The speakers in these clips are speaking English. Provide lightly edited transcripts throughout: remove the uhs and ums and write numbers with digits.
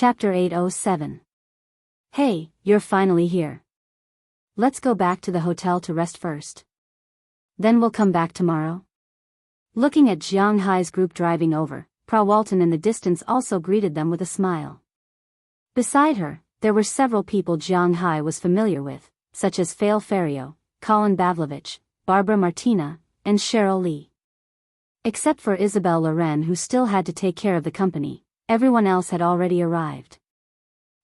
Chapter 807. Hey, you're finally here. Let's go back to the hotel to rest first. Then we'll come back tomorrow. Looking at Jianghai's group driving over, Frau Walton in the distance also greeted them with a smile. Beside her, there were several people Jianghai was familiar with, such as Fail Ferrio, Colin Bavlovich, Barbara Martina, and Cheryl Lee. Except for Isabelle Loren, who still had to take care of the company, everyone else had already arrived.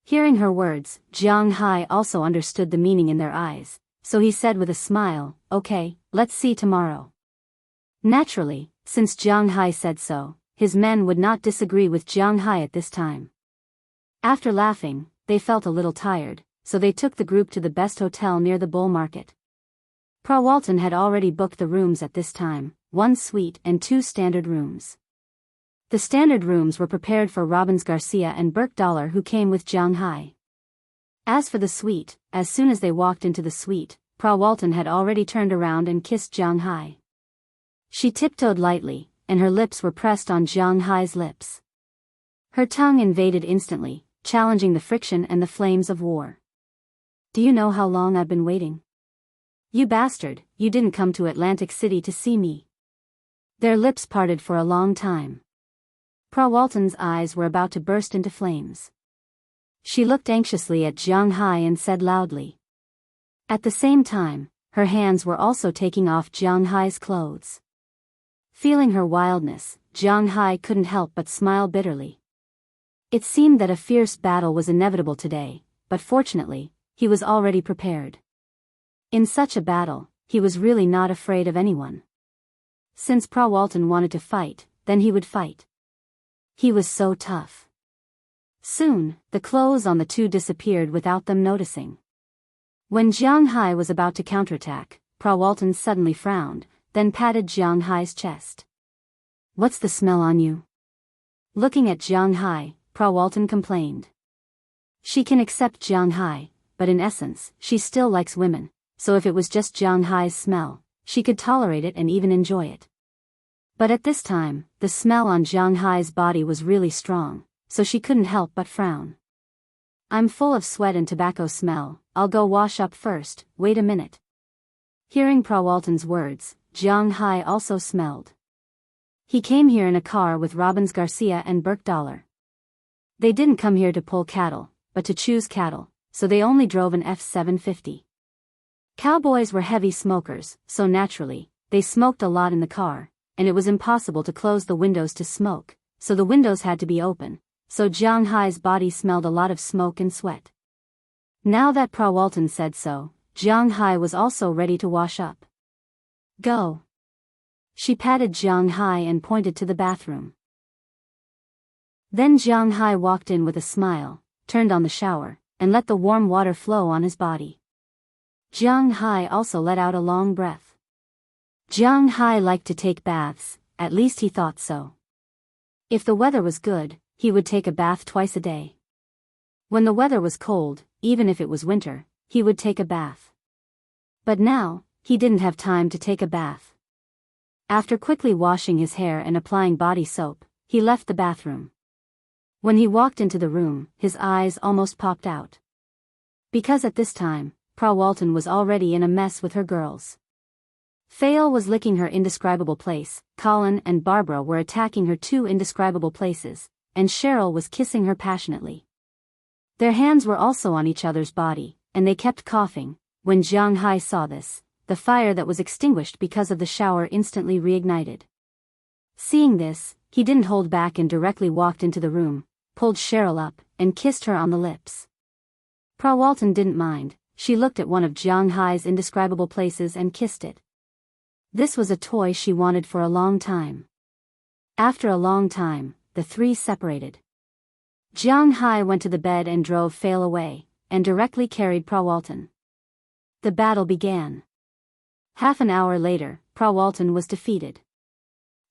Hearing her words, Jianghai also understood the meaning in their eyes, so he said with a smile, "Okay, let's see tomorrow." Naturally, since Jianghai said so, his men would not disagree with Jianghai at this time. After laughing, they felt a little tired, so they took the group to the best hotel near the bull market. Frau Walton had already booked the rooms at this time, 1 suite and 2 standard rooms. The standard rooms were prepared for Robbins Garcia and Burke Dollar, who came with Jianghai. As for the suite, as soon as they walked into the suite, Frau Walton had already turned around and kissed Jianghai. She tiptoed lightly, and her lips were pressed on Jianghai's lips. Her tongue invaded instantly, challenging the friction and the flames of war. "Do you know how long I've been waiting? You bastard, you didn't come to Atlantic City to see me." Their lips parted for a long time. Frau Walton's eyes were about to burst into flames. She looked anxiously at Jianghai and said loudly. At the same time, her hands were also taking off Jianghai's clothes. Feeling her wildness, Jianghai couldn't help but smile bitterly. It seemed that a fierce battle was inevitable today, but fortunately, he was already prepared. In such a battle, he was really not afraid of anyone. Since Frau Walton wanted to fight, then he would fight. He was so tough. Soon, the clothes on the two disappeared without them noticing. When Jianghai was about to counterattack, Frau Walton suddenly frowned, then patted Jianghai's chest. "What's the smell on you?" Looking at Jianghai, Frau Walton complained. She can accept Jianghai, but in essence, she still likes women, so if it was just Jianghai's smell, she could tolerate it and even enjoy it. But at this time, the smell on Jianghai's body was really strong, so she couldn't help but frown. "I'm full of sweat and tobacco smell, I'll go wash up first, wait a minute." Hearing Frau Walton's words, Jianghai also smelled. He came here in a car with Robbins Garcia and Burke Dollar. They didn't come here to pull cattle, but to choose cattle, so they only drove an F-750. Cowboys were heavy smokers, so naturally, they smoked a lot in the car, and it was impossible to close the windows to smoke, so the windows had to be open, so Jianghai's body smelled a lot of smoke and sweat. Now that Frau Walton said so, Jianghai was also ready to wash up. "Go." She patted Jianghai and pointed to the bathroom. Then Jianghai walked in with a smile, turned on the shower, and let the warm water flow on his body. Jianghai also let out a long breath. Jianghai liked to take baths, at least he thought so. If the weather was good, he would take a bath twice a day. When the weather was cold, even if it was winter, he would take a bath. But now, he didn't have time to take a bath. After quickly washing his hair and applying body soap, he left the bathroom. When he walked into the room, his eyes almost popped out. Because at this time, Frau Walton was already in a mess with her girls. Fail was licking her indescribable place, Colin and Barbara were attacking her 2 indescribable places, and Cheryl was kissing her passionately. Their hands were also on each other's body, and they kept coughing. When Jianghai saw this, the fire that was extinguished because of the shower instantly reignited. Seeing this, he didn't hold back and directly walked into the room, pulled Cheryl up, and kissed her on the lips. Frau Walton didn't mind, she looked at one of Jianghai's indescribable places and kissed it. This was a toy she wanted for a long time. After a long time, the 3 separated. Jianghai went to the bed and drove Fail away, and directly carried Frau Walton. The battle began. Half an hour later, Frau Walton was defeated.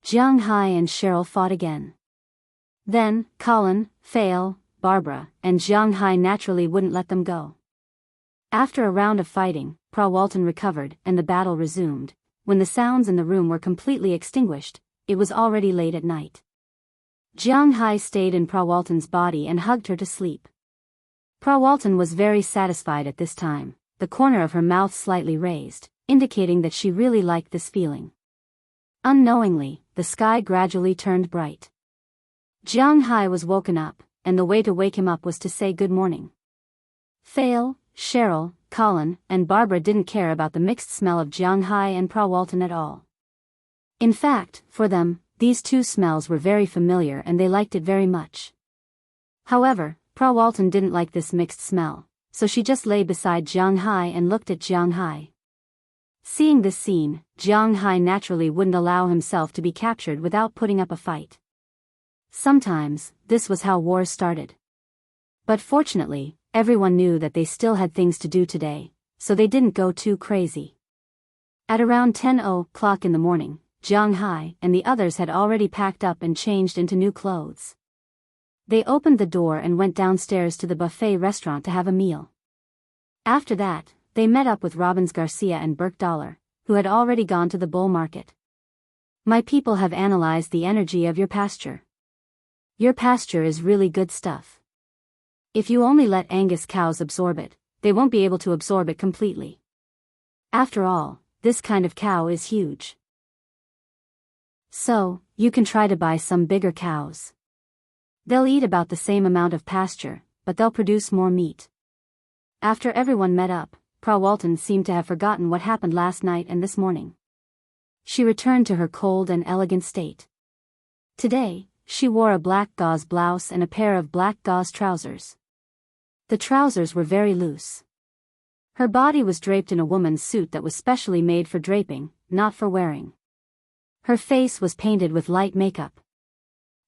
Jianghai and Cheryl fought again. Then, Colin, Fail, Barbara, and Jianghai naturally wouldn't let them go. After a round of fighting, Frau Walton recovered and the battle resumed. When the sounds in the room were completely extinguished, it was already late at night. Jianghu stayed in Prawalton's body and hugged her to sleep. Prawalton was very satisfied at this time, the corner of her mouth slightly raised, indicating that she really liked this feeling. Unknowingly, the sky gradually turned bright. Jianghu was woken up, and the way to wake him up was to say good morning. Thale, Cheryl, Colin, and Barbara didn't care about the mixed smell of Jianghu and Prawalton at all. In fact, for them, these two smells were very familiar and they liked it very much. However, Prawalton didn't like this mixed smell, so she just lay beside Jianghu and looked at Jianghu. Seeing this scene, Jianghu naturally wouldn't allow himself to be captured without putting up a fight. Sometimes, this was how wars started. But fortunately, everyone knew that they still had things to do today, so they didn't go too crazy. At around 10 o'clock in the morning, Jianghu and the others had already packed up and changed into new clothes. They opened the door and went downstairs to the buffet restaurant to have a meal. After that, they met up with Robbins Garcia and Burke Dollar, who had already gone to the bull market. My people have analyzed the energy of your pasture. Your pasture is really good stuff. If you only let Angus cows absorb it, they won't be able to absorb it completely. After all, this kind of cow is huge. So, you can try to buy some bigger cows. They'll eat about the same amount of pasture, but they'll produce more meat. After everyone met up, Prawalton seemed to have forgotten what happened last night and this morning. She returned to her cold and elegant state. Today, she wore a black gauze blouse and a pair of black gauze trousers. The trousers were very loose. Her body was draped in a woman's suit that was specially made for draping, not for wearing. Her face was painted with light makeup.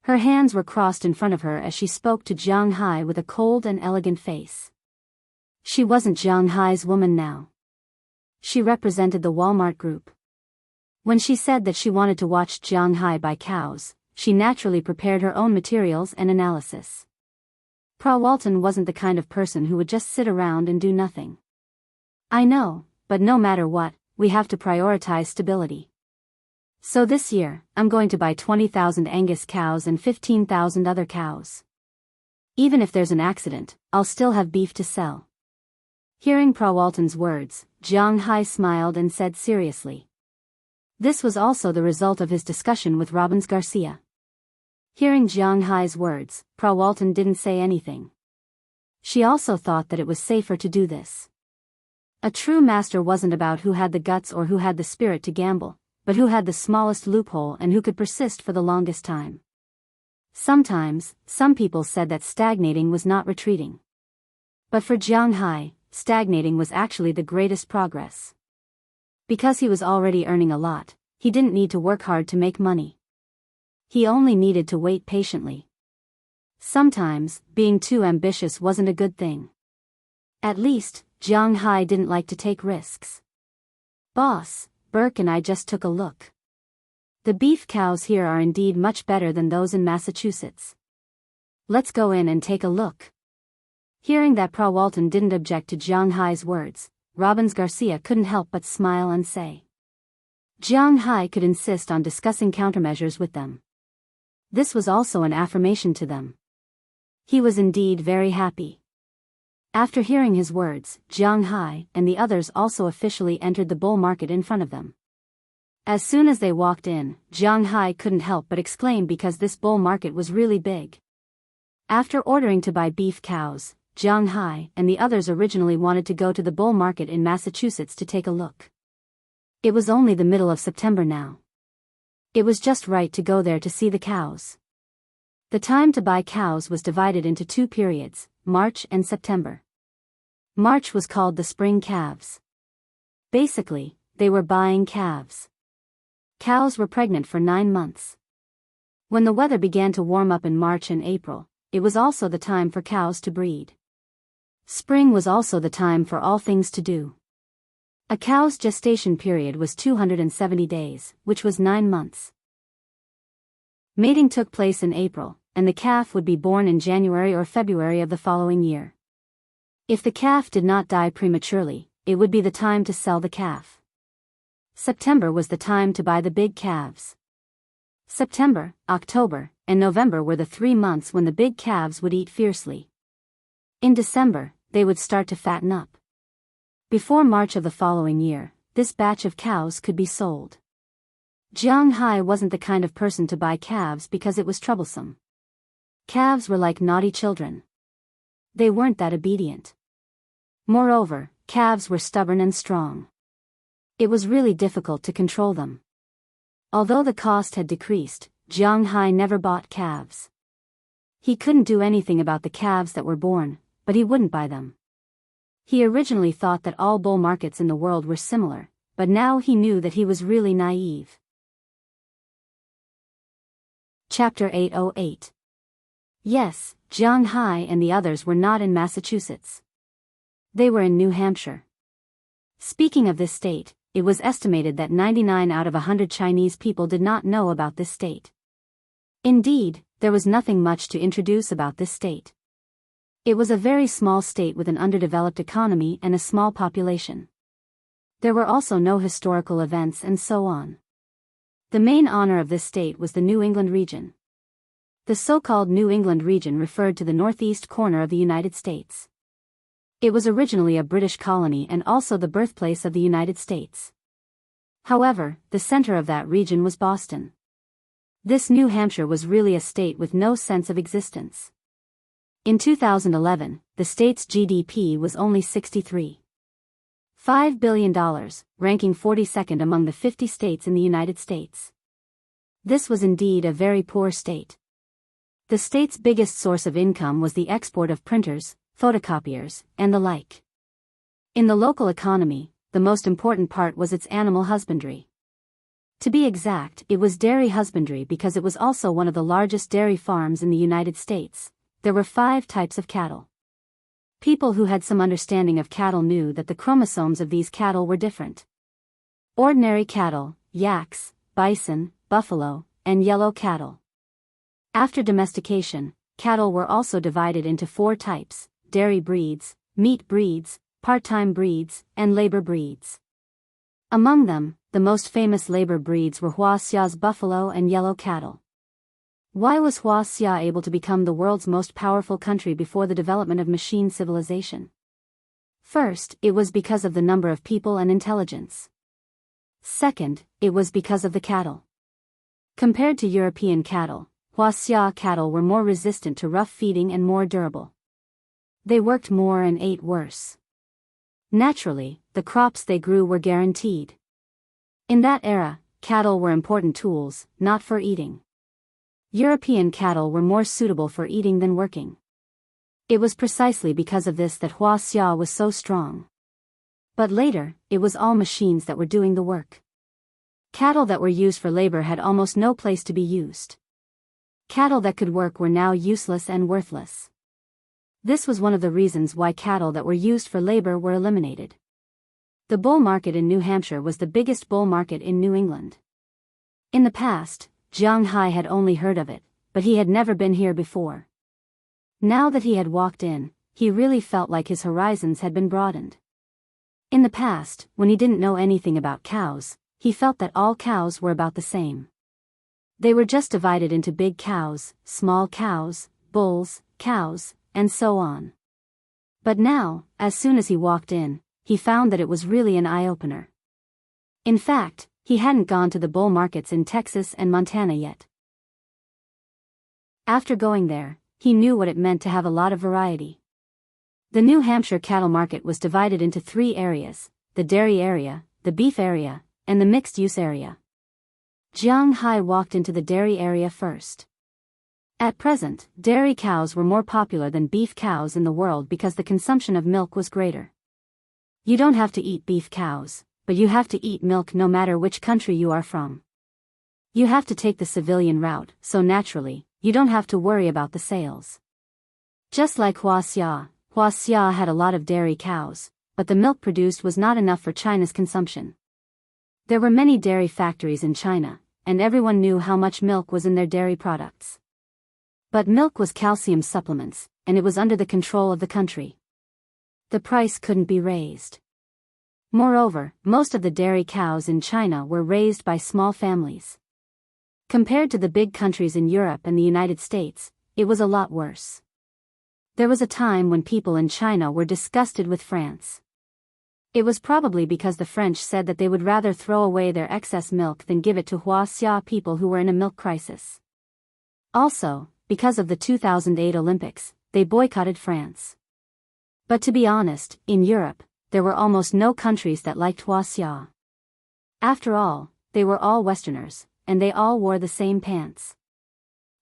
Her hands were crossed in front of her as she spoke to Jianghu with a cold and elegant face. She wasn't Jianghu's woman now. She represented the Walmart group. When she said that she wanted to watch Jianghu buy cows, she naturally prepared her own materials and analysis. Prawalton wasn't the kind of person who would just sit around and do nothing. I know, but no matter what, we have to prioritize stability. So this year, I'm going to buy 20,000 Angus cows and 15,000 other cows. Even if there's an accident, I'll still have beef to sell. Hearing Prawalton's words, Jianghu smiled and said seriously. This was also the result of his discussion with Robbins Garcia. Hearing Jianghu's words, Prawalton didn't say anything. She also thought that it was safer to do this. A true master wasn't about who had the guts or who had the spirit to gamble, but who had the smallest loophole and who could persist for the longest time. Sometimes, some people said that stagnating was not retreating. But for Jianghu, stagnating was actually the greatest progress. Because he was already earning a lot, he didn't need to work hard to make money. He only needed to wait patiently. Sometimes, being too ambitious wasn't a good thing. At least, Jianghu didn't like to take risks. Boss, Burke and I just took a look. The beef cows here are indeed much better than those in Massachusetts. Let's go in and take a look. Hearing that Prawalton didn't object to Jianghu's words, Robbins Garcia couldn't help but smile and say. Jianghu could insist on discussing countermeasures with them. This was also an affirmation to them. He was indeed very happy. After hearing his words, Jianghu and the others also officially entered the bull market in front of them. As soon as they walked in, Jianghu couldn't help but exclaim because this bull market was really big. After ordering to buy beef cows, Jianghu and the others originally wanted to go to the bull market in Massachusetts to take a look. It was only the middle of September now. It was just right to go there to see the cows. The time to buy cows was divided into two periods, March and September. March was called the spring calves. Basically, they were buying calves. Cows were pregnant for 9 months. When the weather began to warm up in March and April, it was also the time for cows to breed. Spring was also the time for all things to do. A cow's gestation period was 270 days, which was 9 months. Mating took place in April, and the calf would be born in January or February of the following year. If the calf did not die prematurely, it would be the time to sell the calf. September was the time to buy the big calves. September, October, and November were the 3 months when the big calves would eat fiercely. In December, they would start to fatten up. Before March of the following year, this batch of cows could be sold. Jianghu wasn't the kind of person to buy calves because it was troublesome. Calves were like naughty children. They weren't that obedient. Moreover, calves were stubborn and strong. It was really difficult to control them. Although the cost had decreased, Jianghu never bought calves. He couldn't do anything about the calves that were born, but he wouldn't buy them. He originally thought that all bull markets in the world were similar, but now he knew that he was really naive. Chapter 808. Yes, Jianghu and the others were not in Massachusetts. They were in New Hampshire. Speaking of this state, it was estimated that 99 out of 100 Chinese people did not know about this state. Indeed, there was nothing much to introduce about this state. It was a very small state with an underdeveloped economy and a small population. There were also no historical events and so on. The main honor of this state was the New England region. The so-called New England region referred to the northeast corner of the United States. It was originally a British colony and also the birthplace of the United States. However, the center of that region was Boston. This New Hampshire was really a state with no sense of existence. In 2011, the state's GDP was only $63.5 billion, ranking 42nd among the 50 states in the United States. This was indeed a very poor state. The state's biggest source of income was the export of printers, photocopiers, and the like. In the local economy, the most important part was its animal husbandry. To be exact, it was dairy husbandry because it was also one of the largest dairy farms in the United States. There were 5 types of cattle. People who had some understanding of cattle knew that the chromosomes of these cattle were different. Ordinary cattle, yaks, bison, buffalo, and yellow cattle. After domestication, cattle were also divided into 4 types: dairy breeds, meat breeds, part-time breeds, and labor breeds. Among them, the most famous labor breeds were Wuxia's buffalo and yellow cattle. Why was Wuxia able to become the world's most powerful country before the development of machine civilization? First, it was because of the number of people and intelligence. Second, it was because of the cattle. Compared to European cattle, Wuxia cattle were more resistant to rough feeding and more durable. They worked more and ate worse. Naturally, the crops they grew were guaranteed. In that era, cattle were important tools, not for eating. European cattle were more suitable for eating than working. It was precisely because of this that Wuxia was so strong. But later, it was all machines that were doing the work. Cattle that were used for labor had almost no place to be used. Cattle that could work were now useless and worthless. This was one of the reasons why cattle that were used for labor were eliminated. The bull market in New Hampshire was the biggest bull market in New England. In the past, Jianghu had only heard of it, but he had never been here before. Now that he had walked in, he really felt like his horizons had been broadened. In the past, when he didn't know anything about cows, he felt that all cows were about the same. They were just divided into big cows, small cows, bulls, cows, and so on. But now, as soon as he walked in, he found that it was really an eye-opener. In fact, he hadn't gone to the bull markets in Texas and Montana yet. After going there, he knew what it meant to have a lot of variety. The New Hampshire cattle market was divided into 3 areas: the dairy area, the beef area, and the mixed-use area. Jianghu walked into the dairy area first. At present, dairy cows were more popular than beef cows in the world because the consumption of milk was greater. You don't have to eat beef cows, but you have to eat milk no matter which country you are from. You have to take the civilian route, so naturally, you don't have to worry about the sales. Just like Wuxia had a lot of dairy cows, but the milk produced was not enough for China's consumption. There were many dairy factories in China, and everyone knew how much milk was in their dairy products. But milk was calcium supplements, and it was under the control of the country. The price couldn't be raised. Moreover, most of the dairy cows in China were raised by small families. Compared to the big countries in Europe and the United States, it was a lot worse. There was a time when people in China were disgusted with France. It was probably because the French said that they would rather throw away their excess milk than give it to Wuxia people who were in a milk crisis. Also, because of the 2008 Olympics, they boycotted France. But to be honest, in Europe, there were almost no countries that liked Wuxia. After all, they were all Westerners, and they all wore the same pants.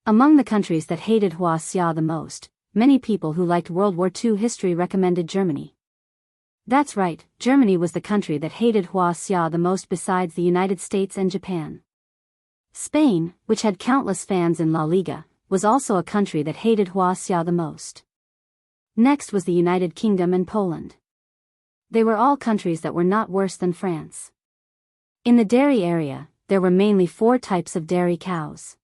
Among the countries that hated Wuxia the most, many people who liked World War II history recommended Germany. That's right, Germany was the country that hated Wuxia the most besides the United States and Japan. Spain, which had countless fans in La Liga, was also a country that hated Wuxia the most. Next was the United Kingdom and Poland. They were all countries that were not worse than France. In the dairy area, there were mainly 4 types of dairy cows.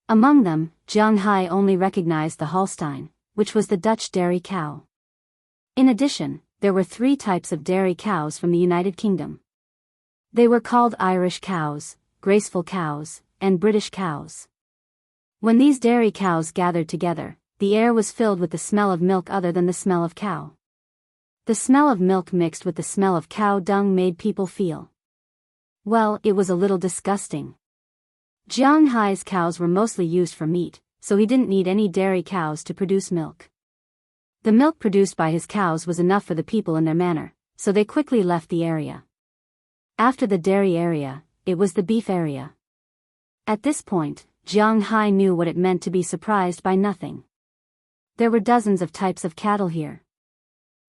Among them, Jianghu only recognized the Holstein, which was the Dutch dairy cow. In addition, there were 3 types of dairy cows from the United Kingdom. They were called Irish cows, graceful cows, and British cows. When these dairy cows gathered together, the air was filled with the smell of milk other than the smell of cow. The smell of milk mixed with the smell of cow dung made people feel, well, it was a little disgusting. Jianghu's cows were mostly used for meat, so he didn't need any dairy cows to produce milk. The milk produced by his cows was enough for the people in their manor, so they quickly left the area. After the dairy area, it was the beef area. At this point, Jianghu knew what it meant to be surprised by nothing. There were dozens of types of cattle here.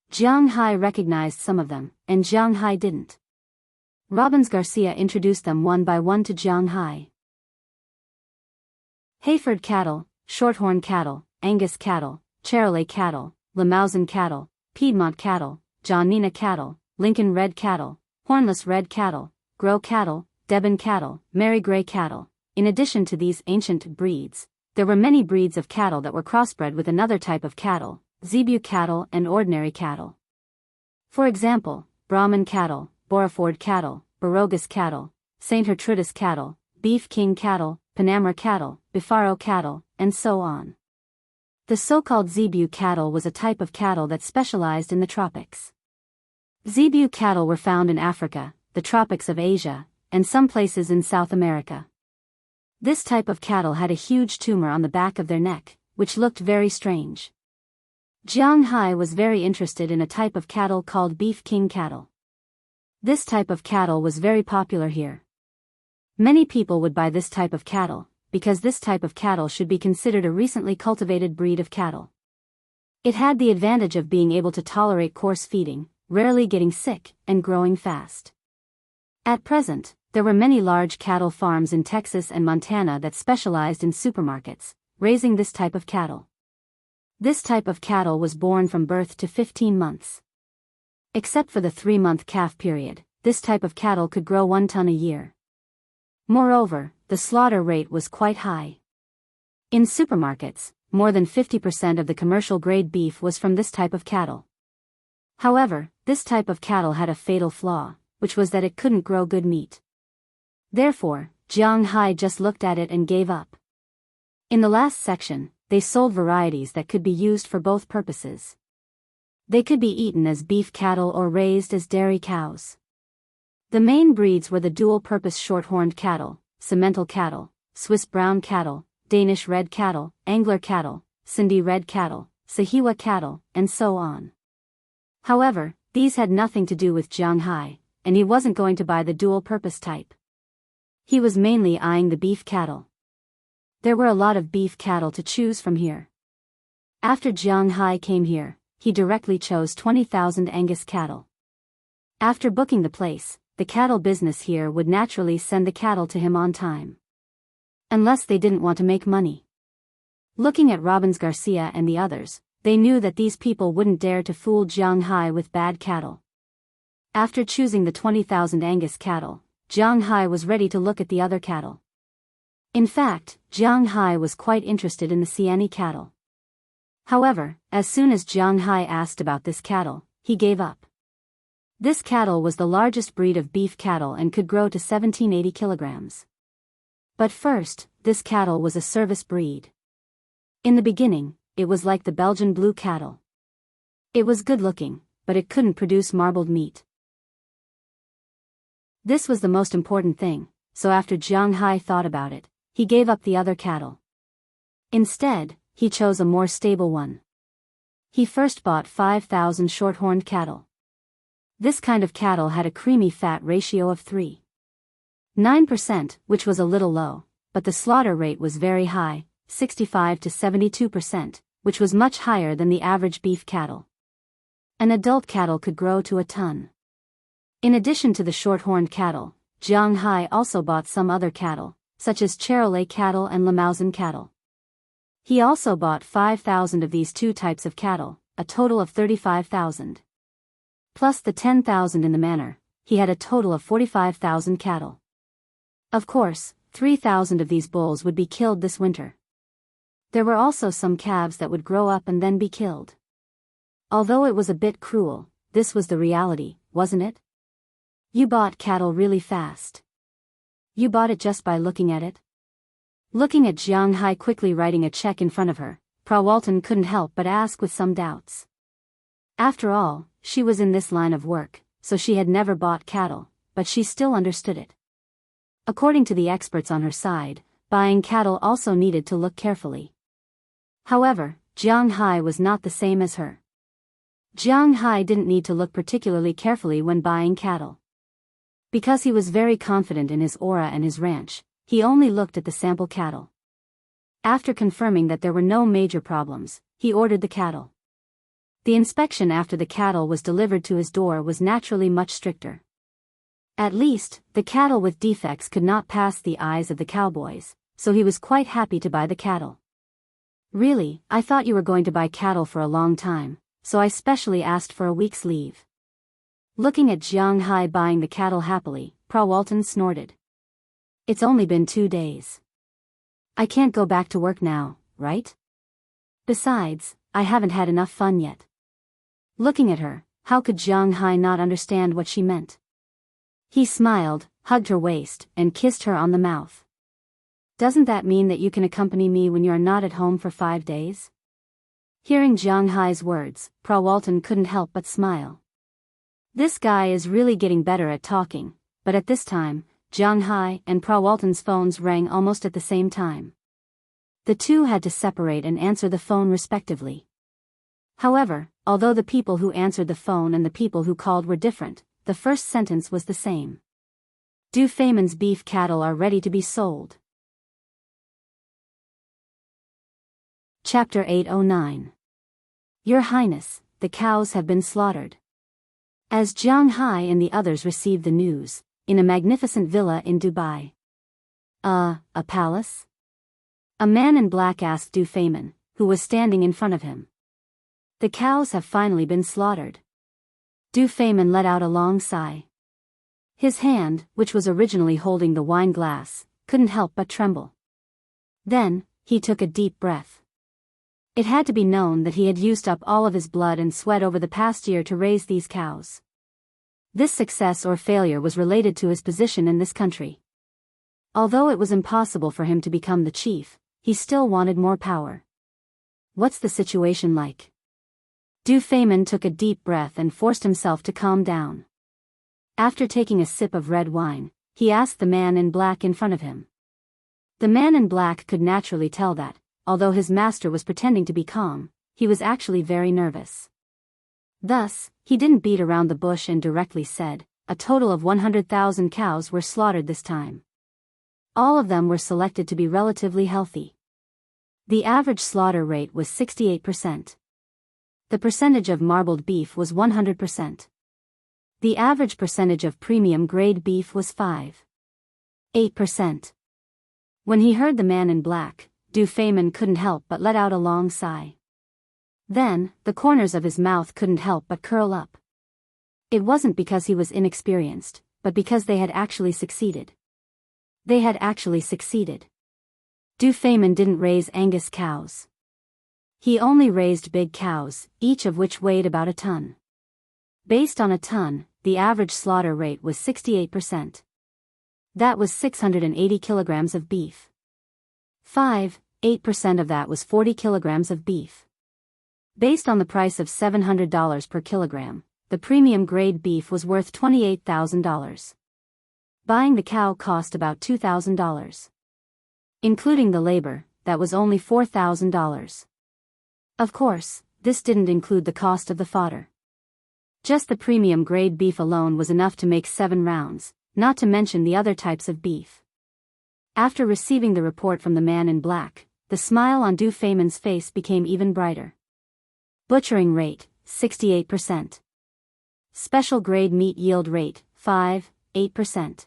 Jianghu recognized some of them, and Jianghu didn't. Robbins Garcia introduced them one by one to Jianghu. Hayford cattle, Shorthorn cattle, Angus cattle, Charolais cattle, Limousin cattle, Piedmont cattle, Johnina cattle, Lincoln red cattle, Hornless red cattle, Gros cattle, Devon cattle, Mary Grey cattle. In addition to these ancient breeds, there were many breeds of cattle that were crossbred with another type of cattle, Zebu cattle and ordinary cattle. For example, Brahman cattle, Boraford cattle, Barogas cattle, St. Gertrudis cattle, Beef King cattle, Panamera cattle, Bifaro cattle, and so on. The so-called Zebu cattle was a type of cattle that specialized in the tropics. Zebu cattle were found in Africa, the tropics of Asia, and some places in South America. This type of cattle had a huge tumor on the back of their neck, which looked very strange. Jianghu was very interested in a type of cattle called Beef King cattle. This type of cattle was very popular here. Many people would buy this type of cattle, because this type of cattle should be considered a recently cultivated breed of cattle. It had the advantage of being able to tolerate coarse feeding, rarely getting sick, and growing fast. At present, there were many large cattle farms in Texas and Montana that specialized in supermarkets, raising this type of cattle. This type of cattle was born from birth to 15 months. Except for the 3-month calf period, this type of cattle could grow 1 ton a year. Moreover, the slaughter rate was quite high. In supermarkets, more than 50% of the commercial-grade beef was from this type of cattle. However, this type of cattle had a fatal flaw, which was that it couldn't grow good meat. Therefore, Jianghu just looked at it and gave up. In the last section, they sold varieties that could be used for both purposes. They could be eaten as beef cattle or raised as dairy cows. The main breeds were the dual-purpose short-horned cattle, Simmental cattle, Swiss brown cattle, Danish red cattle, Angler cattle, Sindhi red cattle, Sahiwa cattle, and so on. However, these had nothing to do with Jianghu, and he wasn't going to buy the dual-purpose type. He was mainly eyeing the beef cattle. There were a lot of beef cattle to choose from here. After Jianghu came here, he directly chose 20,000 Angus cattle. After booking the place, the cattle business here would naturally send the cattle to him on time. Unless they didn't want to make money. Looking at Robbins Garcia and the others, they knew that these people wouldn't dare to fool Jianghu with bad cattle. After choosing the 20,000 Angus cattle, Jianghu was ready to look at the other cattle. In fact, Jianghu was quite interested in the Siani cattle. However, as soon as Jianghu asked about this cattle, he gave up. This cattle was the largest breed of beef cattle and could grow to 1780 kilograms. But first, this cattle was a service breed. In the beginning, it was like the Belgian blue cattle. It was good-looking, but it couldn't produce marbled meat. This was the most important thing, so after Jianghu thought about it, he gave up the other cattle. Instead, he chose a more stable one. He first bought 5,000 short-horned cattle. This kind of cattle had a creamy fat ratio of 3.9%, which was a little low, but the slaughter rate was very high, 65 to 72%, which was much higher than the average beef cattle. An adult cattle could grow to a ton. In addition to the short-horned cattle, Jianghu also bought some other cattle, such as Charolais cattle and Limousin cattle. He also bought 5,000 of these two types of cattle, a total of 35,000. Plus the 10,000 in the manor, he had a total of 45,000 cattle. Of course, 3,000 of these bulls would be killed this winter. There were also some calves that would grow up and then be killed. Although it was a bit cruel, this was the reality, wasn't it? You bought cattle really fast. You bought it just by looking at it? Looking at Jianghu quickly writing a check in front of her, Frau Walton couldn't help but ask with some doubts. After all, she was in this line of work, so she had never bought cattle, but she still understood it. According to the experts on her side, buying cattle also needed to look carefully. However, Jianghu was not the same as her. Jianghu didn't need to look particularly carefully when buying cattle. Because he was very confident in his aura and his ranch, he only looked at the sample cattle. After confirming that there were no major problems, he ordered the cattle. The inspection after the cattle was delivered to his door was naturally much stricter. At least, the cattle with defects could not pass the eyes of the cowboys, so he was quite happy to buy the cattle. Really, I thought you were going to buy cattle for a long time, so I specially asked for a week's leave. Looking at Jianghu buying the cattle happily, Frau Walton snorted. It's only been 2 days. I can't go back to work now, right? Besides, I haven't had enough fun yet. Looking at her, how could Jianghu not understand what she meant? He smiled, hugged her waist, and kissed her on the mouth. Doesn't that mean that you can accompany me when you are not at home for 5 days? Hearing Jianghu's words, Frau Walton couldn't help but smile. This guy is really getting better at talking, but at this time, Jianghu and Frau Walton's phones rang almost at the same time. The two had to separate and answer the phone respectively. However, although the people who answered the phone and the people who called were different, the first sentence was the same. Du Feimin's beef cattle are ready to be sold. Chapter 809. Your Highness, the cows have been slaughtered. As Jianghu and the others received the news, in a magnificent villa in Dubai. A palace? A man in black asked Du Feimin, who was standing in front of him. The cows have finally been slaughtered. Du Feimin let out a long sigh. His hand, which was originally holding the wine glass, couldn't help but tremble. Then, he took a deep breath. It had to be known that he had used up all of his blood and sweat over the past year to raise these cows. This success or failure was related to his position in this country. Although it was impossible for him to become the chief, he still wanted more power. What's the situation like? Du Feimin took a deep breath and forced himself to calm down. After taking a sip of red wine, he asked the man in black in front of him. The man in black could naturally tell that, although his master was pretending to be calm, he was actually very nervous. Thus, he didn't beat around the bush and directly said, a total of 100,000 cows were slaughtered this time. All of them were selected to be relatively healthy. The average slaughter rate was 68%. The percentage of marbled beef was 100%. The average percentage of premium grade beef was 5.8%. When he heard the man in black, Du Feimin couldn't help but let out a long sigh. Then, the corners of his mouth couldn't help but curl up. It wasn't because he was inexperienced, but because they had actually succeeded. They had actually succeeded. Du Feimin didn't raise Angus cows. He only raised big cows, each of which weighed about a ton. Based on a ton, the average slaughter rate was 68%. That was 680 kilograms of beef. 8% of that was 40 kilograms of beef. Based on the price of $700 per kilogram, the premium grade beef was worth $28,000. Buying the cow cost about $2,000. Including the labor, that was only $4,000. Of course, this didn't include the cost of the fodder. Just the premium grade beef alone was enough to make 7 rounds, not to mention the other types of beef. After receiving the report from the man in black, the smile on Du Feimin's face became even brighter. Butchering rate, 68%. Special grade meat yield rate, 8%.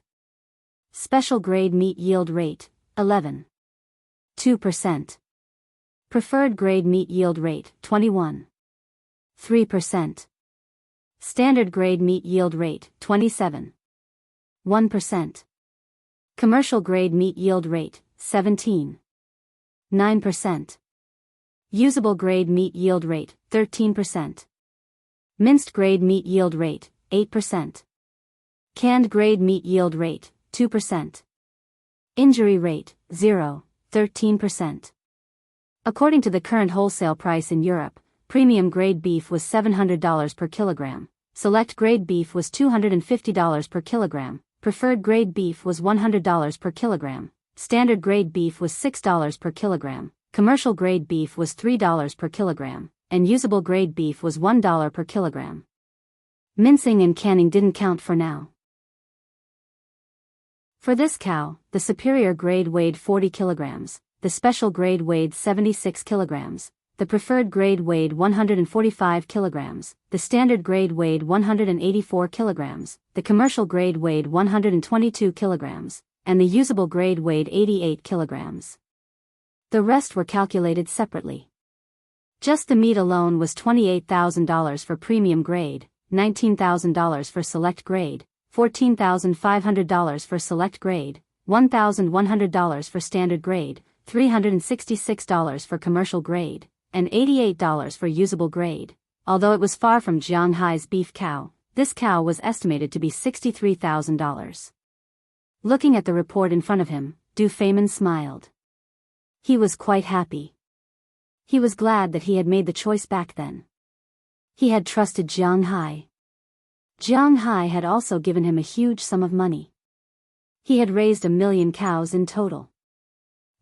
Special grade meat yield rate, 2%. Preferred grade meat yield rate, 3%. Standard grade meat yield rate, 1%. Commercial grade meat yield rate, 9%. Usable grade meat yield rate, 13%. Minced grade meat yield rate, 8%. Canned grade meat yield rate, 2%. Injury rate, 13%. According to the current wholesale price in Europe, premium grade beef was $700 per kilogram, select grade beef was $250 per kilogram, preferred grade beef was $100 per kilogram, standard grade beef was $6 per kilogram, commercial grade beef was $3 per kilogram, and usable grade beef was $1 per kilogram. Mincing and canning didn't count for now. For this cow, the superior grade weighed 40 kilograms, the special grade weighed 76 kilograms, the preferred grade weighed 145 kilograms, the standard grade weighed 184 kilograms, the commercial grade weighed 122 kilograms, and the usable grade weighed 88 kilograms. The rest were calculated separately. Just the meat alone was $28,000 for premium grade, $19,000 for select grade, $14,500 for select grade, $1,100 for standard grade, $366 for commercial grade, and $88 for usable grade. Although it was far from Jianghai's beef cow, this cow was estimated to be $63,000. Looking at the report in front of him, Du Feimin smiled. He was quite happy. He was glad that he had made the choice back then. He had trusted Jianghai. Jianghai had also given him a huge sum of money. He had raised 1 million cows in total.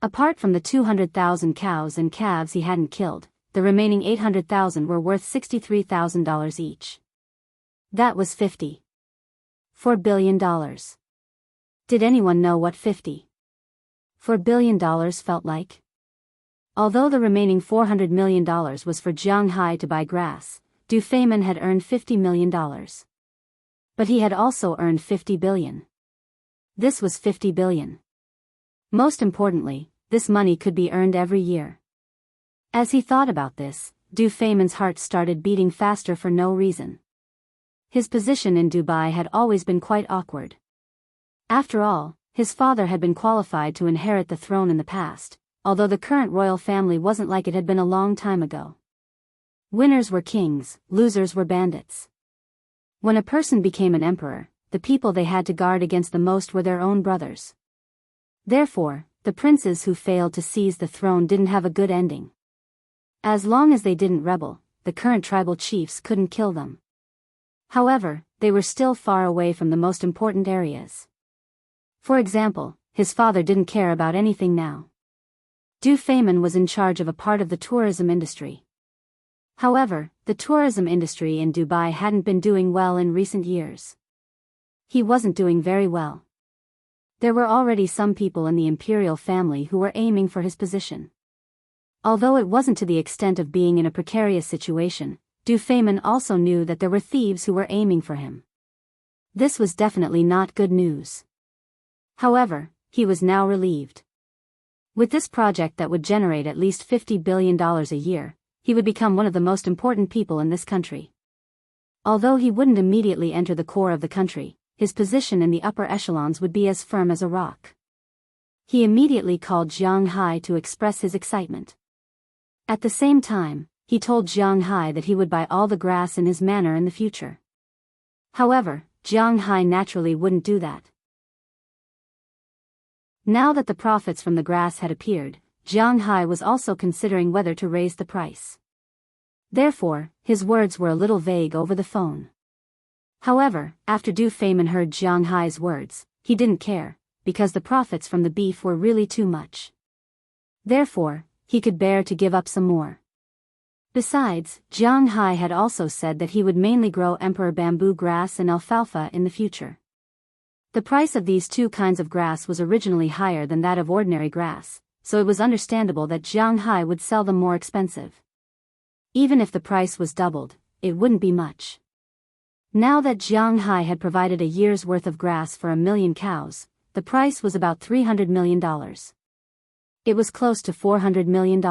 Apart from the 200,000 cows and calves he hadn't killed, the remaining 800,000 were worth $63,000 each. That was $54 billion. Did anyone know what $54 billion felt like? Although the remaining $400 million was for Jianghai to buy grass, Du Feimin had earned $50 million. But he had also earned 50 billion. This was 50 billion. Most importantly, this money could be earned every year. As he thought about this, Du Feimin's heart started beating faster for no reason. His position in Dubai had always been quite awkward. After all, his father had been qualified to inherit the throne in the past, although the current royal family wasn't like it had been a long time ago. Winners were kings, losers were bandits. When a person became an emperor, the people they had to guard against the most were their own brothers. Therefore, the princes who failed to seize the throne didn't have a good ending. As long as they didn't rebel, the current tribal chiefs couldn't kill them. However, they were still far away from the most important areas. For example, his father didn't care about anything now. Du Feimin was in charge of a part of the tourism industry. However, the tourism industry in Dubai hadn't been doing well in recent years. He wasn't doing very well. There were already some people in the imperial family who were aiming for his position. Although it wasn't to the extent of being in a precarious situation, Du Feimin also knew that there were thieves who were aiming for him. This was definitely not good news. However, he was now relieved. With this project that would generate at least $50 billion a year, he would become one of the most important people in this country. Although he wouldn't immediately enter the core of the country, his position in the upper echelons would be as firm as a rock. He immediately called Jianghai to express his excitement. At the same time, he told Jianghai that he would buy all the grass in his manor in the future. However, Jianghai naturally wouldn't do that. Now that the profits from the grass had appeared, Jianghu was also considering whether to raise the price. Therefore, his words were a little vague over the phone. However, after Du Feimin heard Jianghu's words, he didn't care, because the profits from the beef were really too much. Therefore, he could bear to give up some more. Besides, Jianghu had also said that he would mainly grow emperor bamboo grass and alfalfa in the future. The price of these two kinds of grass was originally higher than that of ordinary grass, so it was understandable that Jianghu would sell them more expensive. Even if the price was doubled, it wouldn't be much. Now that Jianghu had provided a year's worth of grass for 1 million cows, the price was about $300 million. It was close to $400 million.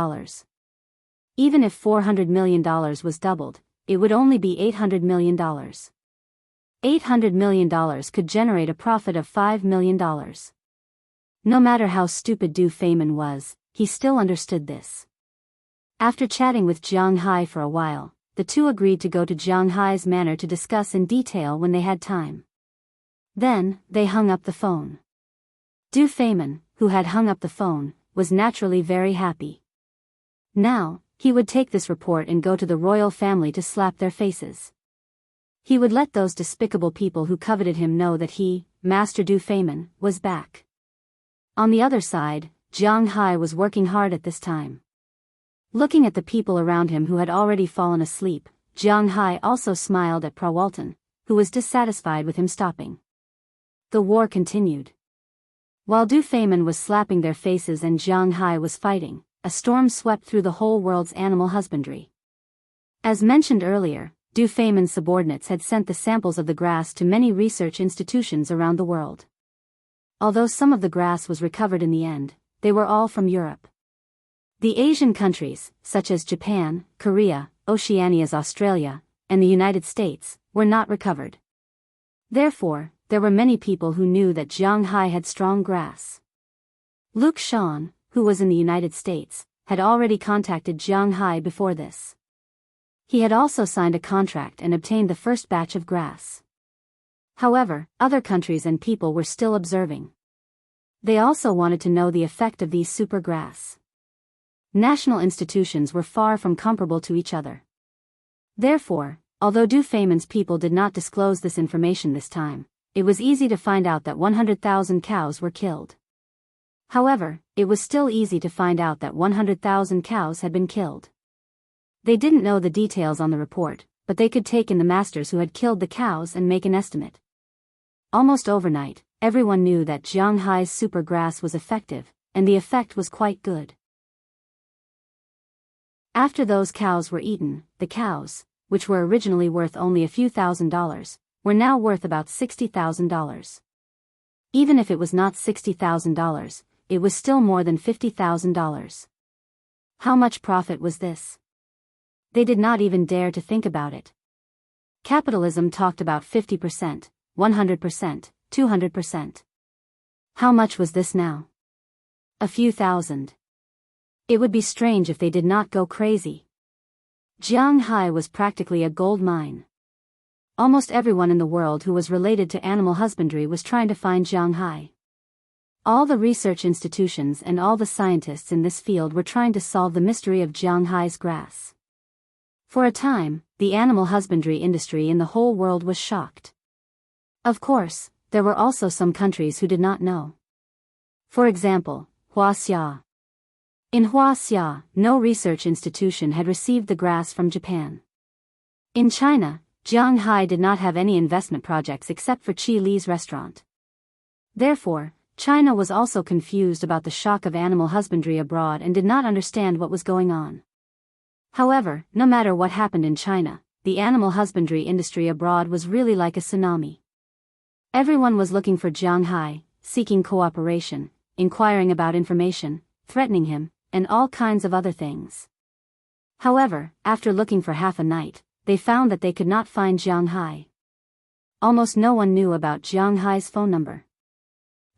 Even if $400 million was doubled, it would only be $800 million. $800 million could generate a profit of $5 million. No matter how stupid Du Feimin was, he still understood this. After chatting with Jianghu for a while, the two agreed to go to Jianghu's manor to discuss in detail when they had time. Then, they hung up the phone. Du Feimin, who had hung up the phone, was naturally very happy. Now, he would take this report and go to the royal family to slap their faces. He would let those despicable people who coveted him know that he, Master Du Feimin, was back. On the other side, Jianghu was working hard at this time. Looking at the people around him who had already fallen asleep, Jianghu also smiled at Prawalton, who was dissatisfied with him stopping. The war continued. While Du Feimin was slapping their faces and Jianghu was fighting, a storm swept through the whole world's animal husbandry. As mentioned earlier, Du Feimin's subordinates had sent the samples of the grass to many research institutions around the world. Although some of the grass was recovered in the end, they were all from Europe. The Asian countries, such as Japan, Korea, Oceania's Australia, and the United States, were not recovered. Therefore, there were many people who knew that Jianghu had strong grass. Luke Shan, who was in the United States, had already contacted Jianghu before this. He had also signed a contract and obtained the first batch of grass. However, other countries and people were still observing. They also wanted to know the effect of these super grass. National institutions were far from comparable to each other. Therefore, although Du Feimin's people did not disclose this information this time, it was easy to find out that 100,000 cows were killed. However, it was still easy to find out that 100,000 cows had been killed. They didn't know the details on the report, but they could take in the masters who had killed the cows and make an estimate. Almost overnight, everyone knew that Jianghu's super grass was effective, and the effect was quite good. After those cows were eaten, the cows, which were originally worth only a few $1,000s, were now worth about $60,000. Even if it was not $60,000, it was still more than $50,000. How much profit was this? They did not even dare to think about it. Capitalism talked about 50%, 100%, 200%. How much was this now? A few thousand. It would be strange if they did not go crazy. Jianghu was practically a gold mine. Almost everyone in the world who was related to animal husbandry was trying to find Jianghu. All the research institutions and all the scientists in this field were trying to solve the mystery of Jianghu's grass. For a time, the animal husbandry industry in the whole world was shocked. Of course, there were also some countries who did not know. For example, Wuxia. In Wuxia, no research institution had received the grass from Japan. In China, Jianghu did not have any investment projects except for Qi Li's restaurant. Therefore, China was also confused about the shock of animal husbandry abroad and did not understand what was going on. However, no matter what happened in China, the animal husbandry industry abroad was really like a tsunami. Everyone was looking for Jianghu, seeking cooperation, inquiring about information, threatening him, and all kinds of other things. However, after looking for half a night, they found that they could not find Jianghu. Almost no one knew about Jianghu's phone number.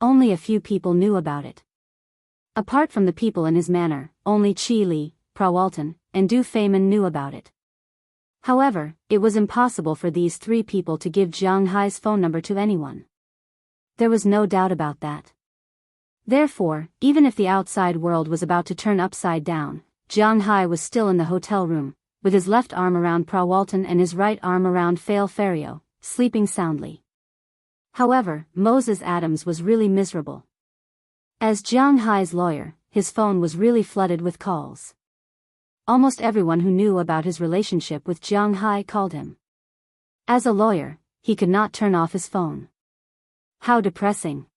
Only a few people knew about it. Apart from the people in his manor, only Qi Li, Prawalton, and Du Feimin knew about it. However, it was impossible for these three people to give Jianghu's phone number to anyone. There was no doubt about that. Therefore, even if the outside world was about to turn upside down, Jiang Hai was still in the hotel room, with his left arm around Pra Walton and his right arm around Fail Ferio, sleeping soundly. However, Moses Adams was really miserable. As Jiang Hai's lawyer, his phone was really flooded with calls. Almost everyone who knew about his relationship with Jiang Hai called him. As a lawyer, he could not turn off his phone. How depressing.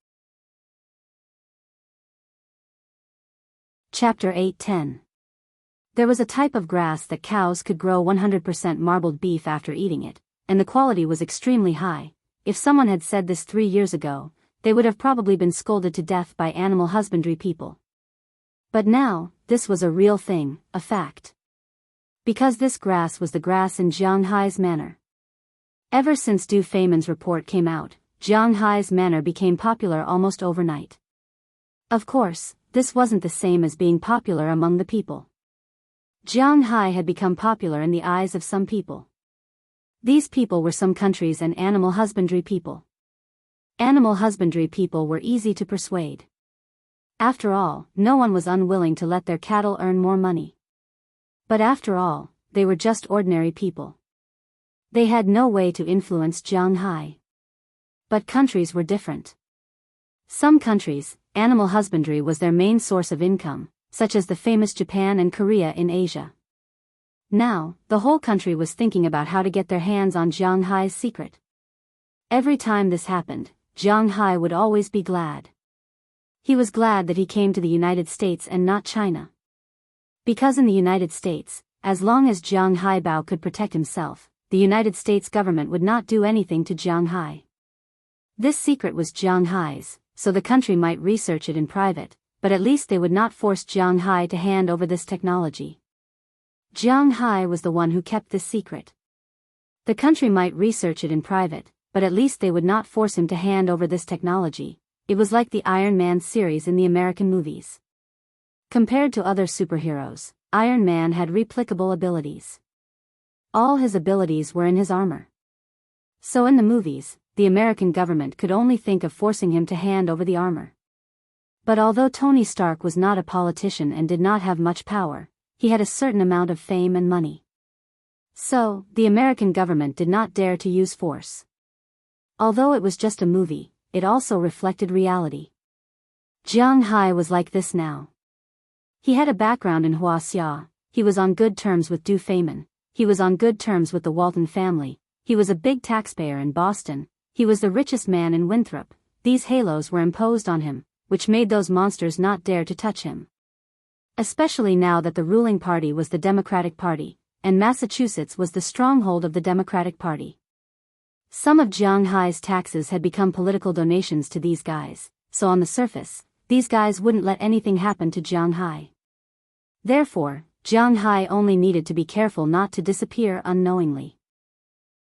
Chapter 8:10. There was a type of grass that cows could grow 100% marbled beef after eating it, and the quality was extremely high. If someone had said this 3 years ago, they would have probably been scolded to death by animal husbandry people. But now, this was a real thing, a fact. Because this grass was the grass in Jiang Hai's manor. Ever since Du Feimin's report came out, Jiang Hai's manor became popular almost overnight. Of course, this wasn't the same as being popular among the people. Jiang Hai had become popular in the eyes of some people. These people were some countries and animal husbandry people. Animal husbandry people were easy to persuade. After all, no one was unwilling to let their cattle earn more money. But after all, they were just ordinary people. They had no way to influence Jiang Hai. But countries were different. Some countries, animal husbandry was their main source of income, such as the famous Japan and Korea in Asia. Now, the whole country was thinking about how to get their hands on Jiang Hai's secret. Every time this happened, Jiang Hai would always be glad. He was glad that he came to the United States and not China. Because in the United States, as long as Jiang Haibao could protect himself, the United States government would not do anything to Jiang Hai. This secret was Jiang Hai's, so the country might research it in private, but at least they would not force Jiang Hai to hand over this technology. Jiang Hai was the one who kept this secret. The country might research it in private, but at least they would not force him to hand over this technology. It was like the Iron Man series in the American movies. Compared to other superheroes, Iron Man had replicable abilities. All his abilities were in his armor. So in the movies, the American government could only think of forcing him to hand over the armor. But although Tony Stark was not a politician and did not have much power, he had a certain amount of fame and money. So, the American government did not dare to use force. Although it was just a movie, it also reflected reality. Jiang Hai was like this now. He had a background in Wuxia, he was on good terms with Du Feimin, he was on good terms with the Walton family, he was a big taxpayer in Boston, he was the richest man in Winthrop. These halos were imposed on him, which made those monsters not dare to touch him. Especially now that the ruling party was the Democratic Party, and Massachusetts was the stronghold of the Democratic Party. Some of Jiang Hai's taxes had become political donations to these guys, so on the surface, these guys wouldn't let anything happen to Jiang Hai. Therefore, Jiang Hai only needed to be careful not to disappear unknowingly.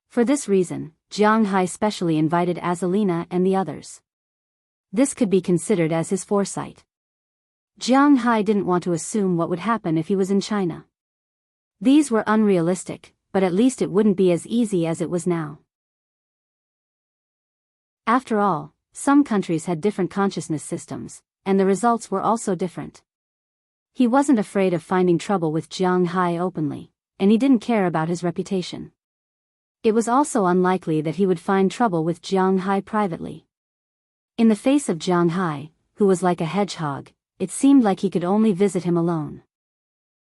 For this reason, Jiang Hai specially invited Azalina and the others. This could be considered as his foresight. Jiang Hai didn't want to assume what would happen if he was in China. These were unrealistic, but at least it wouldn't be as easy as it was now. After all, some countries had different consciousness systems, and the results were also different. He wasn't afraid of finding trouble with Jiang Hai openly, and he didn't care about his reputation. It was also unlikely that he would find trouble with Jiang Hai privately. In the face of Jiang Hai, who was like a hedgehog, it seemed like he could only visit him alone.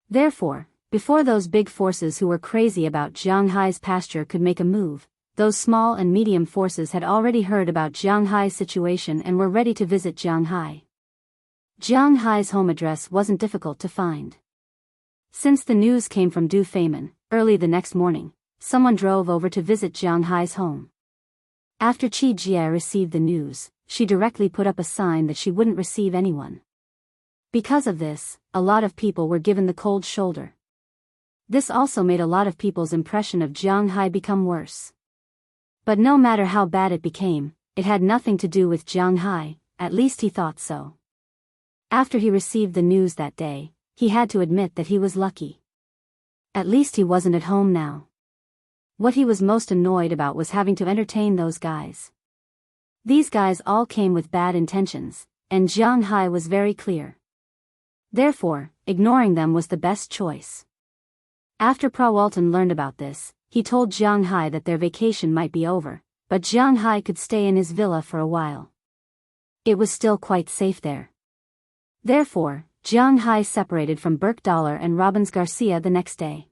Therefore, before those big forces who were crazy about Jiang Hai's pasture could make a move, those small and medium forces had already heard about Jiang Hai's situation and were ready to visit Jiang Hai. Jiang Hai's home address wasn't difficult to find. Since the news came from Du Feimin, early the next morning, someone drove over to visit Jiang Hai's home. After Qi Jie received the news, she directly put up a sign that she wouldn't receive anyone. Because of this, a lot of people were given the cold shoulder. This also made a lot of people's impression of Jiang Hai become worse. But no matter how bad it became, it had nothing to do with Jiang Hai, at least he thought so. After he received the news that day, he had to admit that he was lucky. At least he wasn't at home now. What he was most annoyed about was having to entertain those guys. These guys all came with bad intentions, and Jianghu was very clear. Therefore, ignoring them was the best choice. After Prawalton learned about this, he told Jianghu that their vacation might be over, but Jianghu could stay in his villa for a while. It was still quite safe there. Therefore, Jianghu separated from Burke-Dollar and Robbins Garcia the next day.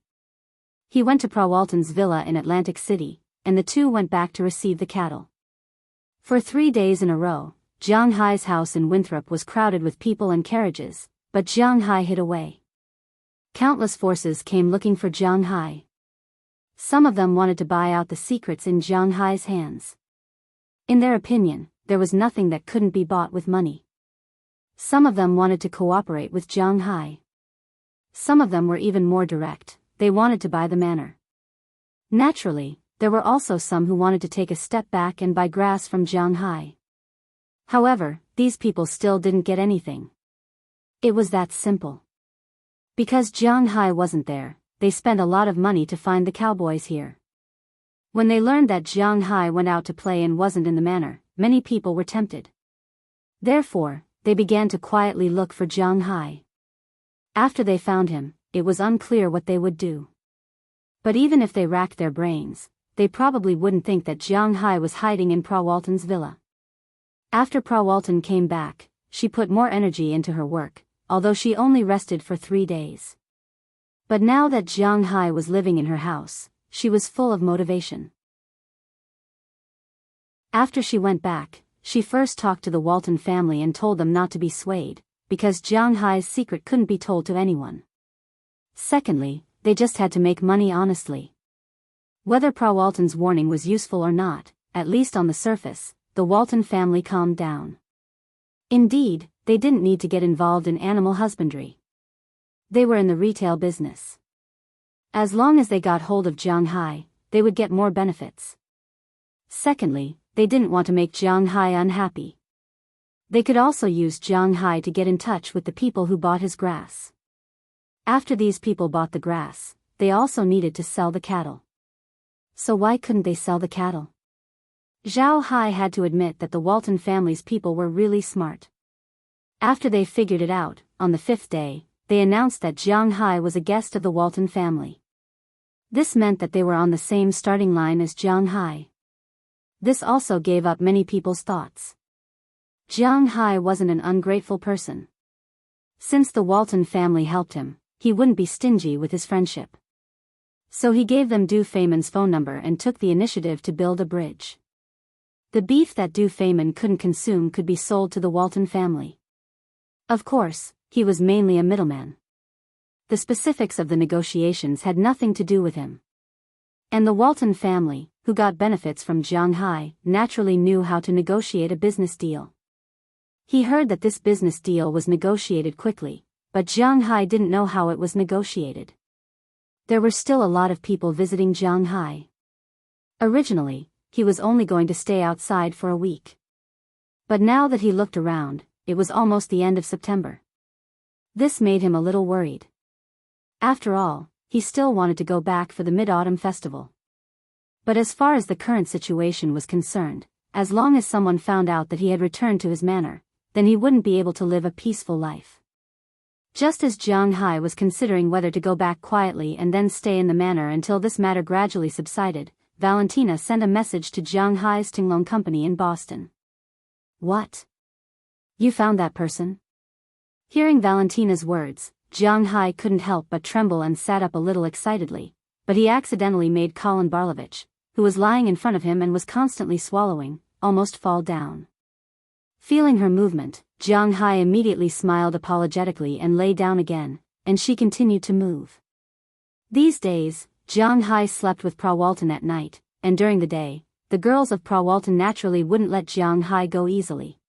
He went to Prawalton's villa in Atlantic City, and the two went back to receive the cattle. For 3 days in a row, Jianghu's house in Winthrop was crowded with people and carriages, but Jianghu hid away. Countless forces came looking for Jianghu. Some of them wanted to buy out the secrets in Jianghu's hands. In their opinion, there was nothing that couldn't be bought with money. Some of them wanted to cooperate with Jianghu. Some of them were even more direct, they wanted to buy the manor. Naturally, there were also some who wanted to take a step back and buy grass from Jianghu. However, these people still didn't get anything. It was that simple. Because Jianghu wasn't there, they spent a lot of money to find the cowboys here. When they learned that Jianghu went out to play and wasn't in the manor, many people were tempted. Therefore, they began to quietly look for Jianghu. After they found him, it was unclear what they would do. But even if they racked their brains, they probably wouldn't think that Jianghu was hiding in Prawalton's villa. After Prawalton came back, she put more energy into her work, although she only rested for 3 days. But now that Jianghu was living in her house, she was full of motivation. After she went back, she first talked to the Walton family and told them not to be swayed, because Jianghu's secret couldn't be told to anyone. Secondly, they just had to make money honestly. Whether Prawalton's warning was useful or not, at least on the surface, the Walton family calmed down. Indeed, they didn't need to get involved in animal husbandry. They were in the retail business. As long as they got hold of Jianghu, they would get more benefits. Secondly, they didn't want to make Jianghu unhappy. They could also use Jianghu to get in touch with the people who bought his grass. After these people bought the grass, they also needed to sell the cattle. So why couldn't they sell the cattle? Zhao Hai had to admit that the Walton family's people were really smart. After they figured it out, on the 5th day, they announced that Jianghu was a guest of the Walton family. This meant that they were on the same starting line as Jianghu. This also gave up many people's thoughts. Jianghu wasn't an ungrateful person. Since the Walton family helped him, he wouldn't be stingy with his friendship. So he gave them Du Feimin's phone number and took the initiative to build a bridge. The beef that Du Feimin couldn't consume could be sold to the Walton family. Of course, he was mainly a middleman. The specifics of the negotiations had nothing to do with him. And the Walton family, who got benefits from Jianghu, naturally knew how to negotiate a business deal. He heard that this business deal was negotiated quickly, but Jianghu didn't know how it was negotiated. There were still a lot of people visiting Jianghu. Originally, he was only going to stay outside for a week. But now that he looked around, it was almost the end of September. This made him a little worried. After all, he still wanted to go back for the Mid-Autumn Festival. But as far as the current situation was concerned, as long as someone found out that he had returned to his manor, then he wouldn't be able to live a peaceful life. Just as Jianghu was considering whether to go back quietly and then stay in the manor until this matter gradually subsided, Valentina sent a message to Jianghu's Tinglong Company in Boston. What? You found that person? Hearing Valentina's words, Jianghu couldn't help but tremble and sat up a little excitedly, but he accidentally made Colin Barlovich, who was lying in front of him and was constantly swallowing, almost fall down. Feeling her movement, Jianghu immediately smiled apologetically and lay down again, and she continued to move. These days, Jianghu slept with Prawalton at night, and during the day, the girls of Prawalton naturally wouldn't let Jianghu go easily.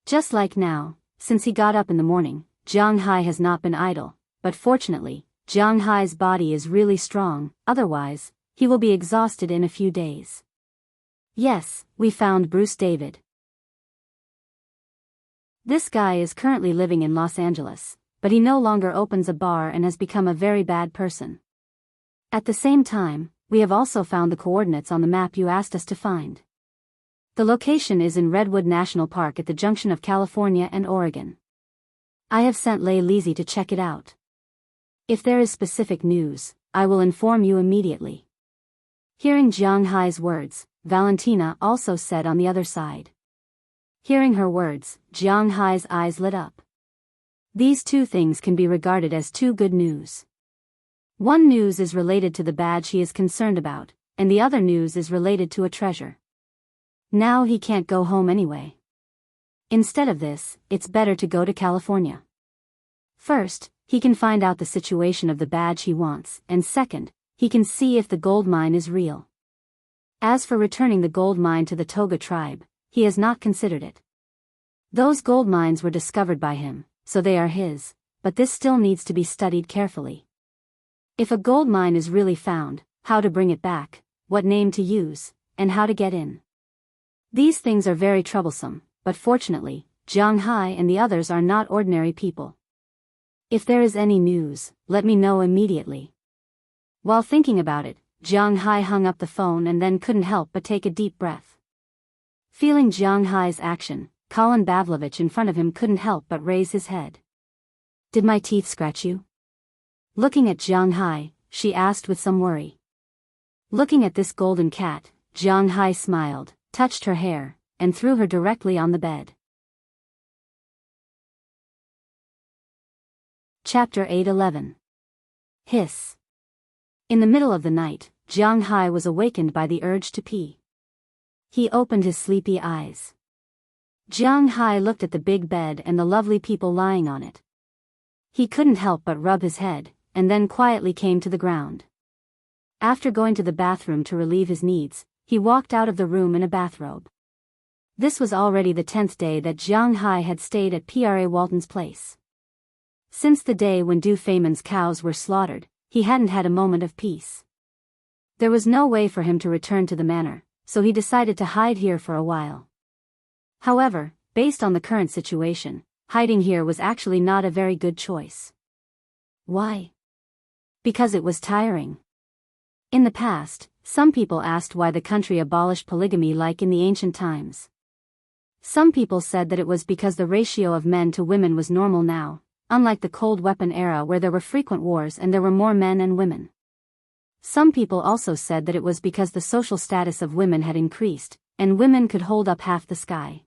Just like now, since he got up in the morning, Jianghu has not been idle, but fortunately, Jianghu's body is really strong, otherwise, he will be exhausted in a few days. Yes, we found Bruce David. This guy is currently living in Los Angeles, but he no longer opens a bar and has become a very bad person. At the same time, we have also found the coordinates on the map you asked us to find. The location is in Redwood National Park at the junction of California and Oregon. I have sent Lei Lizzie to check it out. If there is specific news, I will inform you immediately. Hearing Jiang Hai's words, Valentina also said on the other side. Hearing her words, Jiang Hai's eyes lit up. These two things can be regarded as two good news. One news is related to the badge he is concerned about, and the other news is related to a treasure. Now he can't go home anyway. Instead of this, it's better to go to California. First, he can find out the situation of the badge he wants, and second, he can see if the gold mine is real. As for returning the gold mine to the Toga tribe, he has not considered it. Those gold mines were discovered by him, so they are his, but this still needs to be studied carefully. If a gold mine is really found, how to bring it back, what name to use, and how to get in. These things are very troublesome, but fortunately, Jiang Hai and the others are not ordinary people. If there is any news, let me know immediately. While thinking about it, Jiang Hai hung up the phone and then couldn't help but take a deep breath. Feeling Jiang Hai's action, Colin Pavlovich in front of him couldn't help but raise his head. Did my teeth scratch you? Looking at Jiang Hai, she asked with some worry. Looking at this golden cat, Jiang Hai smiled, touched her hair, and threw her directly on the bed. Chapter 8:11. Hiss. In the middle of the night, Jiang Hai was awakened by the urge to pee. He opened his sleepy eyes. Jiang Hai looked at the big bed and the lovely people lying on it. He couldn't help but rub his head, and then quietly came to the ground. After going to the bathroom to relieve his needs, he walked out of the room in a bathrobe. This was already the 10th day that Jiang Hai had stayed at Pra Walton's place. Since the day when Du Feimin's cows were slaughtered, he hadn't had a moment of peace. There was no way for him to return to the manor, so he decided to hide here for a while. However, based on the current situation, hiding here was actually not a very good choice. Why? Because it was tiring. In the past, some people asked why the country abolished polygamy like in the ancient times. Some people said that it was because the ratio of men to women was normal now, unlike the Cold Weapon era where there were frequent wars and there were more men and women. Some people also said that it was because the social status of women had increased, and women could hold up half the sky.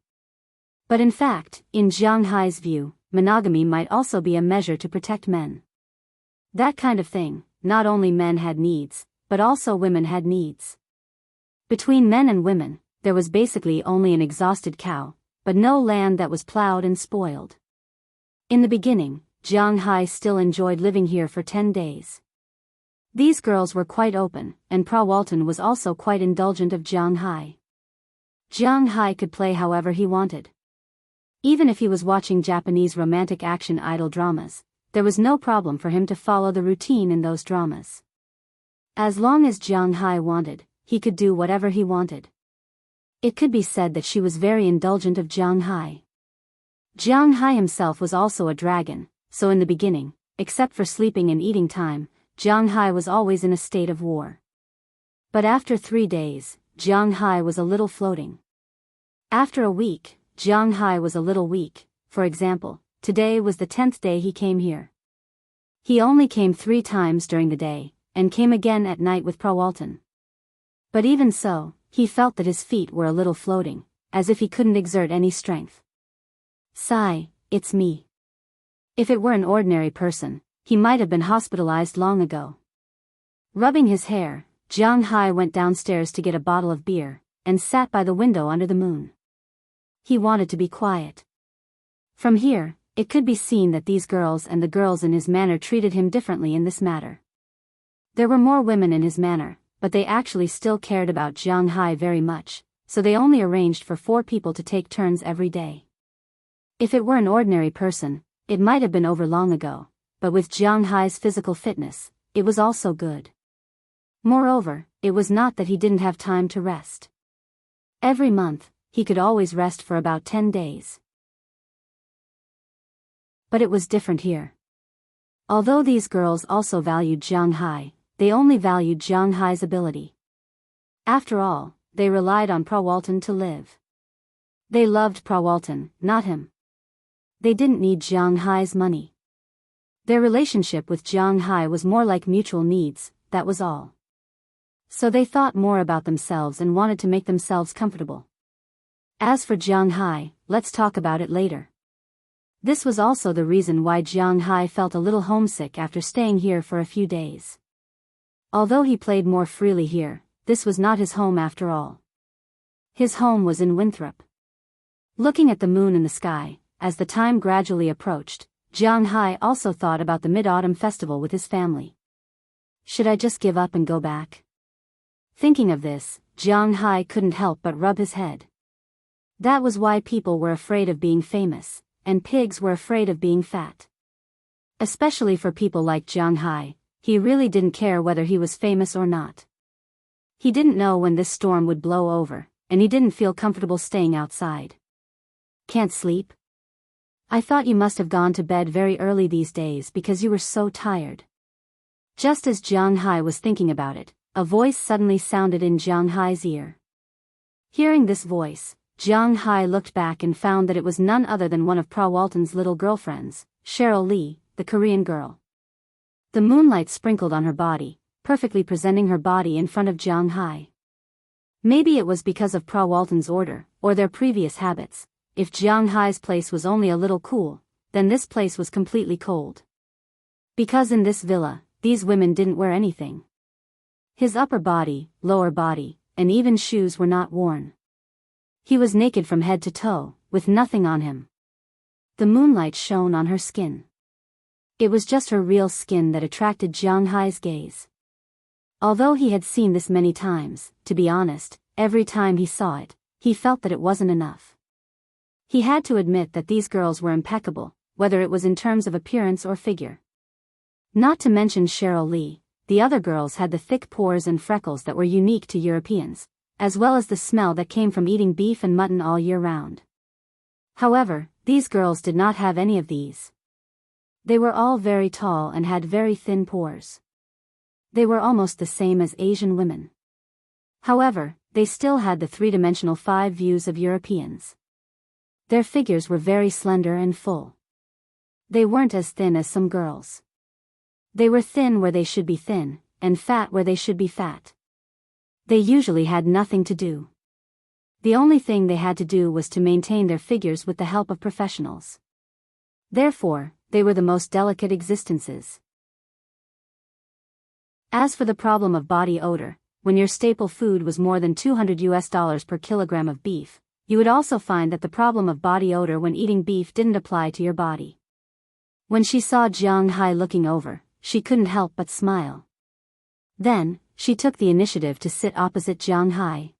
But in fact, in Jiang Hai's view, monogamy might also be a measure to protect men. That kind of thing, not only men had needs, but also women had needs. Between men and women, there was basically only an exhausted cow, but no land that was plowed and spoiled. In the beginning, Jiang Hai still enjoyed living here for 10 days. These girls were quite open, and Pra Walton was also quite indulgent of Jiang Hai. Jiang Hai could play however he wanted. Even if he was watching Japanese romantic action idol dramas, there was no problem for him to follow the routine in those dramas. As long as Jiang Hai wanted, he could do whatever he wanted. It could be said that she was very indulgent of Jiang Hai. Jiang Hai himself was also a dragon, so in the beginning, except for sleeping and eating time, Jiang Hai was always in a state of war. But after 3 days, Jiang Hai was a little floating. After a week, Jiang Hai was a little weak. For example, today was the 10th day he came here. He only came 3 times during the day, and came again at night with Pra Walton. But even so, he felt that his feet were a little floating, as if he couldn't exert any strength. Sigh, it's me. If it were an ordinary person, he might have been hospitalized long ago. Rubbing his hair, Jiang Hai went downstairs to get a bottle of beer, and sat by the window under the moon. He wanted to be quiet. From here, it could be seen that these girls and the girls in his manor treated him differently in this matter. There were more women in his manor, but they actually still cared about Jiang Hai very much, so they only arranged for 4 people to take turns every day. If it were an ordinary person, it might have been over long ago, but with Jiang Hai's physical fitness, it was also good. Moreover, it was not that he didn't have time to rest. Every month, he could always rest for about 10 days. But it was different here. Although these girls also valued Jiang Hai, they only valued Jiang Hai's ability. After all, they relied on Pra Walton to live. They loved Prawalton, not him. They didn't need Jianghai's money. Their relationship with Jianghai was more like mutual needs, that was all. So they thought more about themselves and wanted to make themselves comfortable. As for Jianghai, let's talk about it later. This was also the reason why Jianghai felt a little homesick after staying here for a few days. Although he played more freely here, this was not his home after all. His home was in Winthrop. Looking at the moon in the sky, as the time gradually approached, Jianghai also thought about the Mid-Autumn Festival with his family. Should I just give up and go back? Thinking of this, Jianghai couldn't help but rub his head. That was why people were afraid of being famous, and pigs were afraid of being fat. Especially for people like Jianghai, he really didn't care whether he was famous or not. He didn't know when this storm would blow over, and he didn't feel comfortable staying outside. Can't sleep? I thought you must have gone to bed very early these days because you were so tired. Just as Jianghai was thinking about it, a voice suddenly sounded in Jianghai's ear. Hearing this voice, Jianghai looked back and found that it was none other than one of Prawalton's little girlfriends, Cheryl Lee, the Korean girl. The moonlight sprinkled on her body, perfectly presenting her body in front of Jianghai. Maybe it was because of Prawalton's order, or their previous habits. If Jianghai's place was only a little cool, then this place was completely cold. Because in this villa, these women didn't wear anything. His upper body, lower body, and even shoes were not worn. He was naked from head to toe, with nothing on him. The moonlight shone on her skin. It was just her real skin that attracted Jianghai's gaze. Although he had seen this many times, to be honest, every time he saw it, he felt that it wasn't enough. He had to admit that these girls were impeccable, whether it was in terms of appearance or figure. Not to mention Cheryl Lee, the other girls had the thick pores and freckles that were unique to Europeans, as well as the smell that came from eating beef and mutton all year round. However, these girls did not have any of these. They were all very tall and had very thin pores. They were almost the same as Asian women. However, they still had the three-dimensional 5 views of Europeans. Their figures were very slender and full. They weren't as thin as some girls. They were thin where they should be thin, and fat where they should be fat. They usually had nothing to do. The only thing they had to do was to maintain their figures with the help of professionals. Therefore, they were the most delicate existences. As for the problem of body odor, when your staple food was more than $200 per kilogram of beef, you would also find that the problem of body odor when eating beef didn't apply to your body. When she saw Jianghai looking over, she couldn't help but smile. Then, she took the initiative to sit opposite Jianghai.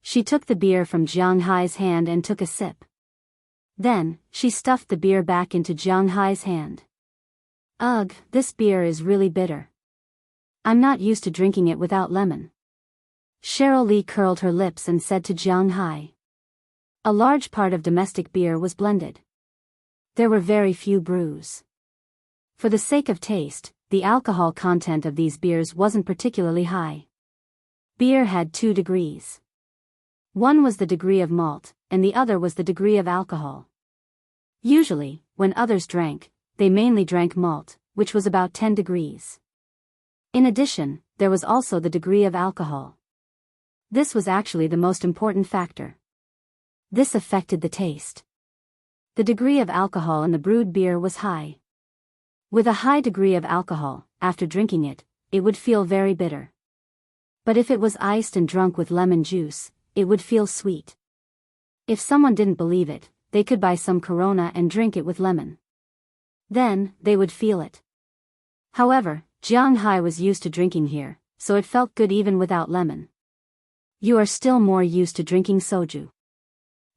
She took the beer from Jianghai's hand and took a sip. Then, she stuffed the beer back into Jianghai's hand. Ugh, this beer is really bitter. I'm not used to drinking it without lemon. Cheryl Lee curled her lips and said to Jianghai. A large part of domestic beer was blended. There were very few brews. For the sake of taste, the alcohol content of these beers wasn't particularly high. Beer had 2 degrees. One was the degree of malt, and the other was the degree of alcohol. Usually, when others drank, they mainly drank malt, which was about 10 degrees. In addition, there was also the degree of alcohol. This was actually the most important factor. This affected the taste. The degree of alcohol in the brewed beer was high. With a high degree of alcohol, after drinking it, it would feel very bitter. But if it was iced and drunk with lemon juice, it would feel sweet. If someone didn't believe it, they could buy some Corona and drink it with lemon. Then, they would feel it. However, Jianghai was used to drinking here, so it felt good even without lemon. You are still more used to drinking soju.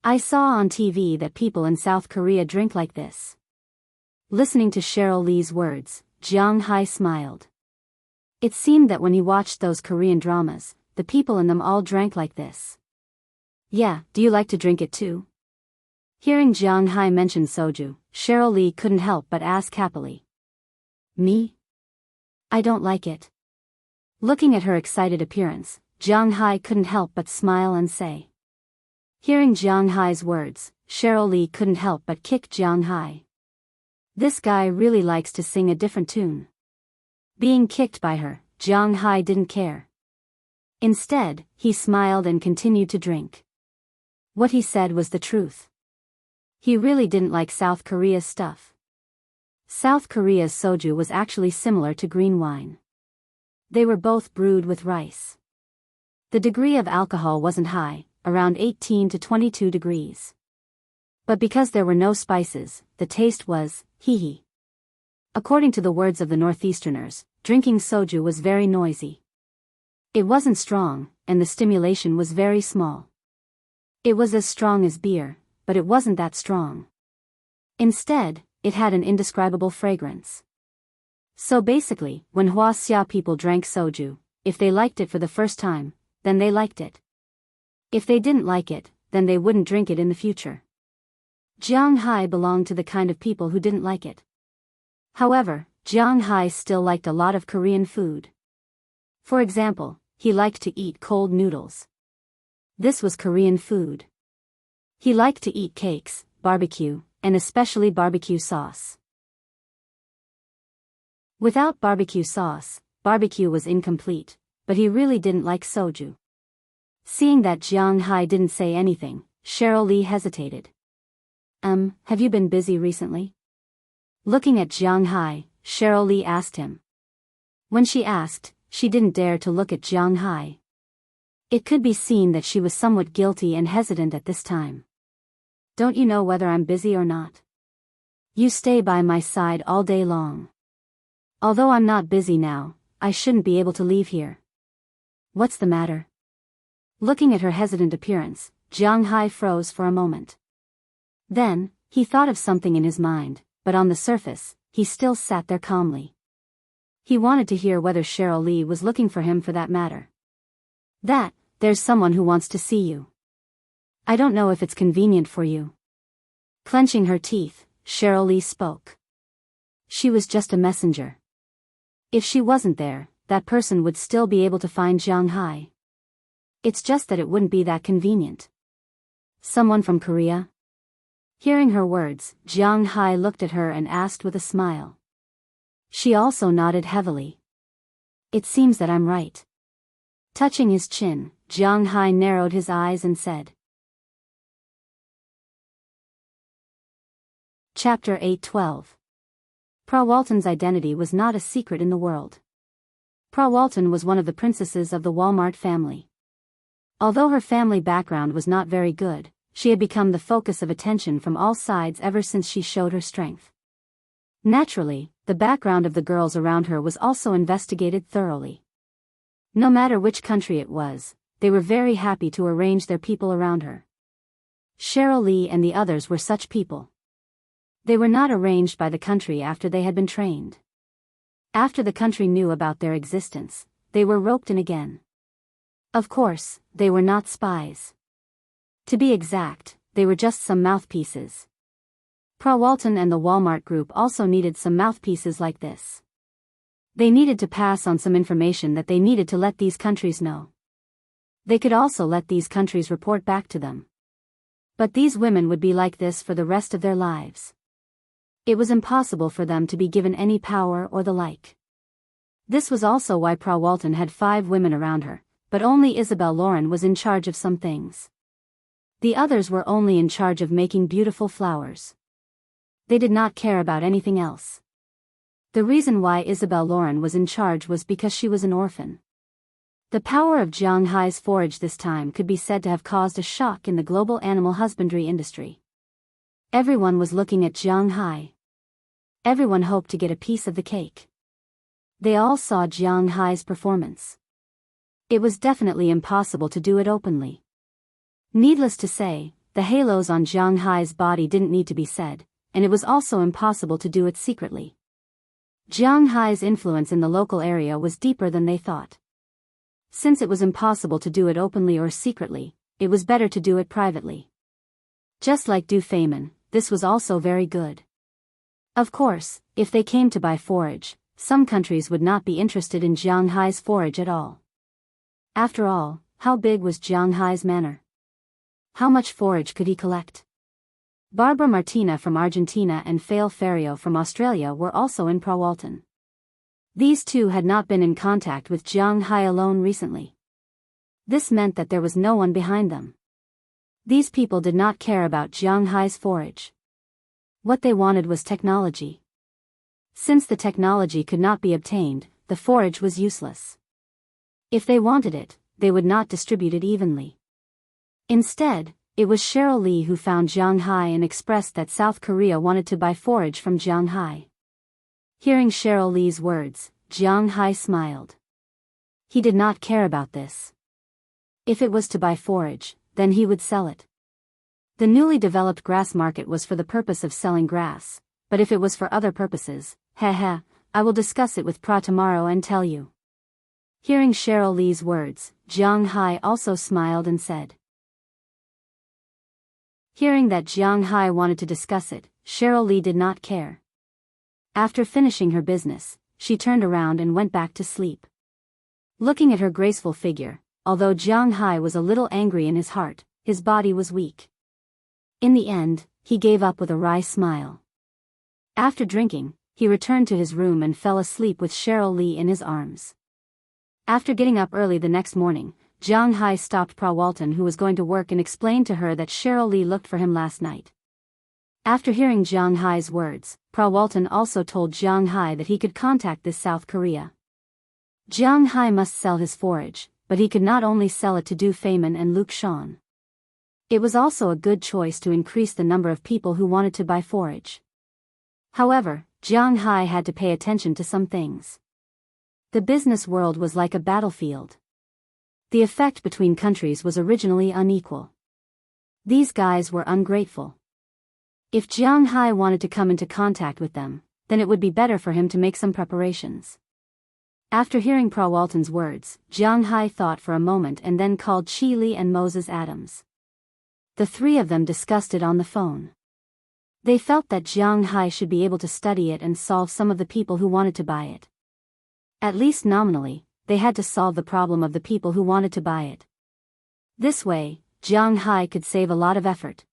I saw on TV that people in South Korea drink like this. Listening to Cheryl Lee's words, Jianghai smiled. It seemed that when he watched those Korean dramas, the people in them all drank like this. Yeah, do you like to drink it too? Hearing Jianghai mention soju, Cheryl Lee couldn't help but ask happily. Me? I don't like it. Looking at her excited appearance, Jianghai couldn't help but smile and say. Hearing Jiang Hai's words, Cheryl Lee couldn't help but kick Jiang Hai. This guy really likes to sing a different tune. Being kicked by her, Jiang Hai didn't care. Instead, he smiled and continued to drink. What he said was the truth. He really didn't like South Korea's stuff. South Korea's soju was actually similar to green wine. They were both brewed with rice. The degree of alcohol wasn't high, around 18 to 22 degrees. But because there were no spices, the taste was, hee. According to the words of the Northeasterners, drinking soju was very noisy. It wasn't strong, and the stimulation was very small. It was as strong as beer, but it wasn't that strong. Instead, it had an indescribable fragrance. So basically, when Wuxia people drank soju, if they liked it for the first time, then they liked it. If they didn't like it, then they wouldn't drink it in the future. Jiang Hai belonged to the kind of people who didn't like it. However, Jiang Hai still liked a lot of Korean food. For example, he liked to eat cold noodles. This was Korean food. He liked to eat cakes, barbecue, and especially barbecue sauce. Without barbecue sauce, barbecue was incomplete, but he really didn't like soju. Seeing that Jiang Hai didn't say anything, Cheryl Lee hesitated. Have you been busy recently? Looking at Jiang Hai, Cheryl Lee asked him. When she asked, she didn't dare to look at Jiang Hai. It could be seen that she was somewhat guilty and hesitant at this time. Don't you know whether I'm busy or not? You stay by my side all day long. Although I'm not busy now, I shouldn't be able to leave here. What's the matter? Looking at her hesitant appearance, Jiang Hai froze for a moment. Then, he thought of something in his mind, but on the surface, he still sat there calmly. He wanted to hear whether Cheryl Lee was looking for him for that matter. There's someone who wants to see you. I don't know if it's convenient for you. Clenching her teeth, Cheryl Lee spoke. She was just a messenger. If she wasn't there, that person would still be able to find Jiang Hai. It's just that it wouldn't be that convenient. Someone from Korea? Hearing her words, Jiang Hai looked at her and asked with a smile. She also nodded heavily. It seems that I'm right. Touching his chin, Jiang Hai narrowed his eyes and said. Chapter 8:12. Pra Walton's identity was not a secret in the world. Pra Walton was one of the princesses of the Walmart family. Although her family background was not very good, she had become the focus of attention from all sides ever since she showed her strength. Naturally, the background of the girls around her was also investigated thoroughly. No matter which country it was, they were very happy to arrange their people around her. Cheryl Lee and the others were such people. They were not arranged by the country after they had been trained. After the country knew about their existence, they were roped in again. Of course, they were not spies. To be exact, they were just some mouthpieces. Pra Walton and the Walmart Group also needed some mouthpieces like this. They needed to pass on some information that they needed to let these countries know. They could also let these countries report back to them. But these women would be like this for the rest of their lives. It was impossible for them to be given any power or the like. This was also why Pra Walton had 5 women around her, but only Isabel Lauren was in charge of some things. The others were only in charge of making beautiful flowers. They did not care about anything else. The reason why Isabel Lauren was in charge was because she was an orphan. The power of Jiang Hai's forage this time could be said to have caused a shock in the global animal husbandry industry. Everyone was looking at Jiang Hai. Everyone hoped to get a piece of the cake. They all saw Jiang Hai's performance. It was definitely impossible to do it openly. Needless to say, the halos on Jiang Hai's body didn't need to be said, and it was also impossible to do it secretly. Jiang Hai's influence in the local area was deeper than they thought. Since it was impossible to do it openly or secretly, it was better to do it privately. Just like Du Feynman, this was also very good. Of course, if they came to buy forage, some countries would not be interested in Jiang Hai's forage at all. After all, how big was Jiang Hai's manor? How much forage could he collect? Barbara Martina from Argentina and Fail Ferrio from Australia were also in Prawalton. These two had not been in contact with Jianghu alone recently. This meant that there was no one behind them. These people did not care about Jianghu's forage. What they wanted was technology. Since the technology could not be obtained, the forage was useless. If they wanted it, they would not distribute it evenly. Instead, it was Cheryl Lee who found Jianghu and expressed that South Korea wanted to buy forage from Jianghu. Hearing Cheryl Lee's words, Jianghu smiled. He did not care about this. If it was to buy forage, then he would sell it. The newly developed grass market was for the purpose of selling grass, but if it was for other purposes, I will discuss it with Pra tomorrow and tell you. Hearing Cheryl Lee's words, Jianghu also smiled and said. Hearing that Jianghu wanted to discuss it, Cheryl Lee did not care. After finishing her business, she turned around and went back to sleep. Looking at her graceful figure, although Jianghu was a little angry in his heart, his body was weak. In the end, he gave up with a wry smile. After drinking, he returned to his room and fell asleep with Cheryl Lee in his arms. After getting up early the next morning, Jianghu stopped Prawalton, who was going to work, and explained to her that Cheryl Lee looked for him last night. After hearing Jianghu's words, Prawalton also told Jianghu that he could contact this South Korea. Jianghu must sell his forage, but he could not only sell it to Du Feimin and Luke Shan. It was also a good choice to increase the number of people who wanted to buy forage. However, Jianghu had to pay attention to some things. The business world was like a battlefield. The effect between countries was originally unequal. These guys were ungrateful. If Jianghu wanted to come into contact with them, then it would be better for him to make some preparations. After hearing Prawalton's words, Jianghu thought for a moment and then called Chi Li and Moses Adams. The three of them discussed it on the phone. They felt that Jianghu should be able to study it and solve some of the people who wanted to buy it. At least nominally, they had to solve the problem of the people who wanted to buy it. This way, Jianghu could save a lot of effort.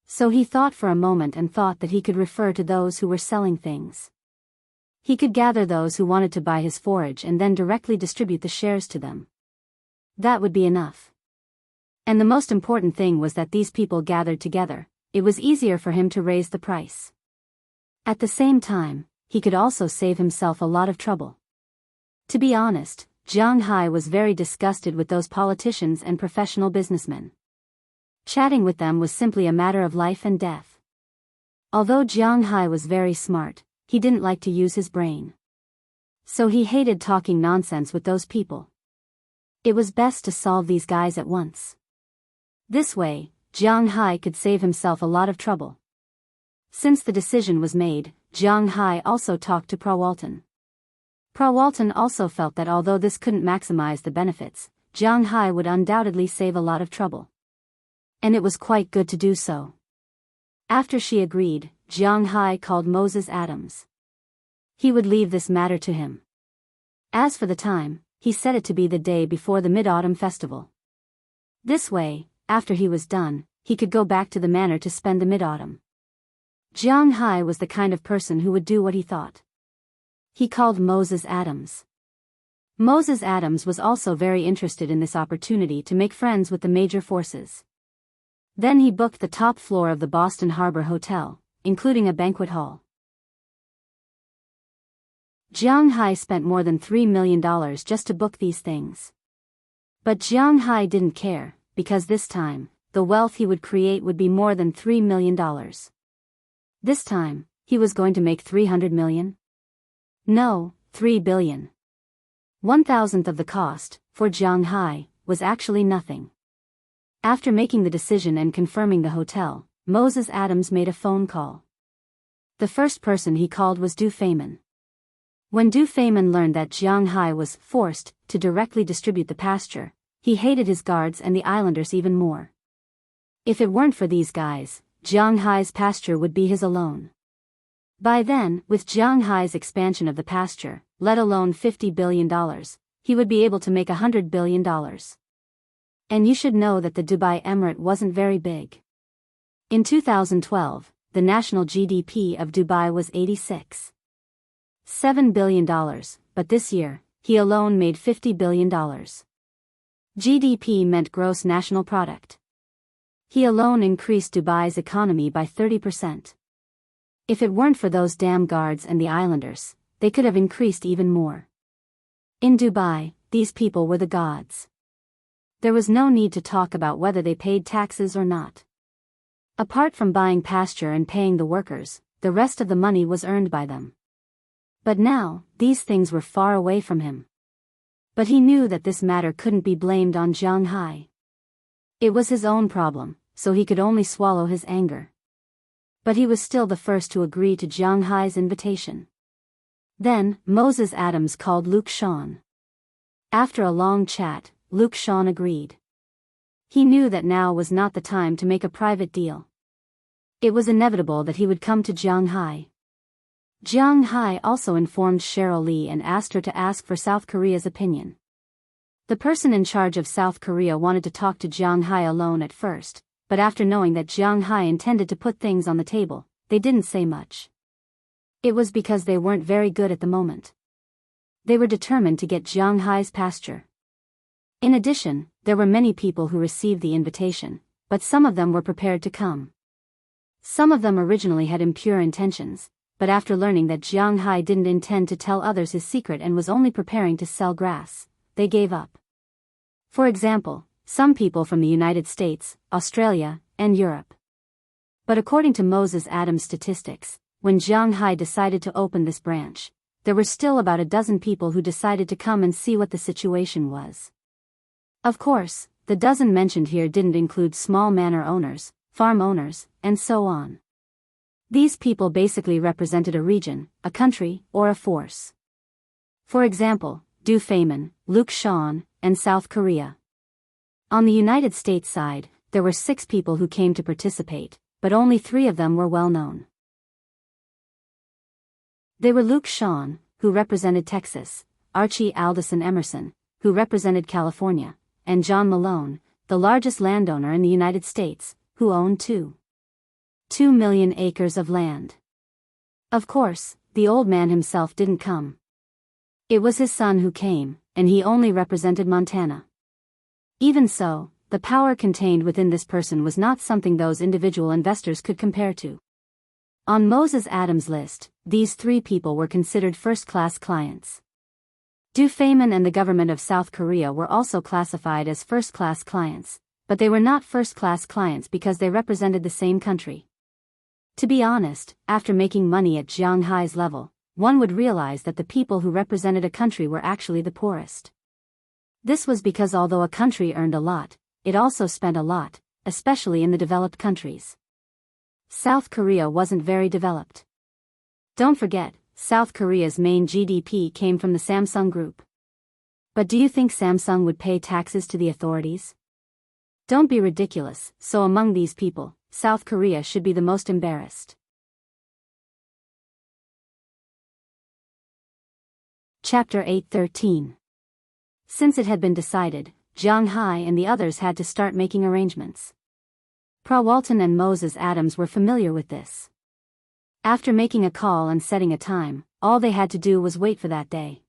So he thought for a moment and thought that he could refer to those who were selling things. He could gather those who wanted to buy his forage and then directly distribute the shares to them. That would be enough. And the most important thing was that these people gathered together, it was easier for him to raise the price. At the same time, he could also save himself a lot of trouble. To be honest, Jianghu was very disgusted with those politicians and professional businessmen. Chatting with them was simply a matter of life and death. Although Jianghu was very smart, he didn't like to use his brain. So he hated talking nonsense with those people. It was best to solve these guys at once. This way, Jianghu could save himself a lot of trouble. Since the decision was made, Jianghu also talked to Prawalton. Prawalton also felt that although this couldn't maximize the benefits, Jianghu would undoubtedly save a lot of trouble. And it was quite good to do so. After she agreed, Jianghu called Moses Adams. He would leave this matter to him. As for the time, he set it to be the day before the Mid-Autumn Festival. This way, after he was done, he could go back to the manor to spend the mid-autumn. Jianghu was the kind of person who would do what he thought. He called Moses Adams. Moses Adams was also very interested in this opportunity to make friends with the major forces. Then he booked the top floor of the Boston Harbor Hotel, including a banquet hall. Jianghu spent more than $3 million just to book these things. But Jianghu didn't care, because this time, the wealth he would create would be more than $3 million. This time, he was going to make 300 million? No, 3 billion. 1,000th of the cost, for Jianghu, was actually nothing. After making the decision and confirming the hotel, Moses Adams made a phone call. The first person he called was Du Feimin. When Du Feimin learned that Jianghu was forced to directly distribute the pasture, he hated his guards and the islanders even more. If it weren't for these guys, Jianghu's pasture would be his alone. By then, with Jianghu's expansion of the pasture, let alone $50 billion, he would be able to make $100 billion. And you should know that the Dubai Emirate wasn't very big. In 2012, the national GDP of Dubai was $86.7 billion, but this year, he alone made $50 billion. GDP meant gross national product. He alone increased Dubai's economy by 30%. If it weren't for those damn guards and the islanders, they could have increased even more. In Dubai, these people were the gods. There was no need to talk about whether they paid taxes or not. Apart from buying pasture and paying the workers, the rest of the money was earned by them. But now, these things were far away from him. But he knew that this matter couldn't be blamed on Jianghu. It was his own problem, so he could only swallow his anger. But he was still the first to agree to Jianghu's invitation. Then, Moses Adams called Luke Shawn. After a long chat, Luke Shawn agreed. He knew that now was not the time to make a private deal. It was inevitable that he would come to Jianghu. Jianghu also informed Cheryl Lee and asked her to ask for South Korea's opinion. The person in charge of South Korea wanted to talk to Jianghu alone at first, but after knowing that Jianghu intended to put things on the table, they didn't say much. It was because they weren't very good at the moment. They were determined to get Jianghu's pasture. In addition, there were many people who received the invitation, but some of them were prepared to come. Some of them originally had impure intentions, but after learning that Jianghu didn't intend to tell others his secret and was only preparing to sell grass, they gave up. For example, some people from the United States, Australia, and Europe. But according to Moses Adams' statistics, when Jianghu decided to open this branch, there were still about a dozen people who decided to come and see what the situation was. Of course, the dozen mentioned here didn't include small manor owners, farm owners, and so on. These people basically represented a region, a country, or a force. For example, Du Feynman, Luke Shawn, and South Korea. On the United States side, there were 6 people who came to participate, but only 3 of them were well known. They were Luke Shawn, who represented Texas, Archie Alderson Emerson, who represented California, and John Malone, the largest landowner in the United States, who owned 2 million acres of land. Of course, the old man himself didn't come. It was his son who came, and he only represented Montana. Even so, the power contained within this person was not something those individual investors could compare to. On Moses Adams' list, these 3 people were considered first-class clients. Du Feynman and the government of South Korea were also classified as first-class clients, but they were not first-class clients because they represented the same country. To be honest, after making money at Jianghu's level, one would realize that the people who represented a country were actually the poorest. This was because although a country earned a lot, it also spent a lot, especially in the developed countries. South Korea wasn't very developed. Don't forget, South Korea's main GDP came from the Samsung Group. But do you think Samsung would pay taxes to the authorities? Don't be ridiculous, so among these people, South Korea should be the most embarrassed. Chapter 8:13. Since it had been decided, Jianghu and the others had to start making arrangements. Walton and Moses Adams were familiar with this. After making a call and setting a time, all they had to do was wait for that day.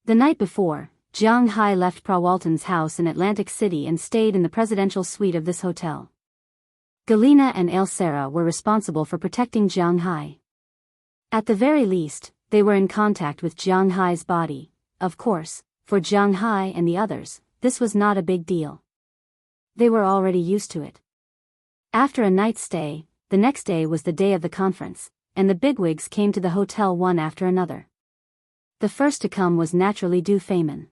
The night before, Jianghu left Walton's house in Atlantic City and stayed in the presidential suite of this hotel. Galina and Ailsara were responsible for protecting Jianghu. At the very least, they were in contact with Jianghu's body. Of course, for Jianghu and the others, this was not a big deal. They were already used to it. After a night's stay, the next day was the day of the conference, and the bigwigs came to the hotel one after another. The first to come was naturally Du Feynman.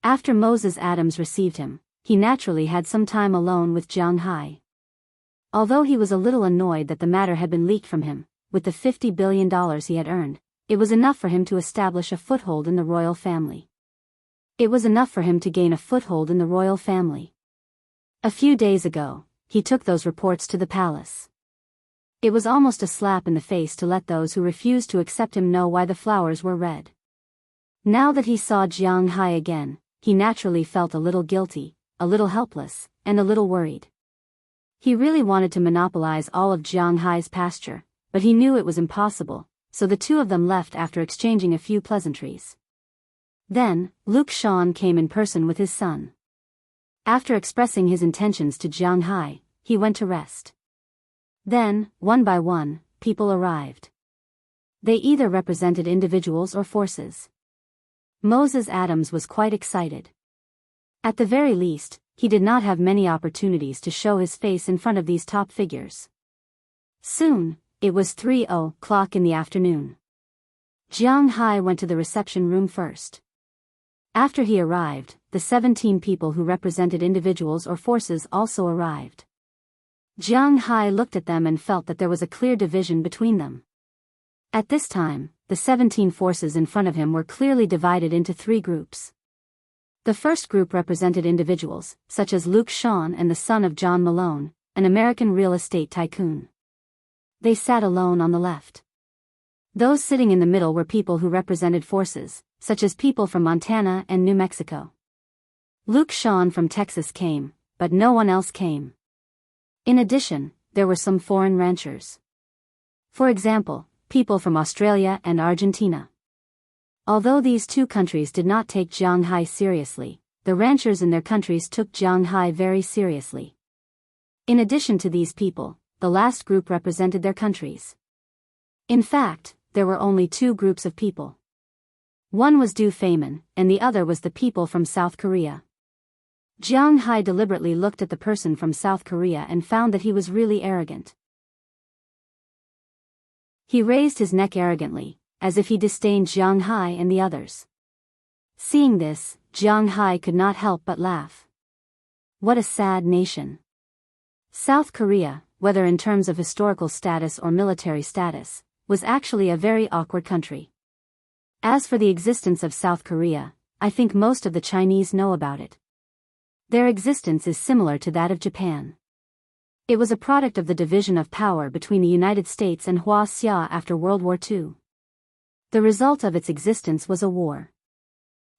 After Moses Adams received him, he naturally had some time alone with Jianghu. Although he was a little annoyed that the matter had been leaked from him, with the $50 billion he had earned, it was enough for him to establish a foothold in the royal family. It was enough for him to gain a foothold in the royal family. A few days ago, he took those reports to the palace. It was almost a slap in the face to let those who refused to accept him know why the flowers were red. Now that he saw Jianghu again, he naturally felt a little guilty, a little helpless, and a little worried. He really wanted to monopolize all of Jianghai's pasture, but he knew it was impossible, so the two of them left after exchanging a few pleasantries. Then, Wuxia came in person with his son. After expressing his intentions to Jianghai, he went to rest. Then, one by one, people arrived. They either represented individuals or forces. Moses Adams was quite excited. At the very least, he did not have many opportunities to show his face in front of these top figures. Soon, it was 3:00 in the afternoon. Jianghai went to the reception room first. After he arrived, the 17 people who represented individuals or forces also arrived. Jianghai looked at them and felt that there was a clear division between them. At this time, the 17 forces in front of him were clearly divided into 3 groups. The first group represented individuals, such as Wuxia and the son of John Malone, an American real estate tycoon. They sat alone on the left. Those sitting in the middle were people who represented forces, such as people from Montana and New Mexico. Wuxia from Texas came, but no one else came. In addition, there were some foreign ranchers. For example, people from Australia and Argentina. Although these two countries did not take Jianghai seriously, the ranchers in their countries took Jianghai very seriously. In addition to these people, the last group represented their countries. In fact, there were only 2 groups of people. One was Du Feynman, and the other was the people from South Korea. Jianghai deliberately looked at the person from South Korea and found that he was really arrogant. He raised his neck arrogantly, as if he disdained Jianghai and the others. Seeing this, Jianghai could not help but laugh. What a sad nation. South Korea, whether in terms of historical status or military status, was actually a very awkward country. As for the existence of South Korea, I think most of the Chinese know about it. Their existence is similar to that of Japan. It was a product of the division of power between the United States and Wuxia after World War II. The result of its existence was a war.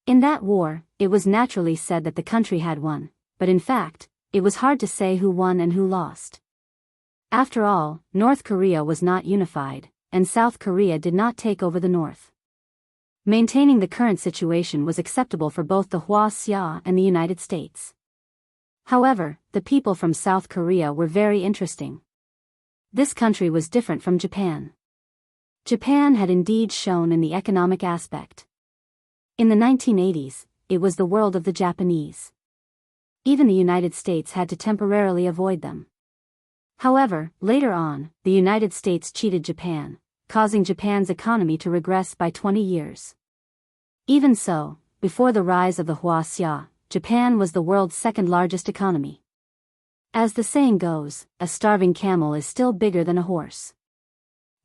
In that war, it was naturally said that the country had won, but in fact, it was hard to say who won and who lost. After all, North Korea was not unified, and South Korea did not take over the North. Maintaining the current situation was acceptable for both the Wuxia and the United States. However, the people from South Korea were very interesting. This country was different from Japan. Japan had indeed shone in the economic aspect. In the 1980s, it was the world of the Japanese. Even the United States had to temporarily avoid them. However, later on, the United States cheated Japan, causing Japan's economy to regress by 20 years. Even so, before the rise of the Wuxia, Japan was the world's second-largest economy. As the saying goes, a starving camel is still bigger than a horse.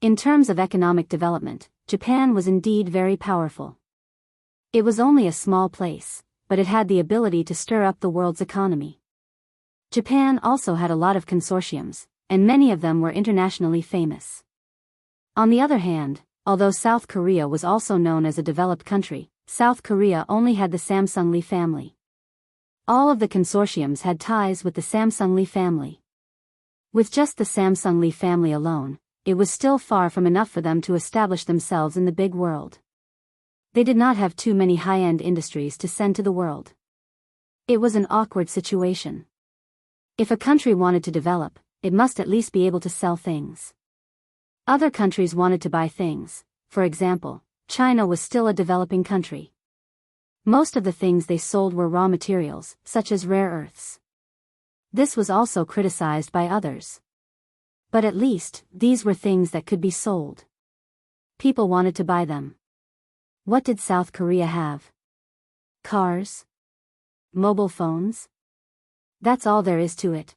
In terms of economic development, Japan was indeed very powerful. It was only a small place, but it had the ability to stir up the world's economy. Japan also had a lot of consortiums, and many of them were internationally famous. On the other hand, although South Korea was also known as a developed country, South Korea only had the Samsung Lee family. All of the consortiums had ties with the Samsung Lee family. With just the Samsung Lee family alone, it was still far from enough for them to establish themselves in the big world. They did not have too many high-end industries to send to the world. It was an awkward situation. If a country wanted to develop, it must at least be able to sell things. Other countries wanted to buy things. For example, China was still a developing country. Most of the things they sold were raw materials, such as rare earths. This was also criticized by others. But at least, these were things that could be sold. People wanted to buy them. What did South Korea have? Cars? Mobile phones? That's all there is to it.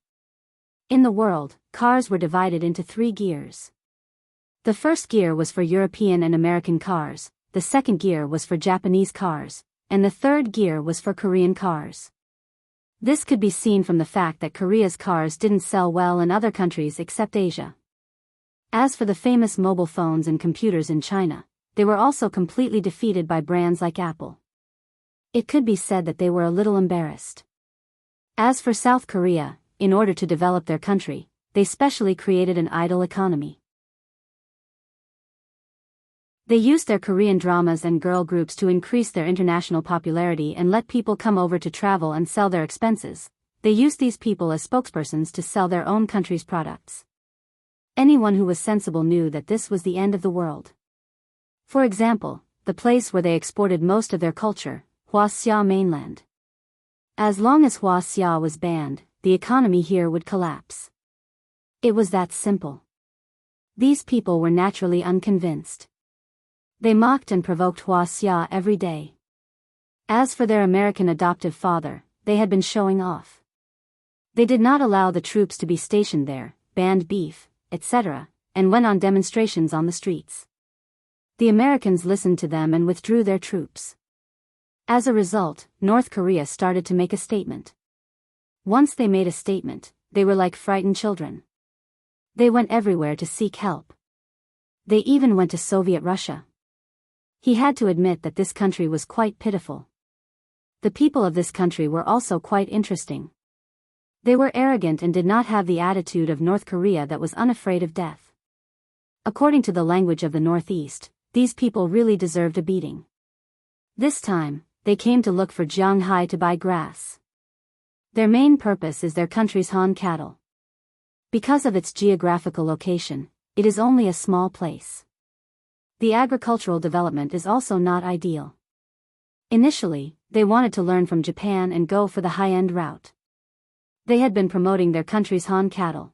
In the world, cars were divided into 3 gears. The first gear was for European and American cars, the second gear was for Japanese cars, and the third gear was for Korean cars. This could be seen from the fact that Korea's cars didn't sell well in other countries except Asia. As for the famous mobile phones and computers in China, they were also completely defeated by brands like Apple. It could be said that they were a little embarrassed. As for South Korea, in order to develop their country, they specially created an idol economy. They used their Korean dramas and girl groups to increase their international popularity and let people come over to travel and sell their expenses. They used these people as spokespersons to sell their own country's products. Anyone who was sensible knew that this was the end of the world. For example, the place where they exported most of their culture, Wuxia mainland. As long as Wuxia was banned, the economy here would collapse. It was that simple. These people were naturally unconvinced. They mocked and provoked Wuxia every day. As for their American adoptive father, they had been showing off. They did not allow the troops to be stationed there, banned beef, etc., and went on demonstrations on the streets. The Americans listened to them and withdrew their troops. As a result, North Korea started to make a statement. Once they made a statement, they were like frightened children. They went everywhere to seek help. They even went to Soviet Russia. He had to admit that this country was quite pitiful. The people of this country were also quite interesting. They were arrogant and did not have the attitude of North Korea that was unafraid of death. According to the language of the Northeast, these people really deserved a beating. This time, they came to look for Jianghu to buy grass. Their main purpose is their country's Han cattle. Because of its geographical location, it is only a small place. The agricultural development is also not ideal. Initially, they wanted to learn from Japan and go for the high-end route. They had been promoting their country's Han cattle.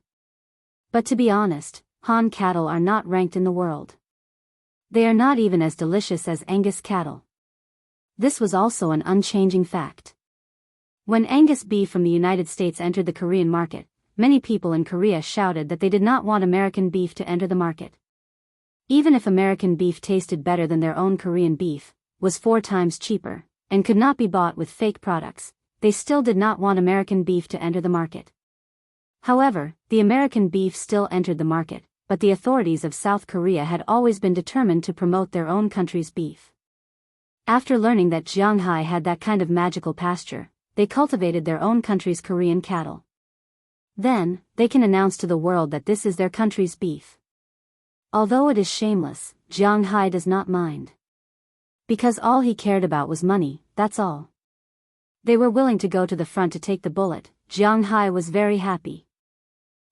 But to be honest, Han cattle are not ranked in the world. They are not even as delicious as Angus cattle. This was also an unchanging fact. When Angus beef from the United States entered the Korean market, many people in Korea shouted that they did not want American beef to enter the market. Even if American beef tasted better than their own Korean beef, was 4 times cheaper, and could not be bought with fake products, they still did not want American beef to enter the market. However, the American beef still entered the market, but the authorities of South Korea had always been determined to promote their own country's beef. After learning that Jianghu had that kind of magical pasture, they cultivated their own country's Korean cattle. Then, they can announce to the world that this is their country's beef. Although it is shameless, Jianghu does not mind. Because all he cared about was money, that's all. They were willing to go to the front to take the bullet. Jianghu was very happy.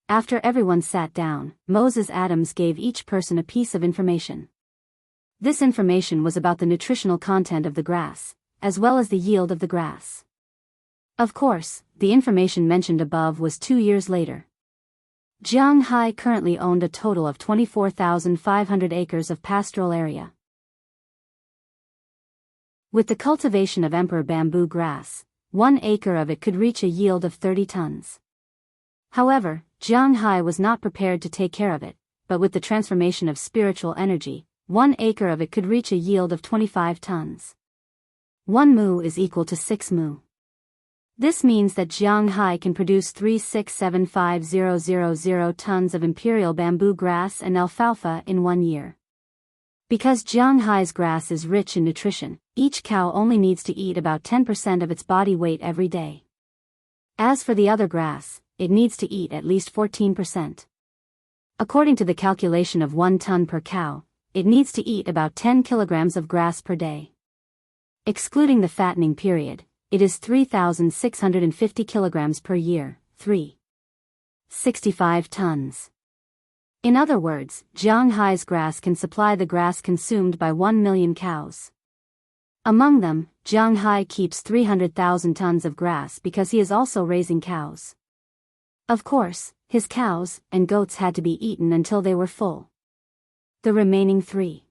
After everyone sat down, Moses Adams gave each person a piece of information. This information was about the nutritional content of the grass, as well as the yield of the grass. Of course, the information mentioned above was 2 years later. Jianghu currently owned a total of 24,500 acres of pastoral area. With the cultivation of emperor bamboo grass, 1 acre of it could reach a yield of 30 tons. However, Jianghu was not prepared to take care of it, but with the transformation of spiritual energy, 1 acre of it could reach a yield of 25 tons. 1 mu is equal to 6 mu. This means that Jianghu can produce 3675000 tons of imperial bamboo grass and alfalfa in 1 year. Because Jianghu's grass is rich in nutrition, each cow only needs to eat about 10% of its body weight every day. As for the other grass, it needs to eat at least 14%. According to the calculation of 1 ton per cow, it needs to eat about 10 kilograms of grass per day. Excluding the fattening period, it is 3,650 kilograms per year, 365 tons. In other words, Jianghu's grass can supply the grass consumed by 1 million cows. Among them, Jianghu keeps 300,000 tons of grass because he is also raising cows. Of course, his cows and goats had to be eaten until they were full. The remaining 3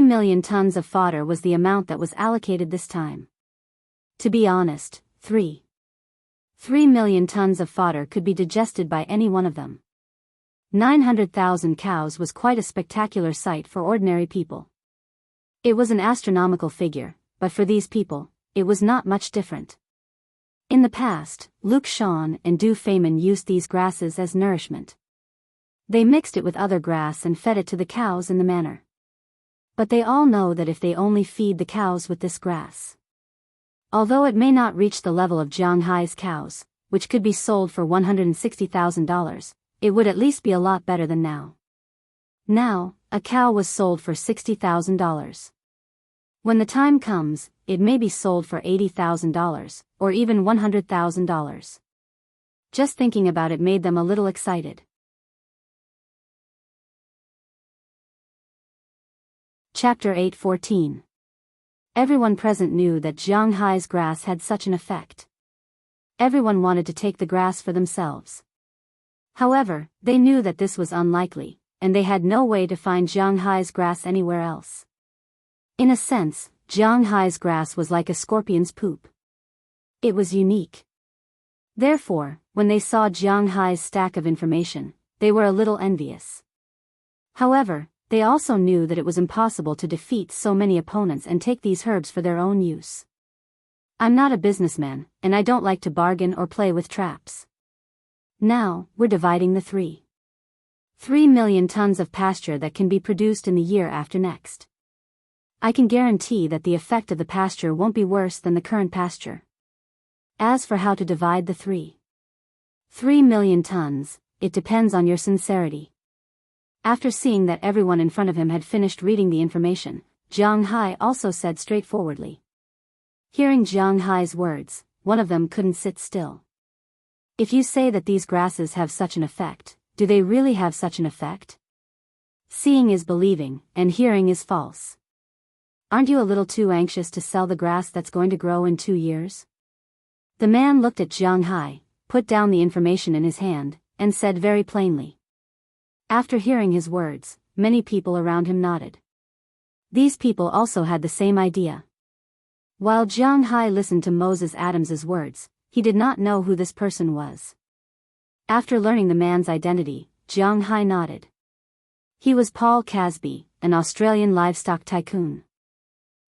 million tons of fodder was the amount that was allocated this time. To be honest, 3 million tons of fodder could be digested by any one of them. 900,000 cows was quite a spectacular sight for ordinary people. It was an astronomical figure, but for these people, it was not much different. In the past, Luke Shawn and Du Feynman used these grasses as nourishment. They mixed it with other grass and fed it to the cows in the manner. But they all know that if they only feed the cows with this grass, Although it may not reach the level of Jianghai's cows, which could be sold for $160,000, it would at least be a lot better than now. Now, a cow was sold for $60,000. When the time comes, it may be sold for $80,000, or even $100,000. Just thinking about it made them a little excited. Chapter 8:14. Everyone present knew that Jianghai's grass had such an effect. Everyone wanted to take the grass for themselves. However, they knew that this was unlikely, and they had no way to find Jianghai's grass anywhere else. In a sense, Jianghai's grass was like a scorpion's poop. It was unique. Therefore, when they saw Jianghai's stack of information, they were a little envious. However, they also knew that it was impossible to defeat so many opponents and take these herbs for their own use. I'm not a businessman, and I don't like to bargain or play with traps. Now, we're dividing the 3 million tons of pasture that can be produced in the year after next. I can guarantee that the effect of the pasture won't be worse than the current pasture. As for how to divide the 3 million tons, it depends on your sincerity. After seeing that everyone in front of him had finished reading the information, Jianghai also said straightforwardly. Hearing Jianghai's words, one of them couldn't sit still. If you say that these grasses have such an effect, do they really have such an effect? Seeing is believing, and hearing is false. Aren't you a little too anxious to sell the grass that's going to grow in 2 years? The man looked at Jianghai, put down the information in his hand, and said very plainly. After hearing his words, many people around him nodded. These people also had the same idea. While Jianghai listened to Moses Adams's words, he did not know who this person was. After learning the man's identity, Jianghai nodded. He was Paul Casby, an Australian livestock tycoon.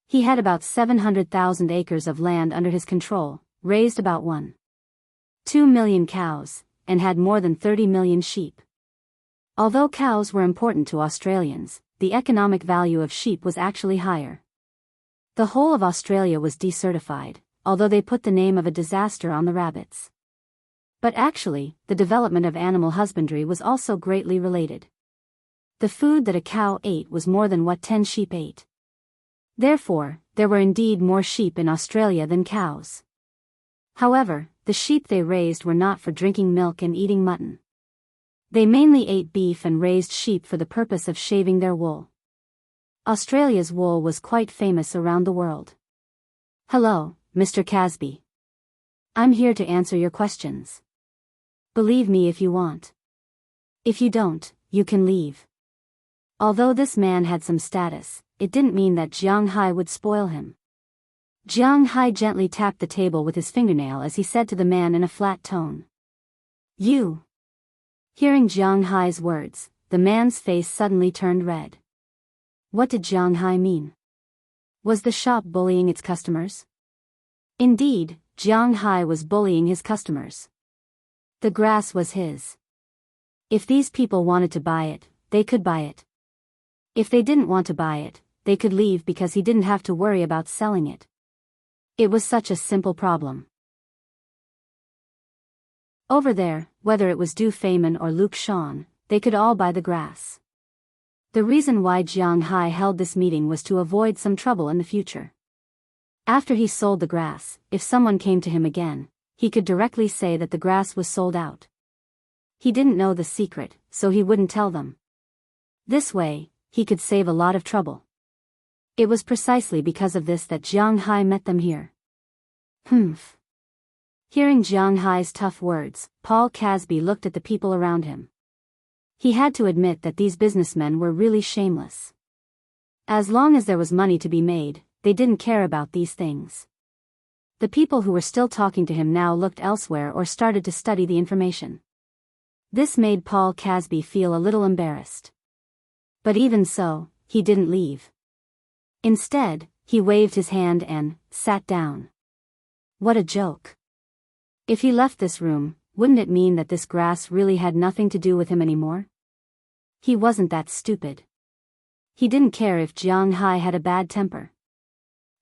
He had about 700,000 acres of land under his control, raised about 1.2 million cows, and had more than 30 million sheep. Although cows were important to Australians, the economic value of sheep was actually higher. The whole of Australia was desertified, although they put the name of a disaster on the rabbits. But actually, the development of animal husbandry was also greatly related. The food that a cow ate was more than what 10 sheep ate. Therefore, there were indeed more sheep in Australia than cows. However, the sheep they raised were not for drinking milk and eating mutton. They mainly ate beef and raised sheep for the purpose of shaving their wool. Australia's wool was quite famous around the world. Hello, Mr. Casby. I'm here to answer your questions. Believe me if you want. If you don't, you can leave. Although this man had some status, it didn't mean that Jianghai would spoil him. Jianghai gently tapped the table with his fingernail as he said to the man in a flat tone. You. Hearing Jianghai's words, the man's face suddenly turned red. What did Jianghai mean? Was the shop bullying its customers? Indeed, Jianghai was bullying his customers. The grass was his. If these people wanted to buy it, they could buy it. If they didn't want to buy it, they could leave because he didn't have to worry about selling it. It was such a simple problem. Over there, whether it was Du Feynman or Luke Shawn, they could all buy the grass. The reason why Jianghai held this meeting was to avoid some trouble in the future. After he sold the grass, if someone came to him again, he could directly say that the grass was sold out. He didn't know the secret, so he wouldn't tell them. This way, he could save a lot of trouble. It was precisely because of this that Jianghai met them here. Humph. Hearing Jianghai's tough words, Paul Casby looked at the people around him. He had to admit that these businessmen were really shameless. As long as there was money to be made, they didn't care about these things. The people who were still talking to him now looked elsewhere or started to study the information. This made Paul Casby feel a little embarrassed. But even so, he didn't leave. Instead, he waved his hand and sat down. What a joke. If he left this room, wouldn't it mean that this grass really had nothing to do with him anymore? He wasn't that stupid. He didn't care if Jianghai had a bad temper.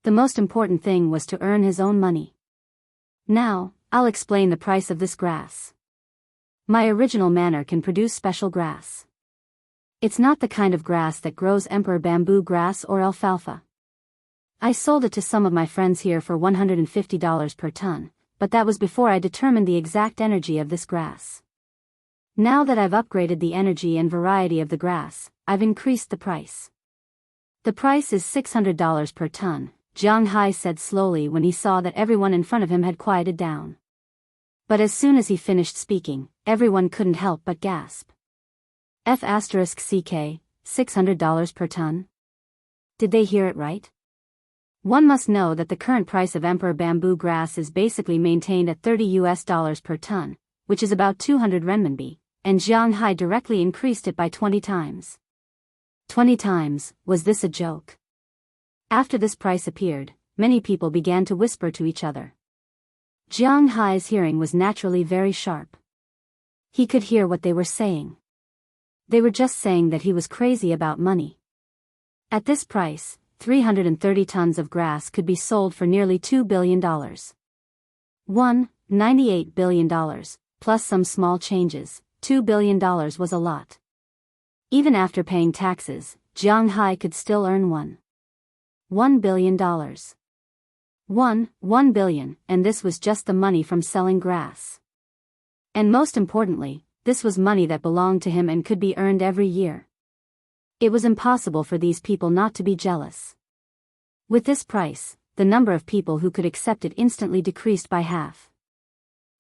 The most important thing was to earn his own money. Now, I'll explain the price of this grass. My original manor can produce special grass. It's not the kind of grass that grows emperor bamboo grass or alfalfa. I sold it to some of my friends here for $150 per ton, but that was before I determined the exact energy of this grass. Now that I've upgraded the energy and variety of the grass, I've increased the price. The price is $600 per ton, Jianghu said slowly when he saw that everyone in front of him had quieted down. But as soon as he finished speaking, everyone couldn't help but gasp. $600 per ton? Did they hear it right? One must know that the current price of emperor bamboo grass is basically maintained at $30 per ton, which is about 200 renminbi, and Jianghu directly increased it by 20 times. 20 times, was this a joke? After this price appeared, many people began to whisper to each other. Jianghu's hearing was naturally very sharp. He could hear what they were saying. They were just saying that he was crazy about money. At this price, 330 tons of grass could be sold for nearly $2 billion. $98 billion, plus some small changes, $2 billion was a lot. Even after paying taxes, Jianghu could still earn $1 billion. $1 billion, and this was just the money from selling grass. And most importantly, this was money that belonged to him and could be earned every year. It was impossible for these people not to be jealous. With this price, the number of people who could accept it instantly decreased by half.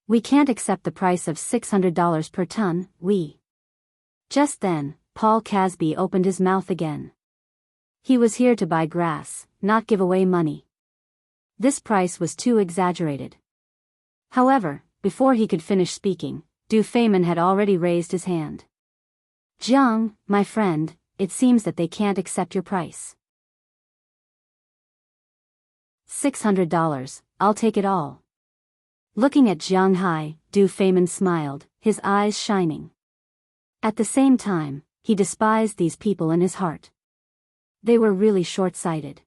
We can't accept the price of $600 per ton, we. Just then, Paul Casby opened his mouth again. He was here to buy grass, not give away money. This price was too exaggerated. However, before he could finish speaking, Du Feimin had already raised his hand. Jiang, my friend, it seems that they can't accept your price. $600, I'll take it all. Looking at Jianghu, Du Feimin smiled, his eyes shining. At the same time, he despised these people in his heart. They were really short-sighted.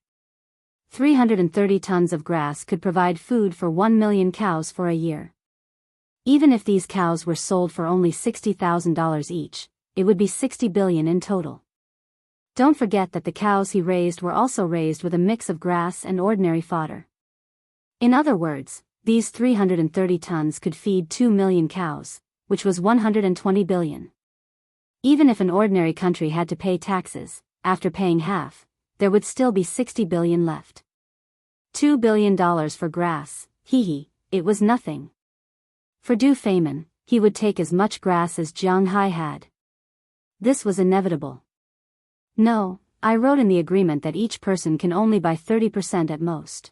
330 tons of grass could provide food for 1 million cows for a year. Even if these cows were sold for only $60,000 each, it would be 60 billion in total. Don't forget that the cows he raised were also raised with a mix of grass and ordinary fodder. In other words, these 330 tons could feed 2 million cows, which was 120 billion. Even if an ordinary country had to pay taxes, after paying half, there would still be 60 billion left. $2 billion for grass, it was nothing. For Du Feimin, he would take as much grass as Jianghu had. This was inevitable. No, I wrote in the agreement that each person can only buy 30% at most.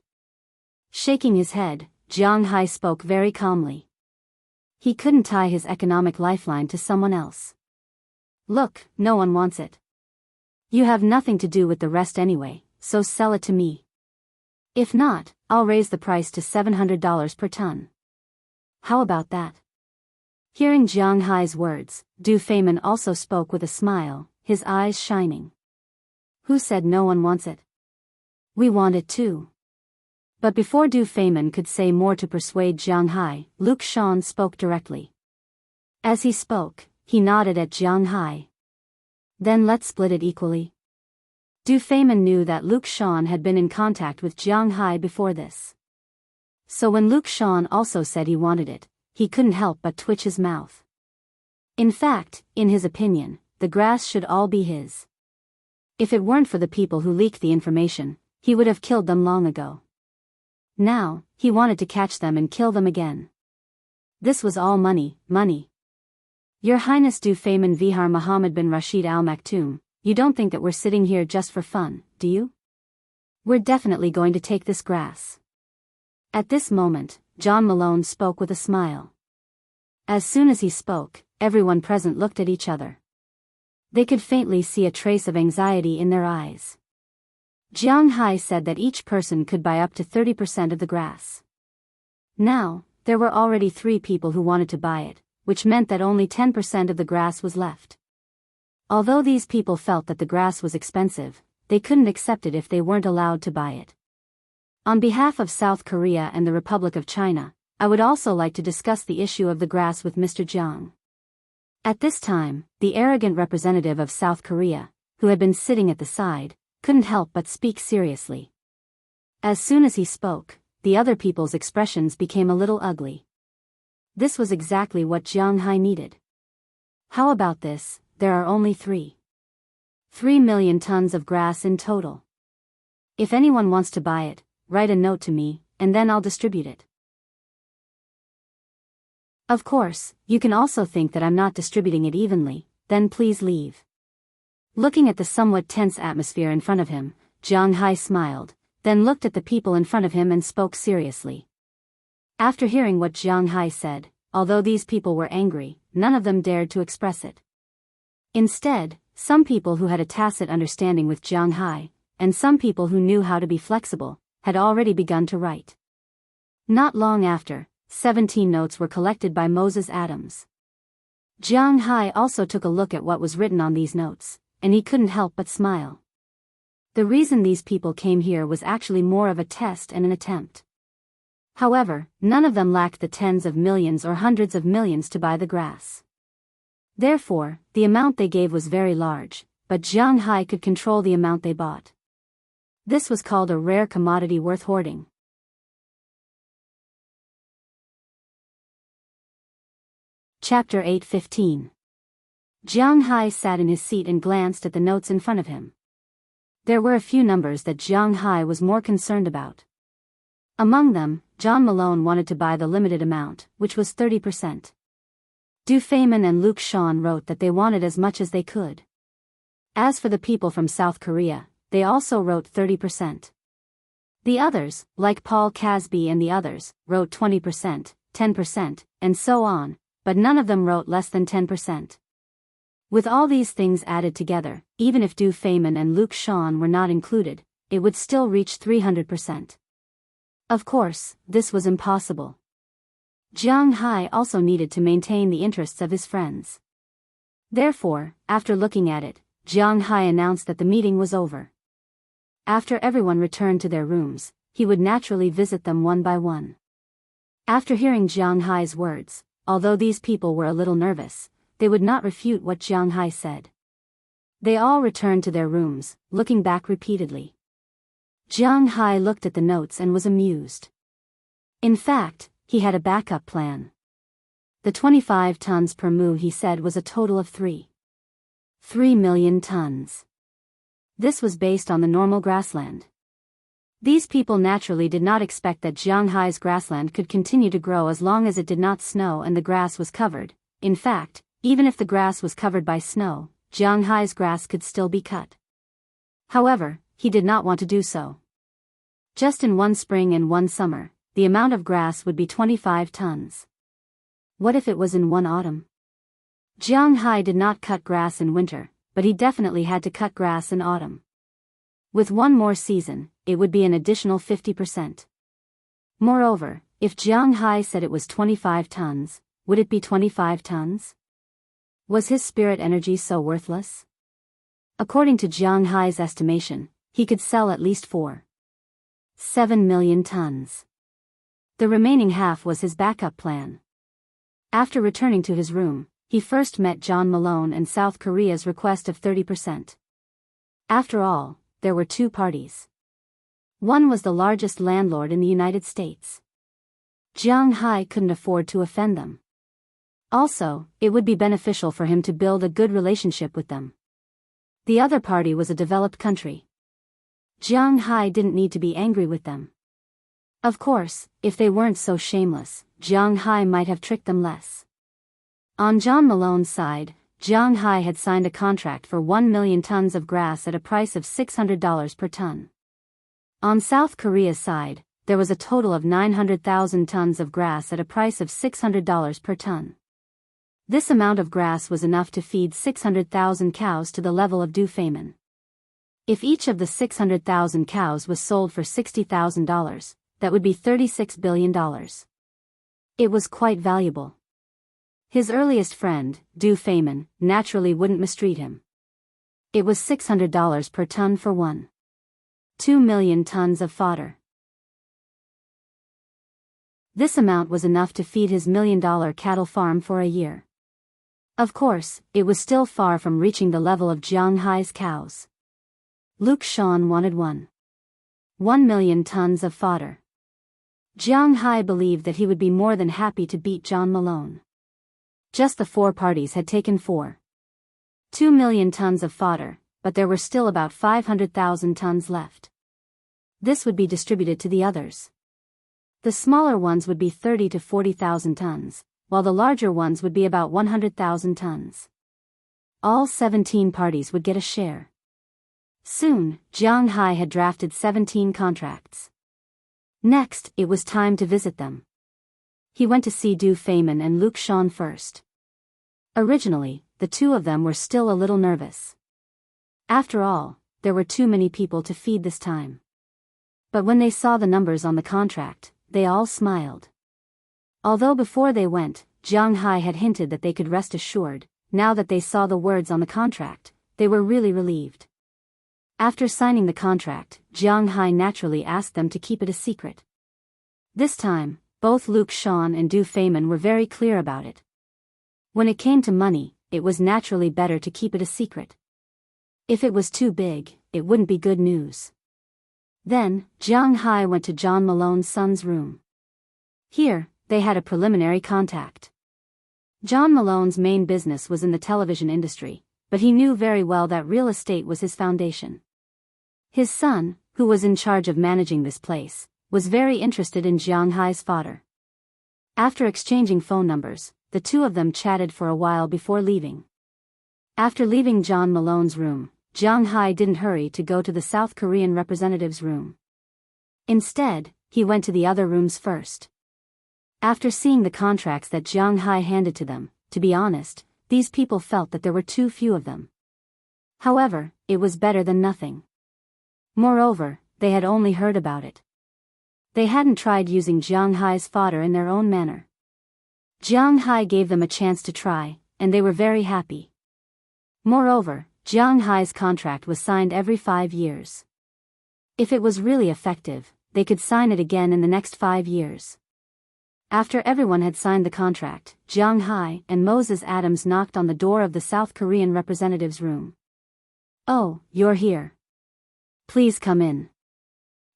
Shaking his head, Jianghu spoke very calmly. He couldn't tie his economic lifeline to someone else. Look, no one wants it. You have nothing to do with the rest anyway, so sell it to me. If not, I'll raise the price to $700 per ton. How about that? Hearing Jianghu's words, Du Feimin also spoke with a smile, his eyes shining. Who said no one wants it? We want it too. But before Du Feimin could say more to persuade Jianghu, Luke Shan spoke directly. As he spoke, he nodded at Jianghu. Then let's split it equally. Du Feimin knew that Luke Shan had been in contact with Jianghu before this. So when Luke Shan also said he wanted it, he couldn't help but twitch his mouth. In fact, in his opinion, the grass should all be his. If it weren't for the people who leaked the information, he would have killed them long ago. Now, he wanted to catch them and kill them again. This was all money, money. Your Highness Du Feimin Vihar Muhammad bin Rashid Al Maktoum, you don't think that we're sitting here just for fun, do you? We're definitely going to take this grass. At this moment, John Malone spoke with a smile. As soon as he spoke, everyone present looked at each other. They could faintly see a trace of anxiety in their eyes. Jianghu said that each person could buy up to 30% of the grass. Now, there were already 3 people who wanted to buy it, which meant that only 10% of the grass was left. Although these people felt that the grass was expensive, they couldn't accept it if they weren't allowed to buy it. On behalf of South Korea and the Republic of China, I would also like to discuss the issue of the grass with Mr. Jiang. At this time, the arrogant representative of South Korea, who had been sitting at the side, couldn't help but speak seriously. As soon as he spoke, the other people's expressions became a little ugly. This was exactly what Jiang needed. How about this? There are only 3 million tons of grass in total. If anyone wants to buy it, write a note to me, and then I'll distribute it. Of course, you can also think that I'm not distributing it evenly, then please leave. Looking at the somewhat tense atmosphere in front of him, Jiang smiled, then looked at the people in front of him and spoke seriously. After hearing what Jiang said, although these people were angry, none of them dared to express it. Instead, some people who had a tacit understanding with Jiang and some people who knew how to be flexible, had already begun to write. Not long after, 17 notes were collected by Moses Adams. Jiang also took a look at what was written on these notes, and he couldn't help but smile. The reason these people came here was actually more of a test and an attempt. However, none of them lacked the tens of millions or hundreds of millions to buy the grass. Therefore, the amount they gave was very large, but Jiang could control the amount they bought. This was called a rare commodity worth hoarding. Chapter 8:15. Jiang sat in his seat and glanced at the notes in front of him. There were a few numbers that Jiang was more concerned about. Among them, John Malone wanted to buy the limited amount, which was 30%. Du Feynman and Luke Shawn wrote that they wanted as much as they could. As for the people from South Korea, they also wrote 30%. The others, like Paul Casby and the others, wrote 20%, 10%, and so on, but none of them wrote less than 10%. With all these things added together, even if Du Feynman and Luke Shawn were not included, it would still reach 300%. Of course, this was impossible. Jiang also needed to maintain the interests of his friends. Therefore, after looking at it, Jiang announced that the meeting was over. After everyone returned to their rooms, he would naturally visit them one by one. After hearing Jiang words, although these people were a little nervous, they would not refute what Jiang said. They all returned to their rooms, looking back repeatedly. Jiang looked at the notes and was amused. In fact, he had a backup plan. The 25 tons per mu he said was a total of 3 million tons. This was based on the normal grassland. These people naturally did not expect that Jiang grassland could continue to grow as long as it did not snow and the grass was covered. In fact, even if the grass was covered by snow, Jiang grass could still be cut. However, he did not want to do so. Just in one spring and one summer, the amount of grass would be 25 tons. What if it was in one autumn? Jiang did not cut grass in winter, but he definitely had to cut grass in autumn. With one more season, it would be an additional 50%. Moreover, if Jiang said it was 25 tons, would it be 25 tons? Was his spirit energy so worthless? According to Jiang estimation, he could sell at least 7 million tons. The remaining half was his backup plan. After returning to his room, he first met John Malone and South Korea's request of 30%. After all, there were 2 parties. One was the largest landlord in the United States. Jiang couldn't afford to offend them. Also, it would be beneficial for him to build a good relationship with them. The other party was a developed country. Jiang didn't need to be angry with them. Of course, if they weren't so shameless, Jiang might have tricked them less. On John Malone's side, Jiang had signed a contract for 1 million tons of grass at a price of $600 per ton. On South Korea's side, there was a total of 900,000 tons of grass at a price of $600 per ton. This amount of grass was enough to feed 600,000 cows to the level of Du Feynman. If each of the 600,000 cows was sold for $60,000, that would be $36 billion. It was quite valuable. His earliest friend, Du Feynman, naturally wouldn't mistreat him. It was $600 per ton for 2 million tons of fodder. This amount was enough to feed his $1 million cattle farm for a year. Of course, it was still far from reaching the level of Jianghai's cows. Luke Shan wanted 1 million tons of fodder. Jianghai believed that he would be more than happy to beat John Malone. Just the 4 parties had taken 2 million tons of fodder, but there were still about 500,000 tons left. This would be distributed to the others. The smaller ones would be 30 to 40,000 tons, while the larger ones would be about 100,000 tons. All 17 parties would get a share. Soon, Jianghai had drafted 17 contracts. Next, it was time to visit them. He went to see Du Feimin and Luke Shan first. Originally, the two of them were still a little nervous. After all, there were too many people to feed this time. But when they saw the numbers on the contract, they all smiled. Although before they went, Jianghai had hinted that they could rest assured, now that they saw the words on the contract, they were really relieved. After signing the contract, Jianghai naturally asked them to keep it a secret. This time, both Luke Shan and Du Feimin were very clear about it. When it came to money, it was naturally better to keep it a secret. If it was too big, it wouldn't be good news. Then, Jianghai went to John Malone's son's room. Here, they had a preliminary contact. John Malone's main business was in the television industry, but he knew very well that real estate was his foundation. His son, who was in charge of managing this place, was very interested in Jianghai's fodder. After exchanging phone numbers, the two of them chatted for a while before leaving. After leaving John Malone's room, Jianghai didn't hurry to go to the South Korean representative's room. Instead, he went to the other rooms first. After seeing the contracts that Jianghai handed to them, to be honest, these people felt that there were too few of them. However, it was better than nothing. Moreover, they had only heard about it. They hadn't tried using Jianghai's fodder in their own manner. Jianghai gave them a chance to try, and they were very happy. Moreover, Jianghai's contract was signed every 5 years. If it was really effective, they could sign it again in the next 5 years. After everyone had signed the contract, Jianghai and Moses Adams knocked on the door of the South Korean representative's room. "Oh, you're here. Please come in."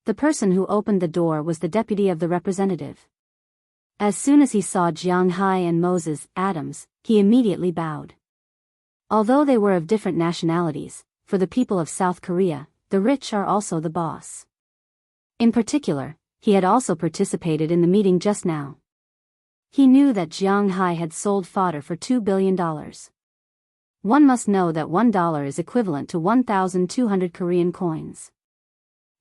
The person who opened the door was the deputy of the representative. As soon as he saw Jianghai and Moses Adams, he immediately bowed. Although they were of different nationalities, for the people of South Korea, the rich are also the boss. In particular, he had also participated in the meeting just now. He knew that Jianghai had sold fodder for $2 billion. One must know that $1 is equivalent to 1,200 Korean coins.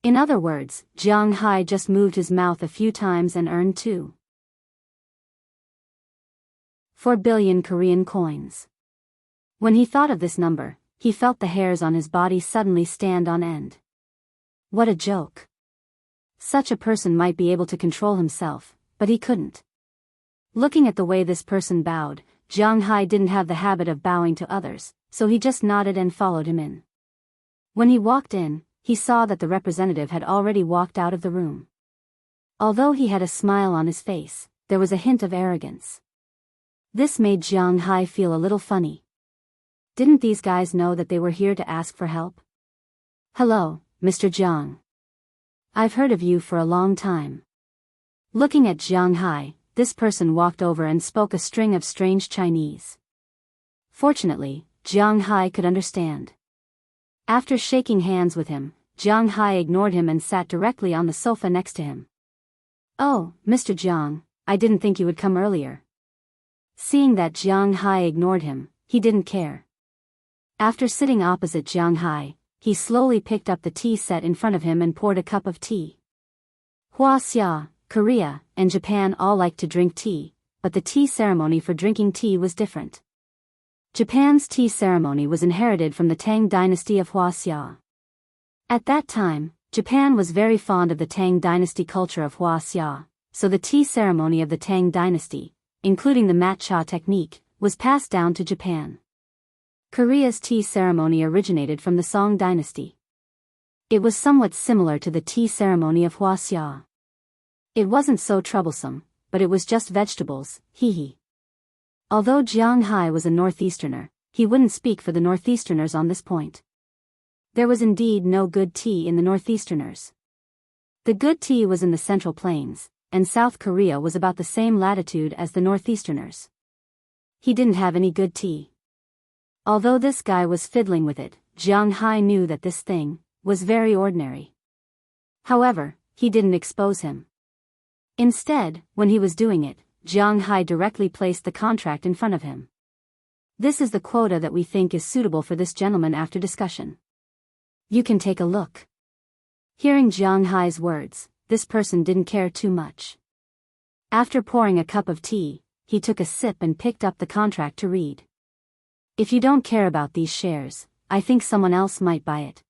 In other words, Jianghai just moved his mouth a few times and earned 2.4 billion Korean coins. When he thought of this number, he felt the hairs on his body suddenly stand on end. What a joke. Such a person might be able to control himself, but he couldn't. Looking at the way this person bowed, Jianghai didn't have the habit of bowing to others, so he just nodded and followed him in. When he walked in, he saw that the representative had already walked out of the room. Although he had a smile on his face, there was a hint of arrogance. This made Jianghai feel a little funny. Didn't these guys know that they were here to ask for help? "Hello, Mr. Jiang. I've heard of you for a long time." Looking at Jianghai, this person walked over and spoke a string of strange Chinese. Fortunately, Jianghai could understand. After shaking hands with him, Jianghai ignored him and sat directly on the sofa next to him. "Oh, Mr. Jiang, I didn't think you would come earlier." Seeing that Jianghai ignored him, he didn't care. After sitting opposite Jianghai, he slowly picked up the tea set in front of him and poured a cup of tea. Wuxia, Korea, and Japan all like to drink tea, but the tea ceremony for drinking tea was different. Japan's tea ceremony was inherited from the Tang dynasty of Wuxia. At that time, Japan was very fond of the Tang dynasty culture of Wuxia, so the tea ceremony of the Tang dynasty, including the matcha technique, was passed down to Japan. Korea's tea ceremony originated from the Song dynasty. It was somewhat similar to the tea ceremony of Wuxia. It wasn't so troublesome, but it was just vegetables, hee. Although Jianghu was a northeasterner, he wouldn't speak for the northeasterners on this point. There was indeed no good tea in the northeasterners. The good tea was in the Central Plains, and South Korea was about the same latitude as the northeasterners. He didn't have any good tea. Although this guy was fiddling with it, Jianghu knew that this thing was very ordinary. However, he didn't expose him. Instead, when he was doing it, Jianghu directly placed the contract in front of him. This is the quota that we think is suitable for this gentleman after discussion. You can take a look. Hearing Jianghu's words, this person didn't care too much. After pouring a cup of tea, he took a sip and picked up the contract to read. If you don't care about these shares, I think someone else might buy it.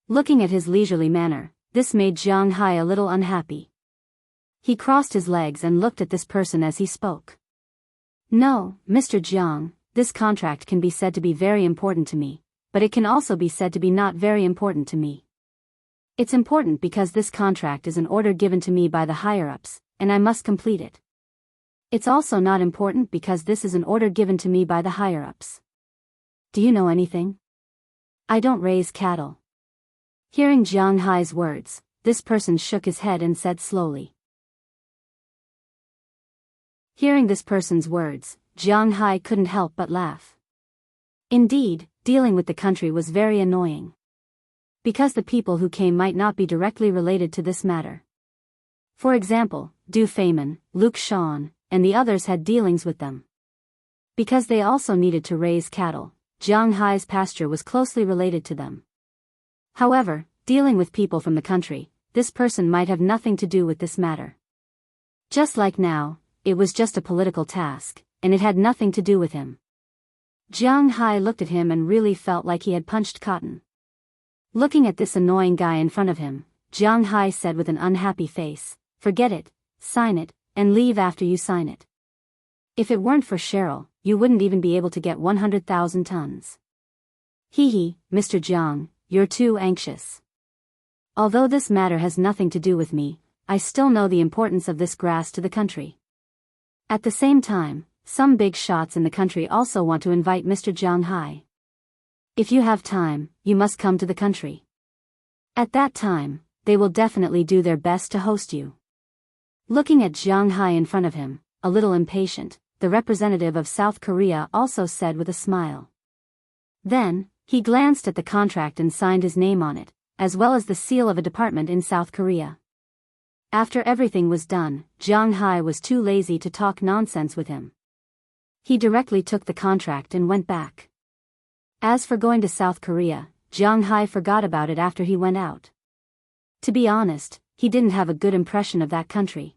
Looking at his leisurely manner, this made Jianghu a little unhappy. He crossed his legs and looked at this person as he spoke. No, Mr. Jiang, this contract can be said to be very important to me, but it can also be said to be not very important to me. It's important because this contract is an order given to me by the higher-ups, and I must complete it. It's also not important because this is an order given to me by the higher-ups. Do you know anything? I don't raise cattle. Hearing Jianghu's words, this person shook his head and said slowly. Hearing this person's words, Jianghu couldn't help but laugh. Indeed, dealing with the country was very annoying. Because the people who came might not be directly related to this matter. For example, Du Feynman, Luke Shawn, and the others had dealings with them. Because they also needed to raise cattle, Jianghu's pasture was closely related to them. However, dealing with people from the country, this person might have nothing to do with this matter. Just like now, it was just a political task, and it had nothing to do with him. Jianghu looked at him and really felt like he had punched cotton. Looking at this annoying guy in front of him, Jianghu said with an unhappy face, "Forget it, sign it, and leave after you sign it. If it weren't for Cheryl, you wouldn't even be able to get 100,000 tons. Hee, Mr. Jiang, you're too anxious. Although this matter has nothing to do with me, I still know the importance of this grass to the country. At the same time, some big shots in the country also want to invite Mr. Jianghu. If you have time, you must come to the country. At that time, they will definitely do their best to host you." Looking at Jianghu in front of him, a little impatient, the representative of South Korea also said with a smile. Then, he glanced at the contract and signed his name on it, as well as the seal of a department in South Korea. After everything was done, Jianghu was too lazy to talk nonsense with him. He directly took the contract and went back. As for going to South Korea, Jianghu forgot about it after he went out. To be honest, he didn't have a good impression of that country.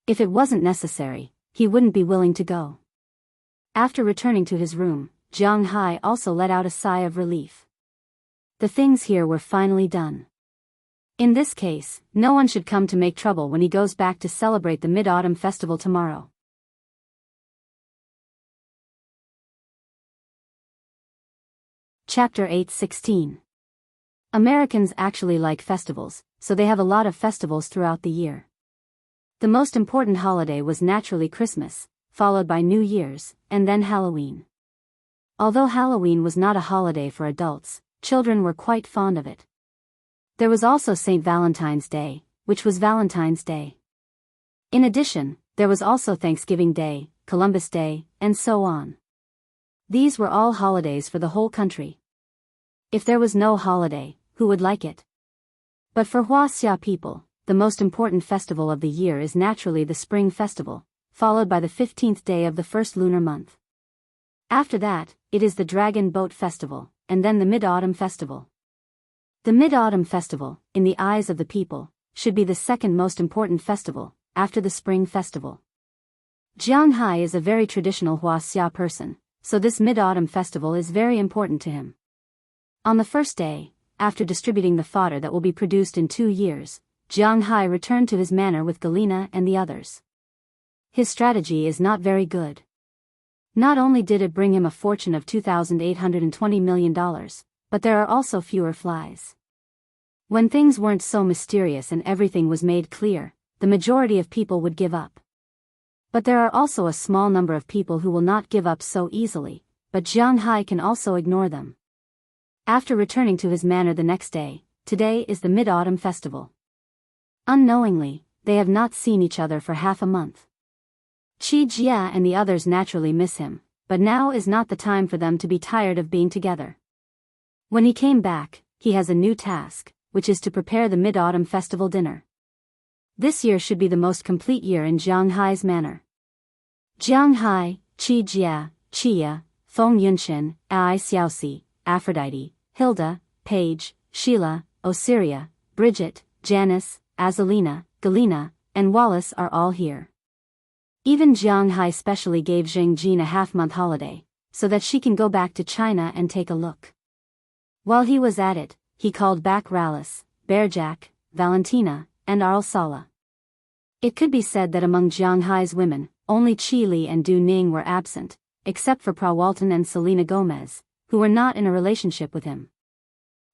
If it wasn't necessary, he wouldn't be willing to go. After returning to his room, Jianghu also let out a sigh of relief. The things here were finally done. In this case, no one should come to make trouble when he goes back to celebrate the Mid-Autumn Festival tomorrow. Chapter 8:16. Americans actually like festivals, so they have a lot of festivals throughout the year. The most important holiday was naturally Christmas, followed by New Year's, and then Halloween. Although Halloween was not a holiday for adults, children were quite fond of it. There was also St. Valentine's Day, which was Valentine's Day. In addition, there was also Thanksgiving Day, Columbus Day, and so on. These were all holidays for the whole country. If there was no holiday, who would like it? But for Wuxia people, the most important festival of the year is naturally the Spring Festival, followed by the 15th day of the first lunar month. After that, it is the Dragon Boat Festival, and then the Mid-Autumn Festival. The Mid-Autumn Festival, in the eyes of the people, should be the second most important festival, after the Spring Festival. Jianghu is a very traditional Wuxia person, so this Mid-Autumn Festival is very important to him. On the first day, after distributing the fodder that will be produced in 2 years, Jianghu returned to his manor with Galina and the others. His strategy is not very good. Not only did it bring him a fortune of $2,820 million, but there are also fewer flies. When things weren't so mysterious and everything was made clear, the majority of people would give up. But there are also a small number of people who will not give up so easily, but Jianghu can also ignore them. After returning to his manor the next day, today is the Mid-Autumn Festival. Unknowingly, they have not seen each other for half a month. Qi Jia and the others naturally miss him, but now is not the time for them to be tired of being together. When he came back, he has a new task, which is to prepare the Mid-Autumn Festival dinner. This year should be the most complete year in Jianghu's manor. Jianghu, Qi Jia, Qia, Feng Yunxin, Ai Xiaoxi, Aphrodite, Hilda, Paige, Sheila, Osiria, Bridget, Janice, Azalina, Galena, and Wallace are all here. Even Jianghu specially gave Zheng Jin a half-month holiday, so that she can go back to China and take a look. While he was at it, he called back Rallis, Bearjack, Valentina, and Arlsala. It could be said that among Jianghu's women, only Qi Li and Du Ning were absent, except for Prawalton and Selena Gomez, who were not in a relationship with him.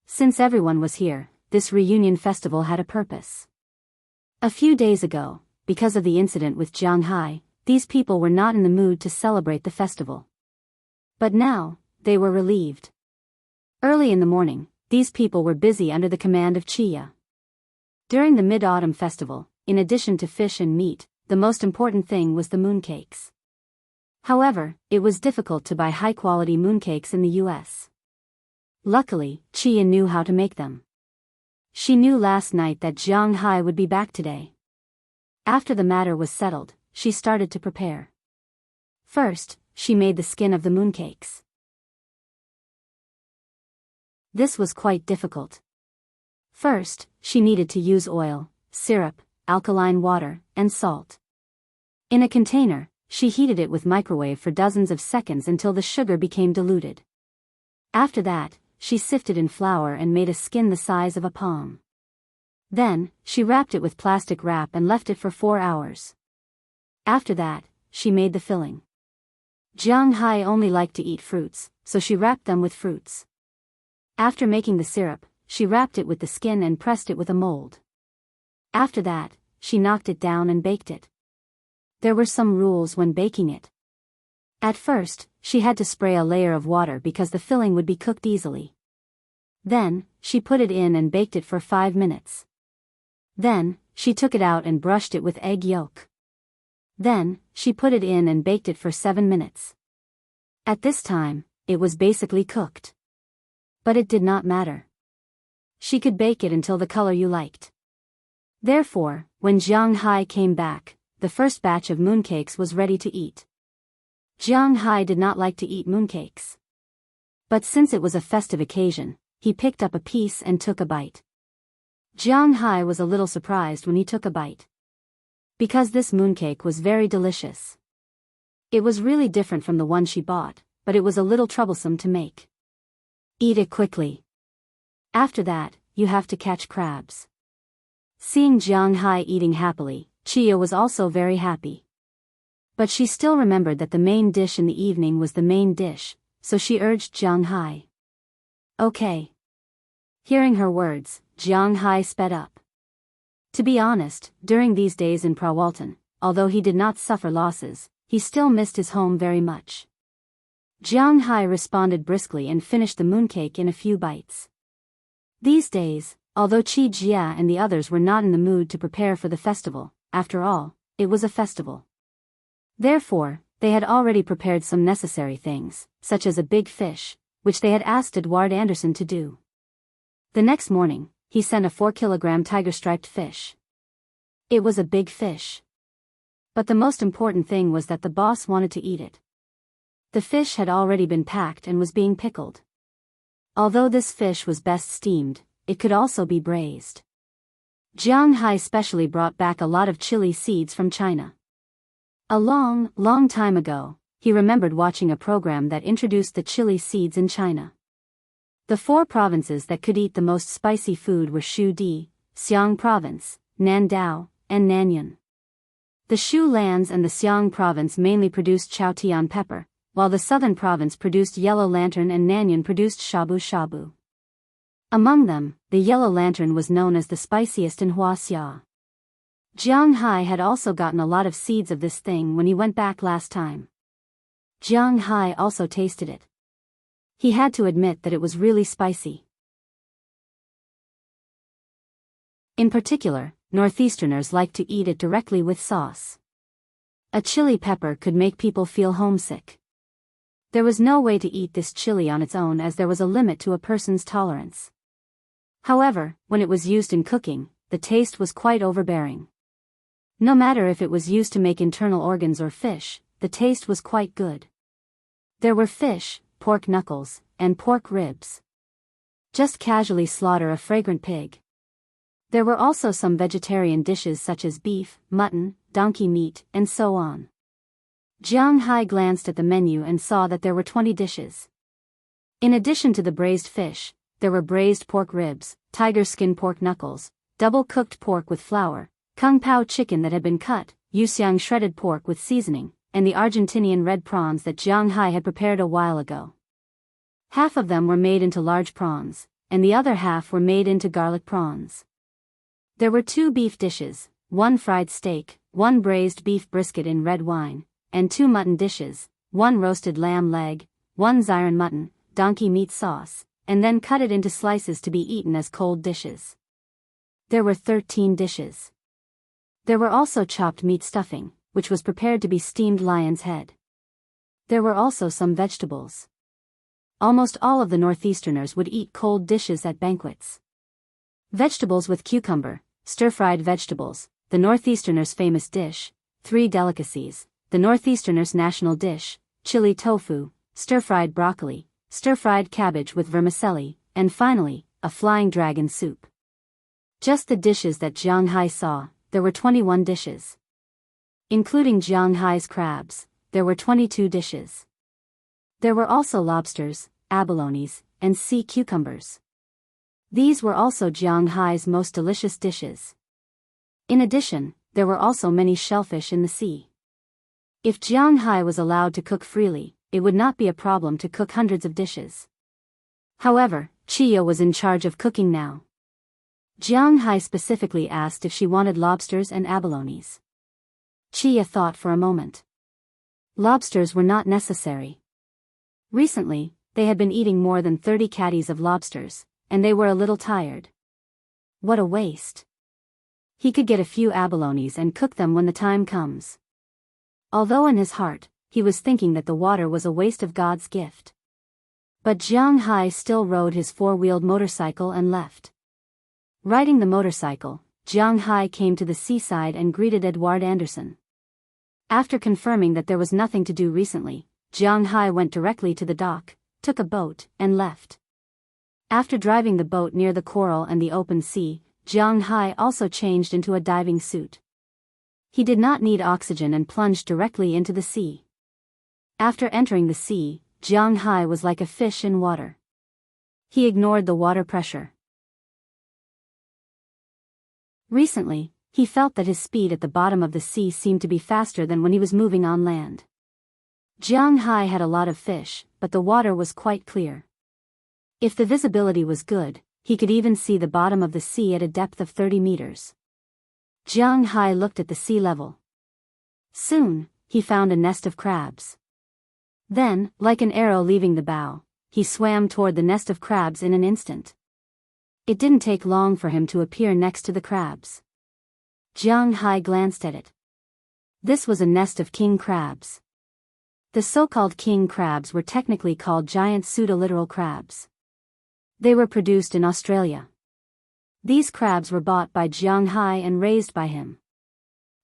Since everyone was here, this reunion festival had a purpose. A few days ago, because of the incident with Jianghu, these people were not in the mood to celebrate the festival. But now, they were relieved. Early in the morning, these people were busy under the command of Qia. During the Mid-Autumn Festival, in addition to fish and meat, the most important thing was the mooncakes. However, it was difficult to buy high-quality mooncakes in the US. Luckily, Qia knew how to make them. She knew last night that Jianghu would be back today. After the matter was settled, she started to prepare. First, she made the skin of the mooncakes. This was quite difficult. First, she needed to use oil, syrup, alkaline water, and salt. In a container, she heated it with microwave for dozens of seconds until the sugar became diluted. After that, she sifted in flour and made a skin the size of a palm. Then, she wrapped it with plastic wrap and left it for 4 hours. After that, she made the filling. Jianghu only liked to eat fruits, so she wrapped them with fruits. After making the syrup, she wrapped it with the skin and pressed it with a mold. After that, she knocked it down and baked it. There were some rules when baking it. At first, she had to spray a layer of water because the filling would be cooked easily. Then, she put it in and baked it for 5 minutes. Then, she took it out and brushed it with egg yolk. Then, she put it in and baked it for 7 minutes. At this time, it was basically cooked. But it did not matter. She could bake it until the color you liked. Therefore, when Jianghu came back, the first batch of mooncakes was ready to eat. Jianghu did not like to eat mooncakes. But since it was a festive occasion, he picked up a piece and took a bite. Jianghu was a little surprised when he took a bite. Because this mooncake was very delicious. It was really different from the one she bought, but it was a little troublesome to make. Eat it quickly. After that, you have to catch crabs. Seeing Jianghu eating happily, Qia was also very happy. But she still remembered that the main dish in the evening was the main dish, so she urged Jianghu. Okay. Hearing her words, Jianghu sped up. To be honest, during these days in Prawalton, although he did not suffer losses, he still missed his home very much. Jianghu responded briskly and finished the mooncake in a few bites. These days, although Qi Jia and the others were not in the mood to prepare for the festival, after all, it was a festival. Therefore, they had already prepared some necessary things, such as a big fish, which they had asked Edouard Anderson to do. The next morning, he sent a 4-kilogram tiger-striped fish. It was a big fish. But the most important thing was that the boss wanted to eat it. The fish had already been packed and was being pickled. Although this fish was best steamed, it could also be braised. Jianghu specially brought back a lot of chili seeds from China. A long, long time ago, he remembered watching a program that introduced the chili seeds in China. The 4 provinces that could eat the most spicy food were Shu-Di, Xiang Province, Nandao, and Nanyun. The Shu lands and the Xiang Province mainly produced Chaotian pepper, while the southern province produced yellow lantern and Nanyun produced shabu-shabu. Among them, the yellow lantern was known as the spiciest in Huaxia. Jianghu had also gotten a lot of seeds of this thing when he went back last time. Jianghu also tasted it. He had to admit that it was really spicy. In particular, Northeasterners like to eat it directly with sauce. A chili pepper could make people feel homesick. There was no way to eat this chili on its own as there was a limit to a person's tolerance. However, when it was used in cooking, the taste was quite overbearing. No matter if it was used to make internal organs or fish, the taste was quite good. There were fish, pork knuckles, and pork ribs. Just casually slaughter a fragrant pig. There were also some vegetarian dishes such as beef, mutton, donkey meat, and so on. Jianghu glanced at the menu and saw that there were 20 dishes. In addition to the braised fish, there were braised pork ribs, tiger skin pork knuckles, double-cooked pork with flour, kung pao chicken that had been cut, yuxiang shredded pork with seasoning, and the Argentinian red prawns that Jianghu had prepared a while ago. Half of them were made into large prawns, and the other half were made into garlic prawns. There were 2 beef dishes, 1 fried steak, 1 braised beef brisket in red wine, and 2 mutton dishes, 1 roasted lamb leg, 1 Xiran mutton, donkey meat sauce, and then cut it into slices to be eaten as cold dishes. There were 13 dishes. There were also chopped meat stuffing, which was prepared to be steamed lion's head. There were also some vegetables. Almost all of the Northeasterners would eat cold dishes at banquets. Vegetables with cucumber, stir-fried vegetables, the Northeasterners' famous dish, 3 delicacies, the Northeasterners' national dish, chili tofu, stir-fried broccoli, stir-fried cabbage with vermicelli, and finally, a flying dragon soup. Just the dishes that Jianghu saw, there were 21 dishes. Including Jianghu's crabs, there were 22 dishes. There were also lobsters, abalones, and sea cucumbers. These were also Jianghu's most delicious dishes. In addition, there were also many shellfish in the sea. If Jianghu was allowed to cook freely, it would not be a problem to cook hundreds of dishes. However, Chia was in charge of cooking now. Jianghu specifically asked if she wanted lobsters and abalones. Chia thought for a moment. Lobsters were not necessary. Recently, they had been eating more than 30 catties of lobsters, and they were a little tired. What a waste. He could get a few abalones and cook them when the time comes. Although in his heart, he was thinking that the water was a waste of God's gift. But Jianghu still rode his 4-wheeled motorcycle and left. Riding the motorcycle, Jianghu came to the seaside and greeted Edward Anderson. After confirming that there was nothing to do recently, Jianghu went directly to the dock, took a boat, and left. After driving the boat near the coral and the open sea, Jianghu also changed into a diving suit. He did not need oxygen and plunged directly into the sea. After entering the sea, Jianghu was like a fish in water. He ignored the water pressure. Recently, he felt that his speed at the bottom of the sea seemed to be faster than when he was moving on land. Jianghu had a lot of fish, but the water was quite clear. If the visibility was good, he could even see the bottom of the sea at a depth of 30 meters. Jianghu looked at the sea level. Soon, he found a nest of crabs. Then, like an arrow leaving the bow, he swam toward the nest of crabs in an instant. It didn't take long for him to appear next to the crabs. Jianghu glanced at it. This was a nest of king crabs. The so-called king crabs were technically called giant pseudoliteral crabs. They were produced in Australia. These crabs were bought by Jianghu and raised by him.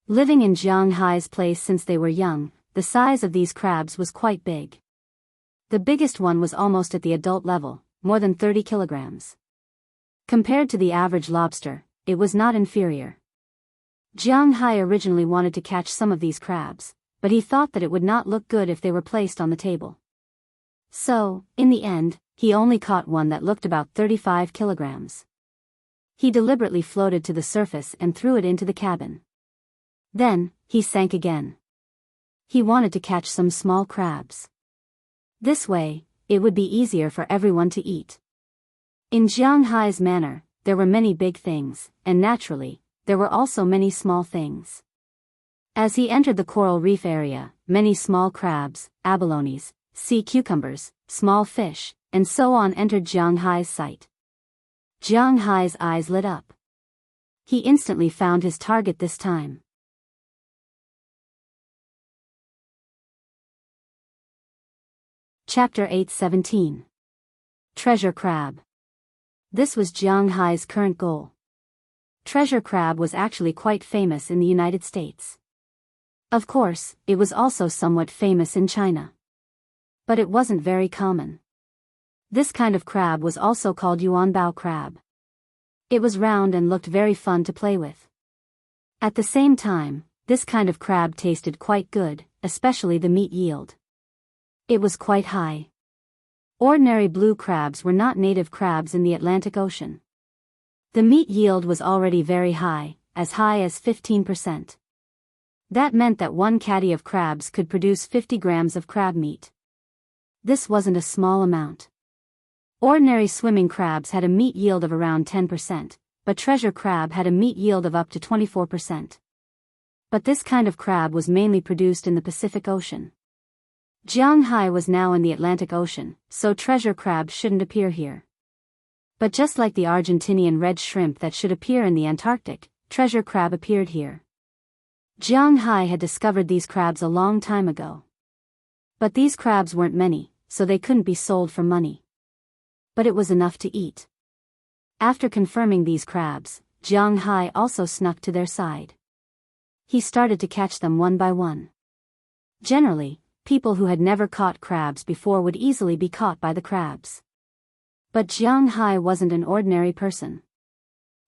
Living in Jianghu's place since they were young, the size of these crabs was quite big. The biggest one was almost at the adult level, more than 30 kilograms. Compared to the average lobster, it was not inferior. Jianghu originally wanted to catch some of these crabs, but he thought that it would not look good if they were placed on the table. So, in the end, he only caught one that looked about 35 kilograms. He deliberately floated to the surface and threw it into the cabin. Then, he sank again. He wanted to catch some small crabs. This way, it would be easier for everyone to eat. In Jianghu's manner, there were many big things, and naturally, there were also many small things. As he entered the coral reef area, many small crabs, abalones, sea cucumbers, small fish, and so on entered Jiang Hai's sight. Jiang Hai's eyes lit up. He instantly found his target this time. Chapter 8:17. Treasure Crab. This was Jiang Hai's current goal. Treasure crab was actually quite famous in the United States. Of course, it was also somewhat famous in China. But it wasn't very common. This kind of crab was also called yuanbao crab. It was round and looked very fun to play with. At the same time, this kind of crab tasted quite good, especially the meat yield. It was quite high. Ordinary blue crabs were not native crabs in the Atlantic Ocean. The meat yield was already very high as 15%. That meant that one caddy of crabs could produce 50 grams of crab meat. This wasn't a small amount. Ordinary swimming crabs had a meat yield of around 10%, but treasure crab had a meat yield of up to 24%. But this kind of crab was mainly produced in the Pacific Ocean. Jiang Hai was now in the Atlantic Ocean, so treasure crab shouldn't appear here. But just like the Argentinian red shrimp that should appear in the Antarctic, treasure crab appeared here. Jiang Hai had discovered these crabs a long time ago. But these crabs weren't many, so they couldn't be sold for money. But it was enough to eat. After confirming these crabs, Jiang Hai also snuck to their side. He started to catch them one by one. Generally, people who had never caught crabs before would easily be caught by the crabs. But Jiang Hai wasn't an ordinary person.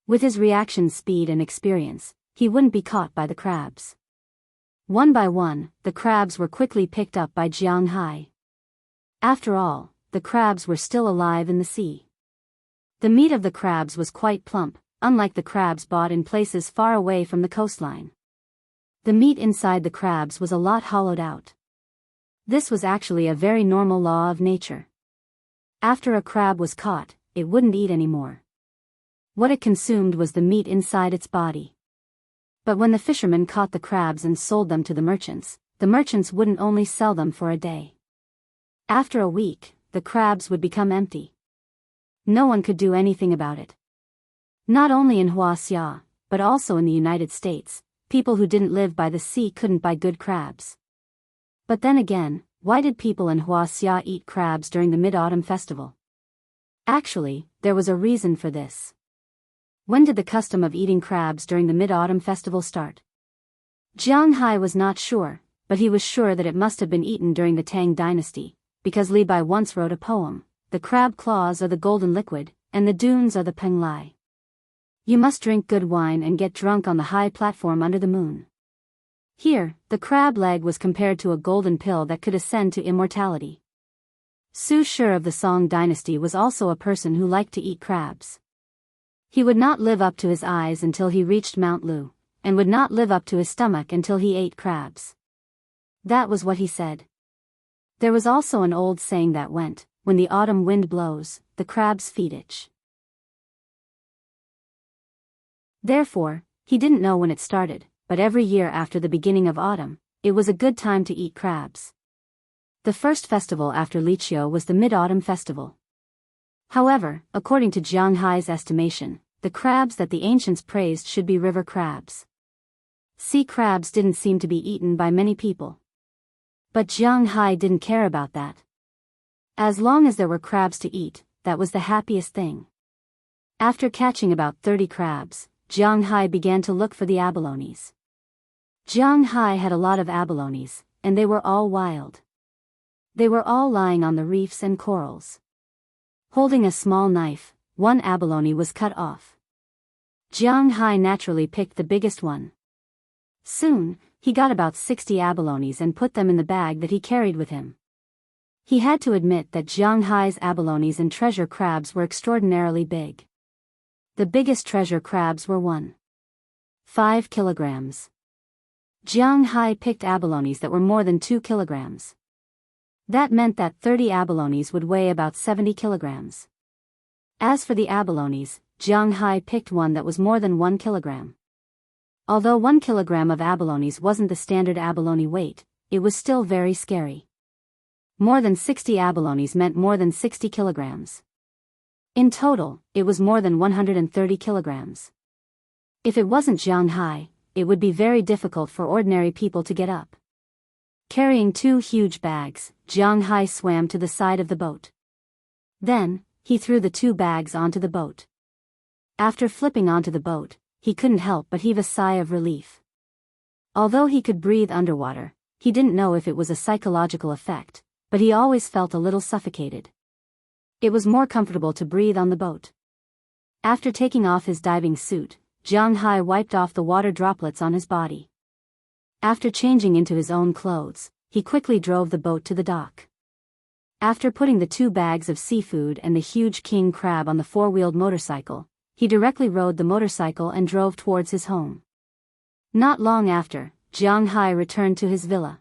With his reaction speed and experience, he wouldn't be caught by the crabs. One by one, the crabs were quickly picked up by Jiang Hai. After all, the crabs were still alive in the sea. The meat of the crabs was quite plump, unlike the crabs bought in places far away from the coastline. The meat inside the crabs was a lot hollowed out. This was actually a very normal law of nature. After a crab was caught, it wouldn't eat anymore. What it consumed was the meat inside its body. But when the fishermen caught the crabs and sold them to the merchants wouldn't only sell them for a day. After a week, the crabs would become empty. No one could do anything about it. Not only in Wuxia, but also in the United States, people who didn't live by the sea couldn't buy good crabs. But then again, why did people in Wuxia eat crabs during the Mid-Autumn Festival? Actually, there was a reason for this. When did the custom of eating crabs during the Mid-Autumn Festival start? Jiang Hai was not sure, but he was sure that it must have been eaten during the Tang dynasty, because Li Bai once wrote a poem, "The crab claws are the golden liquid, and the dunes are the peng lai. You must drink good wine and get drunk on the high platform under the moon." Here, the crab leg was compared to a golden pill that could ascend to immortality. Su Shi of the Song dynasty was also a person who liked to eat crabs. He would not live up to his eyes until he reached Mount Lu, and would not live up to his stomach until he ate crabs. That was what he said. There was also an old saying that went, "When the autumn wind blows, the crab's feet itch." Therefore, he didn't know when it started, but every year after the beginning of autumn, it was a good time to eat crabs. The first festival after Liqiu was the Mid-Autumn Festival. However, according to Jiang Hai's estimation, the crabs that the ancients praised should be river crabs. Sea crabs didn't seem to be eaten by many people. But Jiang Hai didn't care about that. As long as there were crabs to eat, that was the happiest thing. After catching about 30 crabs, Jiang Hai began to look for the abalones. Jiang Hai had a lot of abalones, and they were all wild. They were all lying on the reefs and corals. Holding a small knife, one abalone was cut off. Jiang Hai naturally picked the biggest one. Soon, he got about 60 abalones and put them in the bag that he carried with him. He had to admit that Jiang Hai's abalones and treasure crabs were extraordinarily big. The biggest treasure crabs were 1.5 kilograms. Jiang Hai picked abalones that were more than 2 kilograms. That meant that 30 abalones would weigh about 70 kilograms. As for the abalones, Jiang Hai picked one that was more than 1 kilogram. Although 1 kilogram of abalones wasn't the standard abalone weight, it was still very scary. More than 60 abalones meant more than 60 kilograms. In total, it was more than 130 kilograms. If it wasn't Jianghu, it would be very difficult for ordinary people to get up. Carrying 2 huge bags, Jianghu swam to the side of the boat. Then, he threw the 2 bags onto the boat. After flipping onto the boat, he couldn't help but heave a sigh of relief. Although he could breathe underwater, he didn't know if it was a psychological effect, but he always felt a little suffocated. It was more comfortable to breathe on the boat. After taking off his diving suit, Jianghu wiped off the water droplets on his body. After changing into his own clothes, he quickly drove the boat to the dock. After putting the 2 bags of seafood and the huge king crab on the 4-wheeled motorcycle, he directly rode the motorcycle and drove towards his home. Not long after, Jianghu returned to his villa.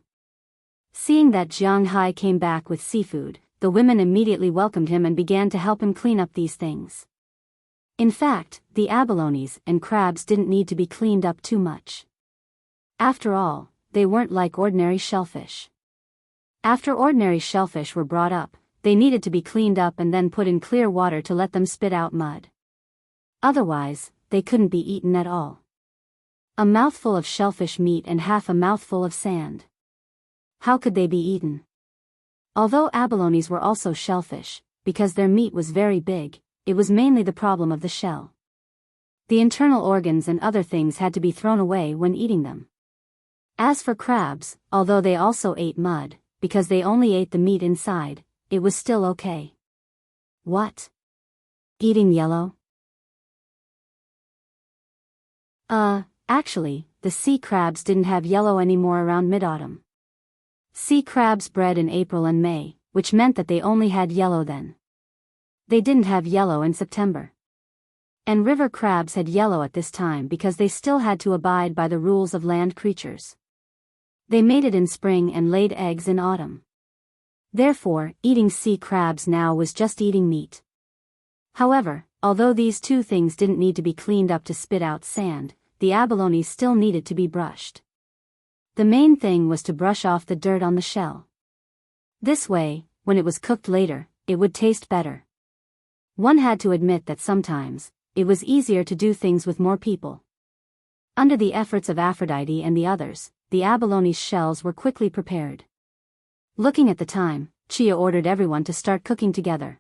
Seeing that Jianghu came back with seafood, the women immediately welcomed him and began to help him clean up these things. In fact, the abalones and crabs didn't need to be cleaned up too much. After all, they weren't like ordinary shellfish. After ordinary shellfish were brought up, they needed to be cleaned up and then put in clear water to let them spit out mud. Otherwise, they couldn't be eaten at all. A mouthful of shellfish meat and half a mouthful of sand. How could they be eaten? Although abalones were also shellfish, because their meat was very big, it was mainly the problem of the shell. The internal organs and other things had to be thrown away when eating them. As for crabs, although they also ate mud, because they only ate the meat inside, it was still okay. What? Eating yellow? Actually, the sea crabs didn't have yellow anymore around mid-autumn. Sea crabs bred in April and May, which meant that they only had yellow then. They didn't have yellow in September. And river crabs had yellow at this time because they still had to abide by the rules of land creatures. They mated in spring and laid eggs in autumn. Therefore, eating sea crabs now was just eating meat. However, although these 2 things didn't need to be cleaned up to spit out sand, the abalones still needed to be brushed. The main thing was to brush off the dirt on the shell. This way, when it was cooked later, it would taste better. One had to admit that sometimes, it was easier to do things with more people. Under the efforts of Aphrodite and the others, the abalone's shells were quickly prepared. Looking at the time, Chia ordered everyone to start cooking together.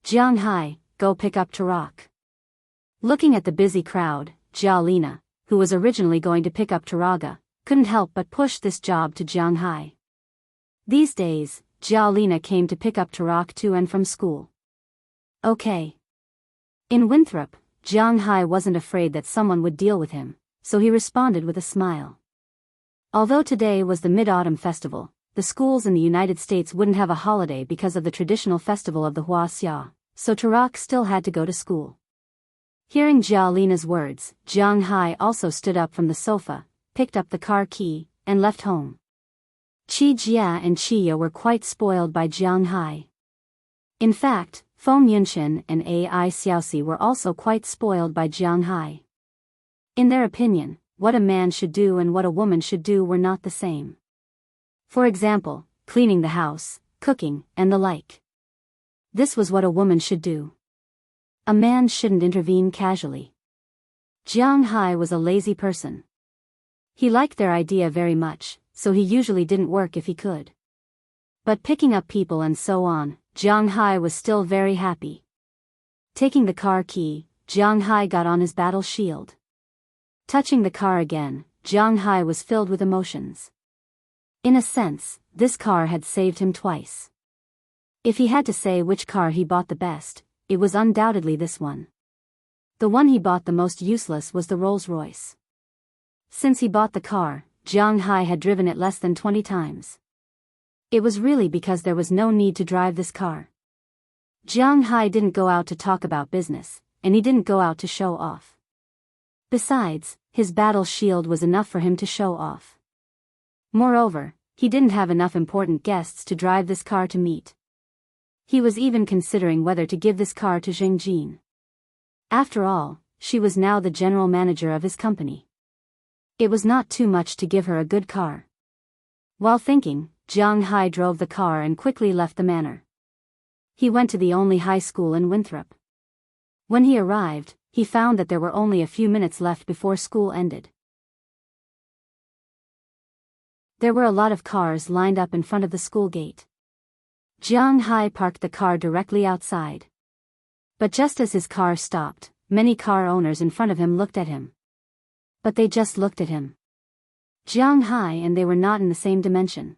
Jianghu, go pick up Tarak. Looking at the busy crowd, Jialina, who was originally going to pick up Taraga, couldn't help but push this job to Jianghu. These days, Jialina came to pick up Tarak to and from school. Okay. In Winthrop, Jianghu wasn't afraid that someone would deal with him, so he responded with a smile. Although today was the Mid-Autumn Festival, the schools in the United States wouldn't have a holiday because of the traditional festival of the Wuxia, so Tarak still had to go to school. Hearing Jialina's words, Jianghu also stood up from the sofa, picked up the car key, and left home. Qi Jia and Chia were quite spoiled by Jianghu. In fact, Feng Yunxian and Ai Xiaoxi were also quite spoiled by Jianghu. In their opinion, what a man should do and what a woman should do were not the same. For example, cleaning the house, cooking, and the like. This was what a woman should do. A man shouldn't intervene casually. Jianghu was a lazy person. He liked their idea very much, so he usually didn't work if he could. But picking up people and so on, Jianghu was still very happy. Taking the car key, Jianghu got on his battle shield. Touching the car again, Jianghu was filled with emotions. In a sense, this car had saved him twice. If he had to say which car he bought the best, it was undoubtedly this one. The one he bought the most useless was the Rolls-Royce. Since he bought the car, Jianghu had driven it less than 20 times. It was really because there was no need to drive this car. Jianghu didn't go out to talk about business, and he didn't go out to show off. Besides, his battle shield was enough for him to show off. Moreover, he didn't have enough important guests to drive this car to meet. He was even considering whether to give this car to Zheng Jin. After all, she was now the general manager of his company. It was not too much to give her a good car. While thinking, Jianghu drove the car and quickly left the manor. He went to the only high school in Winthrop. When he arrived, he found that there were only a few minutes left before school ended. There were a lot of cars lined up in front of the school gate. Jianghu parked the car directly outside. But just as his car stopped, many car owners in front of him looked at him. But they just looked at him. Jianghu and they were not in the same dimension.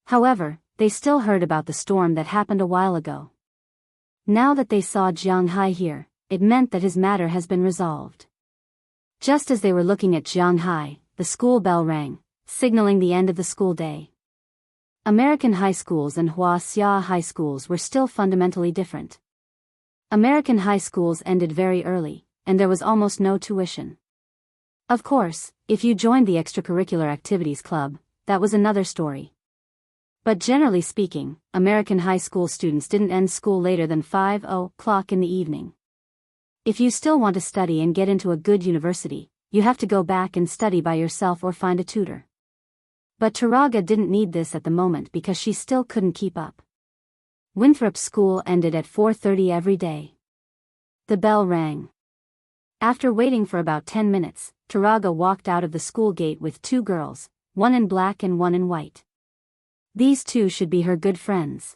However, they still heard about the storm that happened a while ago. Now that they saw Jianghu here, it meant that his matter has been resolved. Just as they were looking at Jianghu, the school bell rang, signaling the end of the school day. American high schools and Wuxia high schools were still fundamentally different. American high schools ended very early, and there was almost no tuition. Of course, if you joined the extracurricular activities club, that was another story. But generally speaking, American high school students didn't end school later than 5 o'clock in the evening. If you still want to study and get into a good university, you have to go back and study by yourself or find a tutor. But Taraga didn't need this at the moment because she still couldn't keep up. Winthrop school ended at 4:30 every day. The bell rang. After waiting for about 10 minutes, Taraga walked out of the school gate with two girls, one in black and one in white. These two should be her good friends.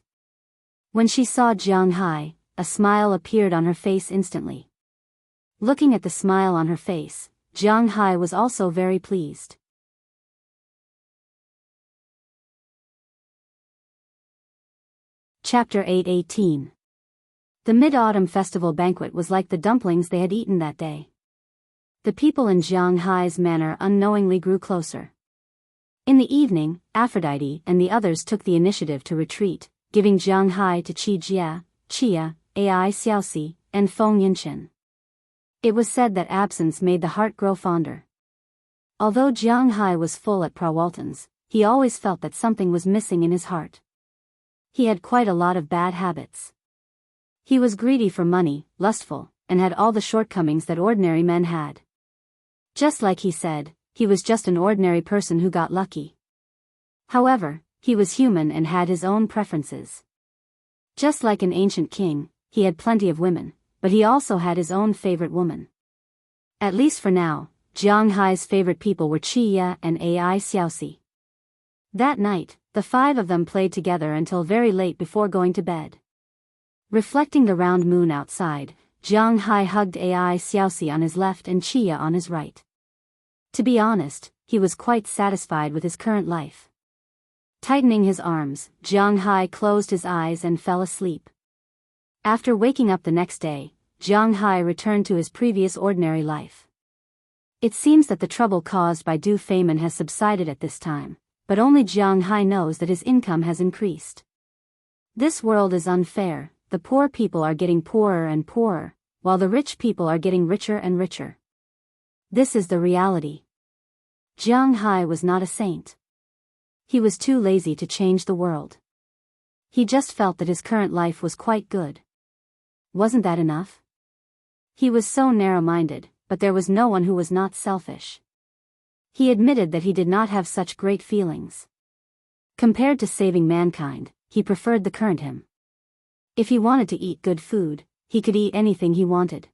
When she saw Jianghu, a smile appeared on her face instantly. Looking at the smile on her face, Jianghu was also very pleased. Chapter 8:18. The Mid-Autumn Festival banquet was like the dumplings they had eaten that day. The people in Jianghu's manor unknowingly grew closer. In the evening, Aphrodite and the others took the initiative to retreat, giving Jianghu to Jia, Chia, Ai Xiaoxi, and Feng Yinchen. It was said that absence made the heart grow fonder. Although Jianghu was full at Prawalton's, he always felt that something was missing in his heart. He had quite a lot of bad habits. He was greedy for money, lustful, and had all the shortcomings that ordinary men had. Just like he said, he was just an ordinary person who got lucky. However, he was human and had his own preferences. Just like an ancient king, he had plenty of women, but he also had his own favorite woman. At least for now, Jianghu's favorite people were Chia and Ai Xiaoxi. That night, the five of them played together until very late before going to bed. Reflecting the round moon outside, Jianghu hugged Ai Xiaoxi on his left and Chia on his right. To be honest, he was quite satisfied with his current life. Tightening his arms, Jianghu closed his eyes and fell asleep. After waking up the next day, Jianghu returned to his previous ordinary life. It seems that the trouble caused by Du Feynman has subsided at this time, but only Jianghu knows that his income has increased. This world is unfair, the poor people are getting poorer and poorer, while the rich people are getting richer and richer. This is the reality. Jianghu was not a saint. He was too lazy to change the world. He just felt that his current life was quite good. Wasn't that enough? He was so narrow-minded, but there was no one who was not selfish. He admitted that he did not have such great feelings. Compared to saving mankind, he preferred the current him. If he wanted to eat good food, he could eat anything he wanted.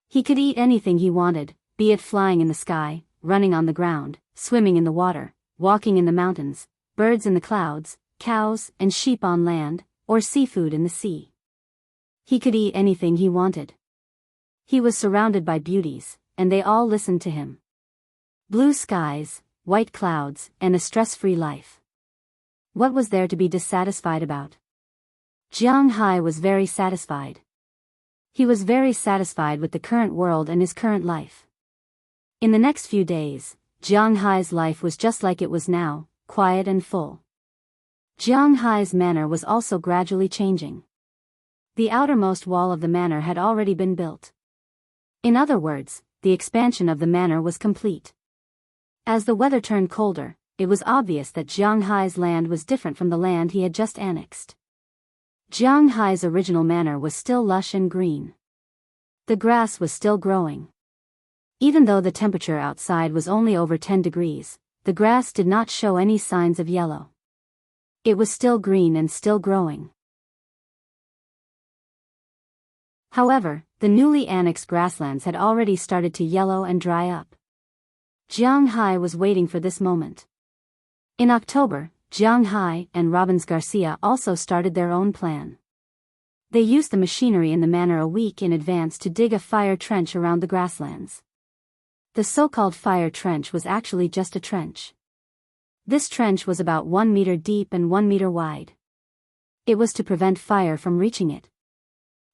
He could eat anything he wanted, be it flying in the sky, running on the ground, swimming in the water, walking in the mountains, birds in the clouds, cows and sheep on land, or seafood in the sea. He could eat anything he wanted. He was surrounded by beauties, and they all listened to him. Blue skies, white clouds, and a stress-free life. What was there to be dissatisfied about? Jianghu was very satisfied. He was very satisfied with the current world and his current life. In the next few days, Jianghu's life was just like it was now, quiet and full. Jianghu's manor was also gradually changing. The outermost wall of the manor had already been built. In other words, the expansion of the manor was complete. As the weather turned colder, it was obvious that Jianghu's land was different from the land he had just annexed. Jianghu's original manor was still lush and green. The grass was still growing. Even though the temperature outside was only over 10 degrees, the grass did not show any signs of yellow. It was still green and still growing. However, the newly annexed grasslands had already started to yellow and dry up. Jianghu was waiting for this moment. In October, Jianghu and Robbins Garcia also started their own plan. They used the machinery in the manor a week in advance to dig a fire trench around the grasslands. The so-called fire trench was actually just a trench. This trench was about 1 meter deep and 1 meter wide. It was to prevent fire from reaching it.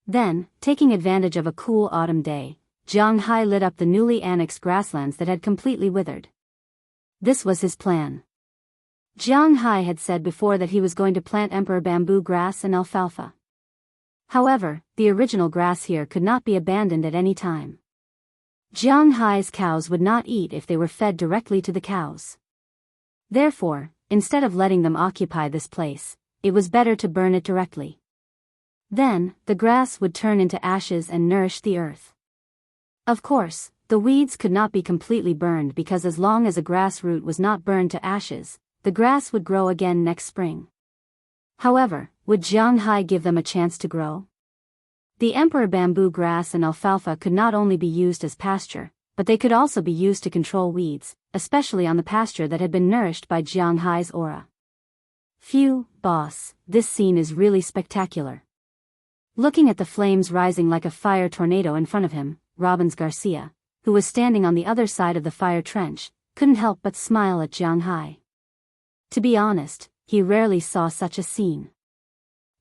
Then, taking advantage of a cool autumn day, Jianghu lit up the newly annexed grasslands that had completely withered. This was his plan. Jianghu had said before that he was going to plant emperor bamboo grass and alfalfa. However, the original grass here could not be abandoned at any time. Jianghu's cows would not eat if they were fed directly to the cows. Therefore, instead of letting them occupy this place, it was better to burn it directly. Then, the grass would turn into ashes and nourish the earth. Of course, the weeds could not be completely burned because as long as a grass root was not burned to ashes, the grass would grow again next spring. However, would Jianghu give them a chance to grow? The emperor bamboo grass and alfalfa could not only be used as pasture, but they could also be used to control weeds, especially on the pasture that had been nourished by Jianghu's aura. Phew, boss, this scene is really spectacular. Looking at the flames rising like a fire tornado in front of him, Robbins Garcia, who was standing on the other side of the fire trench, couldn't help but smile at Jianghu. To be honest, he rarely saw such a scene.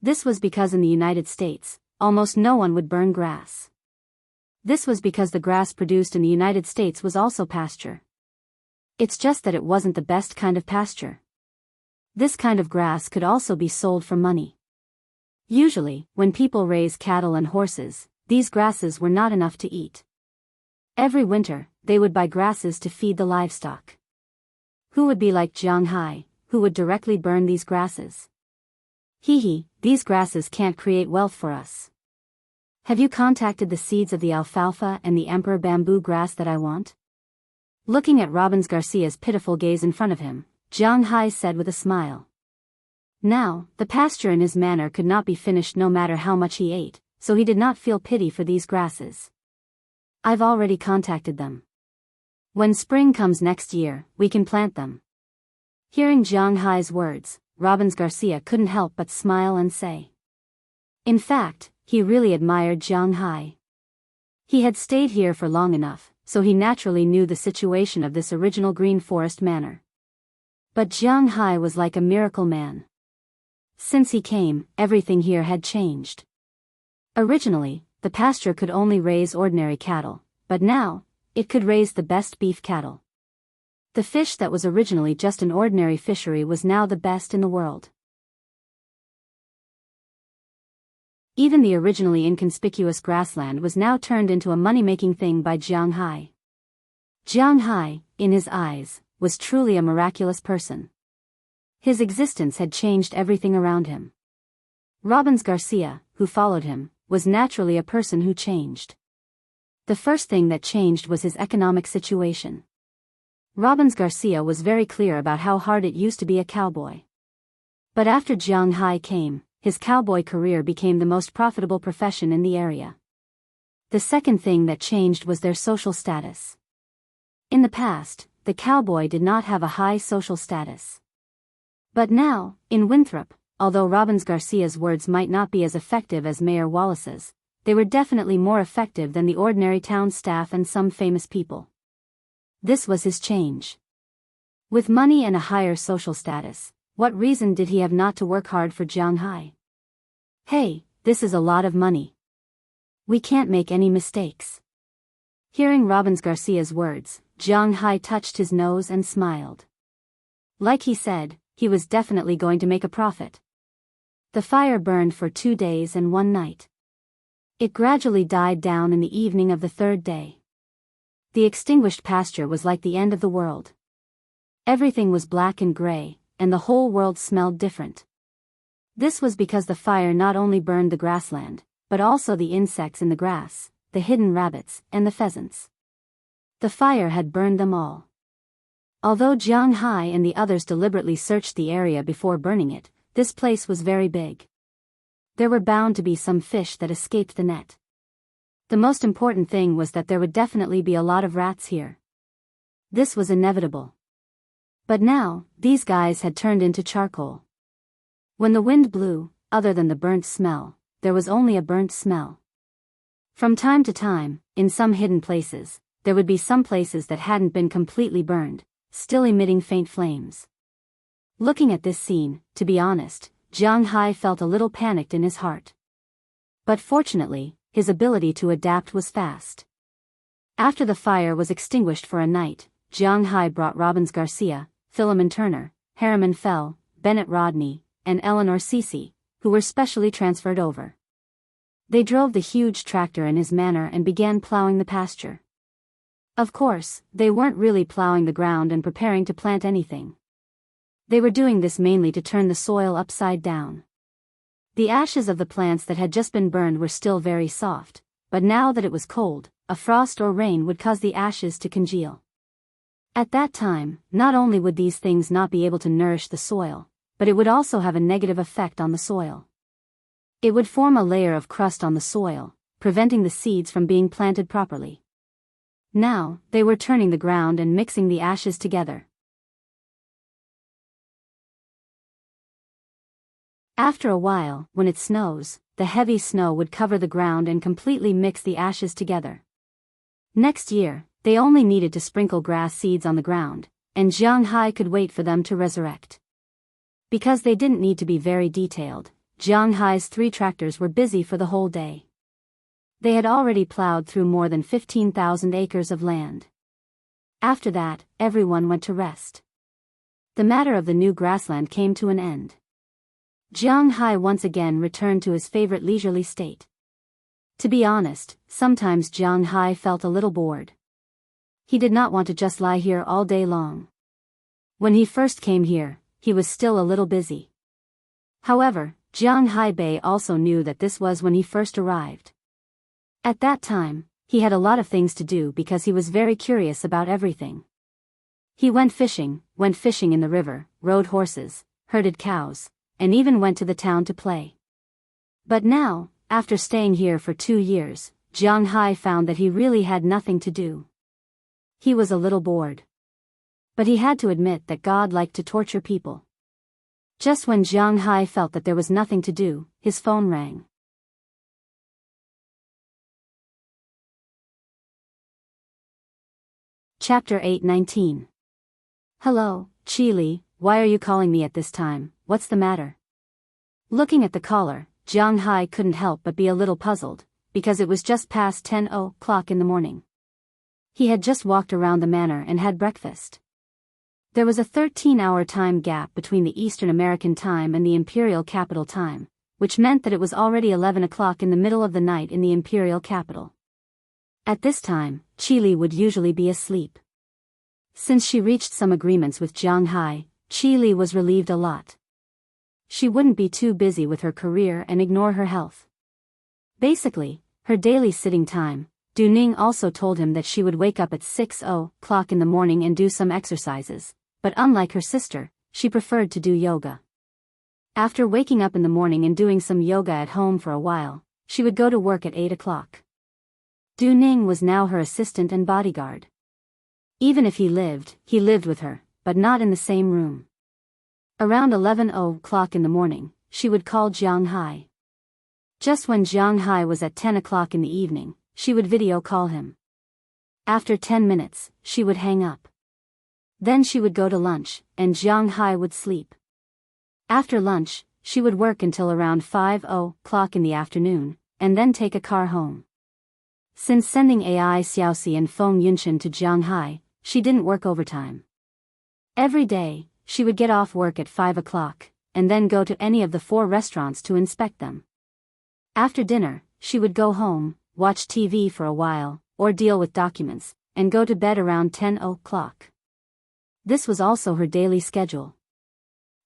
This was because in the United States, almost no one would burn grass. This was because the grass produced in the United States was also pasture. It's just that it wasn't the best kind of pasture. This kind of grass could also be sold for money. Usually, when people raise cattle and horses, these grasses were not enough to eat. Every winter, they would buy grasses to feed the livestock. Who would be like Jianghu, who would directly burn these grasses? These grasses can't create wealth for us. Have you contacted the seeds of the alfalfa and the emperor bamboo grass that I want? Looking at Robbins Garcia's pitiful gaze in front of him, Jianghu said with a smile. Now, the pasture in his manor could not be finished no matter how much he ate, so he did not feel pity for these grasses. I've already contacted them. When spring comes next year, we can plant them. Hearing Jianghu's words, Robbins Garcia couldn't help but smile and say. In fact, he really admired Jianghu. He had stayed here for long enough, so he naturally knew the situation of this original green forest manor. But Jianghu was like a miracle man. Since he came, everything here had changed. Originally, the pasture could only raise ordinary cattle, but now, it could raise the best beef cattle. The fish that was originally just an ordinary fishery was now the best in the world. Even the originally inconspicuous grassland was now turned into a money-making thing by Jianghu. Jianghu, in his eyes, was truly a miraculous person. His existence had changed everything around him. Robbins Garcia, who followed him, was naturally a person who changed. The first thing that changed was his economic situation. Robbins Garcia was very clear about how hard it used to be a cowboy. But after Jianghu came, his cowboy career became the most profitable profession in the area. The second thing that changed was their social status. In the past, the cowboy did not have a high social status. But now, in Winthrop, although Robbins Garcia's words might not be as effective as Mayor Wallace's, they were definitely more effective than the ordinary town staff and some famous people. This was his change. With money and a higher social status, what reason did he have not to work hard for Jianghu? Hey, this is a lot of money. We can't make any mistakes. Hearing Robbins Garcia's words, Jianghu touched his nose and smiled. Like he said, he was definitely going to make a profit. The fire burned for 2 days and 1 night. It gradually died down in the evening of the 3rd day. The extinguished pasture was like the end of the world. Everything was black and gray, and the whole world smelled different. This was because the fire not only burned the grassland, but also the insects in the grass, the hidden rabbits, and the pheasants. The fire had burned them all. Although Jianghu and the others deliberately searched the area before burning it, this place was very big. There were bound to be some fish that escaped the net. The most important thing was that there would definitely be a lot of rats here. This was inevitable. But now, these guys had turned into charcoal. When the wind blew, other than the burnt smell, there was only a burnt smell. From time to time, in some hidden places, there would be some places that hadn't been completely burned, still emitting faint flames. Looking at this scene, to be honest, Jianghu felt a little panicked in his heart. But fortunately, his ability to adapt was fast. After the fire was extinguished for a night, Jianghu brought Robbins Garcia, Philemon Turner, Harriman Fell, Bennett Rodney, and Eleanor Cece, who were specially transferred over. They drove the huge tractor in his manor and began plowing the pasture. Of course, they weren't really plowing the ground and preparing to plant anything. They were doing this mainly to turn the soil upside down. The ashes of the plants that had just been burned were still very soft, but now that it was cold, a frost or rain would cause the ashes to congeal. At that time, not only would these things not be able to nourish the soil, but it would also have a negative effect on the soil. It would form a layer of crust on the soil, preventing the seeds from being planted properly. Now, they were turning the ground and mixing the ashes together. After a while, when it snows, the heavy snow would cover the ground and completely mix the ashes together. Next year, they only needed to sprinkle grass seeds on the ground, and Jianghu could wait for them to resurrect. Because they didn't need to be very detailed, Jianghu's 3 tractors were busy for the whole day. They had already plowed through more than 15,000 acres of land. After that, everyone went to rest. The matter of the new grassland came to an end. Jianghu once again returned to his favorite leisurely state. To be honest, sometimes Jianghu felt a little bored. He did not want to just lie here all day long. When he first came here, he was still a little busy. However, Jianghu Bei also knew that this was when he first arrived. At that time, he had a lot of things to do because he was very curious about everything. He went fishing in the river, rode horses, herded cows, and even went to the town to play. But now, after staying here for 2 years, Jianghu found that he really had nothing to do. He was a little bored. But he had to admit that God liked to torture people. Just when Jianghu felt that there was nothing to do, his phone rang. Chapter 8:19. Hello, Chili, why are you calling me at this time, what's the matter? Looking at the caller, Jianghu couldn't help but be a little puzzled, because it was just past 10 o'clock in the morning. He had just walked around the manor and had breakfast. There was a 13-hour time gap between the Eastern American time and the Imperial Capital time, which meant that it was already 11 o'clock in the middle of the night in the Imperial Capital. At this time, Chili would usually be asleep. Since she reached some agreements with Jianghu, Chili was relieved a lot. She wouldn't be too busy with her career and ignore her health. Basically, her daily sitting time, Du Ning also told him that she would wake up at 6 o'clock in the morning and do some exercises, but unlike her sister, she preferred to do yoga. After waking up in the morning and doing some yoga at home for a while, she would go to work at 8 o'clock. Du Ning was now her assistant and bodyguard. Even if he lived with her, but not in the same room. Around 11 o'clock in the morning, she would call Jianghu. Just when Jianghu was at 10 o'clock in the evening, she would video call him. After 10 minutes, she would hang up. Then she would go to lunch, and Jianghu would sleep. After lunch, she would work until around 5 o'clock in the afternoon, and then take a car home. Since sending Ai Xiaoxi and Feng Yunshan to Jianghu, she didn't work overtime. Every day, she would get off work at 5 o'clock, and then go to any of the 4 restaurants to inspect them. After dinner, she would go home, watch TV for a while, or deal with documents, and go to bed around 10 o'clock. This was also her daily schedule.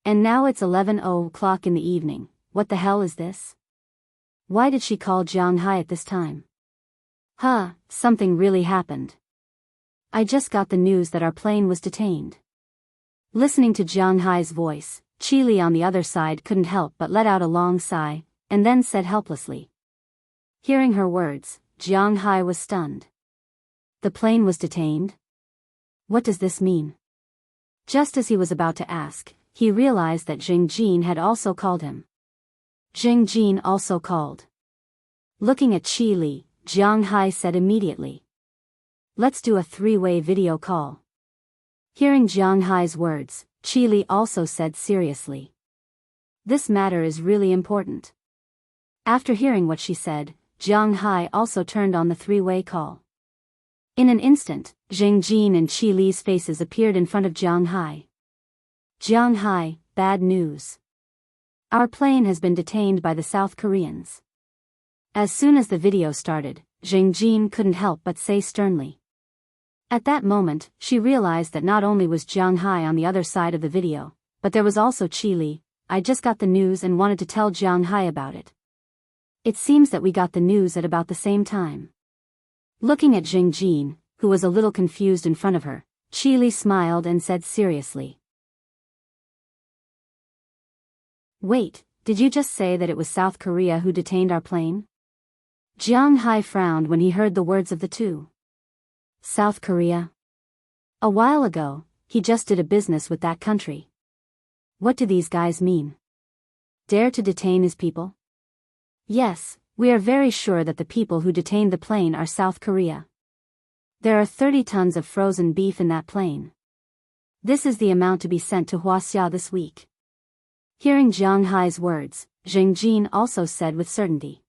And now it's 11 o'clock in the evening. What the hell is this? Why did she call Jianghu at this time? Something really happened. I just got the news that our plane was detained. Listening to Jiang Hai's voice, Qi on the other side couldn't help but let out a long sigh, and then said helplessly. Hearing her words, Jiang Hai was stunned. The plane was detained? What does this mean? Just as he was about to ask, he realized that Jing Jin had also called him. Jing Jin also called. Looking at Qi, Jiang Hai said immediately. Let's do a three-way video call. Hearing Jiang Hai's words, Qi also said seriously. This matter is really important. After hearing what she said, Jiang Hai also turned on the three-way call. In an instant, Jing Jin and Qi Li's faces appeared in front of Jiang Hai. Jiang Hai, bad news. Our plane has been detained by the South Koreans. As soon as the video started, Jing Jin couldn't help but say sternly. At that moment, she realized that not only was Jiang Hai on the other side of the video, but there was also Qi Li. I just got the news and wanted to tell Jiang Hai about it. It seems that we got the news at about the same time. Looking at Jing Jin, who was a little confused in front of her, Qi Li smiled and said seriously. Wait, did you just say that it was South Korea who detained our plane? Jiang Hai frowned when he heard the words of the two. South Korea? A while ago, he just did a business with that country. What do these guys mean? Dare to detain his people? Yes, we are very sure that the people who detained the plane are South Korea. There are 30 tons of frozen beef in that plane. This is the amount to be sent to Wuxia this week. Hearing Jiang Hai's words, Jing Jin also said with certainty.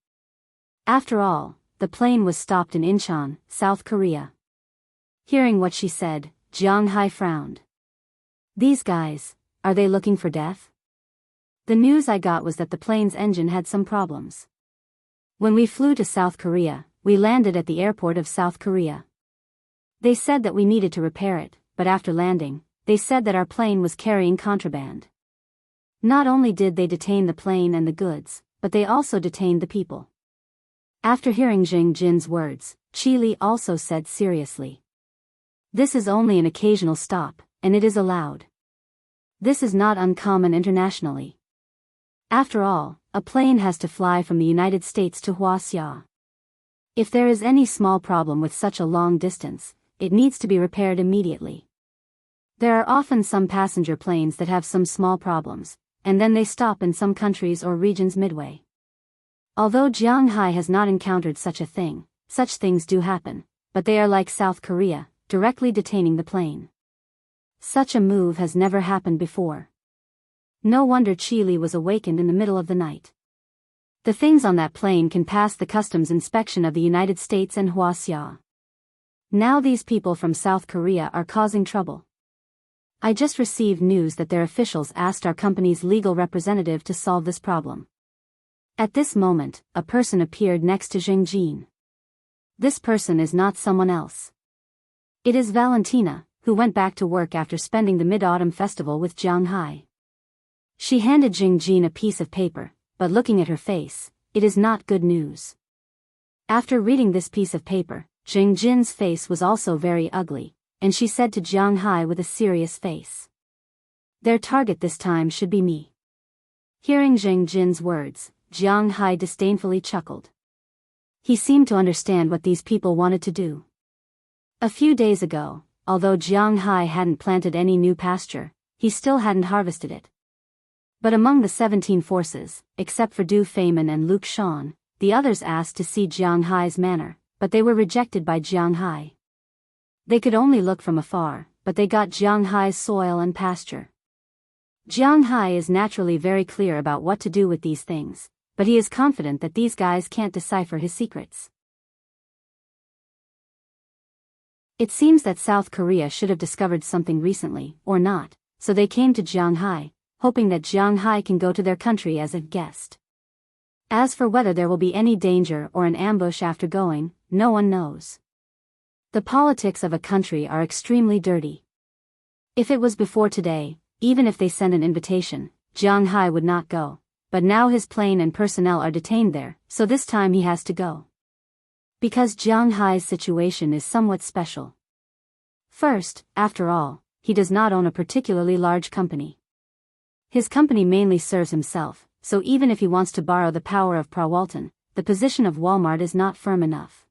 After all, the plane was stopped in Incheon, South Korea. Hearing what she said, Jiang Hai frowned. These guys, are they looking for death? The news I got was that the plane's engine had some problems. When we flew to South Korea, we landed at the airport of South Korea. They said that we needed to repair it, but after landing, they said that our plane was carrying contraband. Not only did they detain the plane and the goods, but they also detained the people. After hearing Jing Jin's words, Qi Li also said seriously. This is only an occasional stop, and it is allowed. This is not uncommon internationally. After all, a plane has to fly from the United States to Wuxia. If there is any small problem with such a long distance, it needs to be repaired immediately. There are often some passenger planes that have some small problems, and then they stop in some countries or regions midway. Although Jiang Hai has not encountered such a thing, such things do happen, but they are like South Korea, directly detaining the plane. Such a move has never happened before. No wonder Qi Li was awakened in the middle of the night. The things on that plane can pass the customs inspection of the United States and Wuxia. Now these people from South Korea are causing trouble. I just received news that their officials asked our company's legal representative to solve this problem. At this moment, a person appeared next to Jing Jin. This person is not someone else. It is Valentina, who went back to work after spending the Mid-Autumn Festival with Jiang Hai. She handed Jing Jin a piece of paper, but looking at her face, it is not good news. After reading this piece of paper, Jing Jin's face was also very ugly, and she said to Jiang Hai with a serious face. Their target this time should be me. Hearing Jing Jin's words, Jiang Hai disdainfully chuckled. He seemed to understand what these people wanted to do. A few days ago, although Jiang Hai hadn't planted any new pasture, he still hadn't harvested it. But among the 17 forces, except for Du Feimin and Luke Shan, the others asked to see Jiang Hai's manor, but they were rejected by Jiang Hai. They could only look from afar, but they got Jiang Hai's soil and pasture. Jiang Hai is naturally very clear about what to do with these things, but he is confident that these guys can't decipher his secrets. It seems that South Korea should have discovered something recently, or not, so they came to Jiang Hai, hoping that Jiang Hai can go to their country as a guest. As for whether there will be any danger or an ambush after going, no one knows. The politics of a country are extremely dirty. If it was before today, even if they sent an invitation, Jiang Hai would not go, but now his plane and personnel are detained there, so this time he has to go. Because Jiang Hai's situation is somewhat special. First, after all, he does not own a particularly large company. His company mainly serves himself, so even if he wants to borrow the power of Prawalton, the position of Walmart is not firm enough.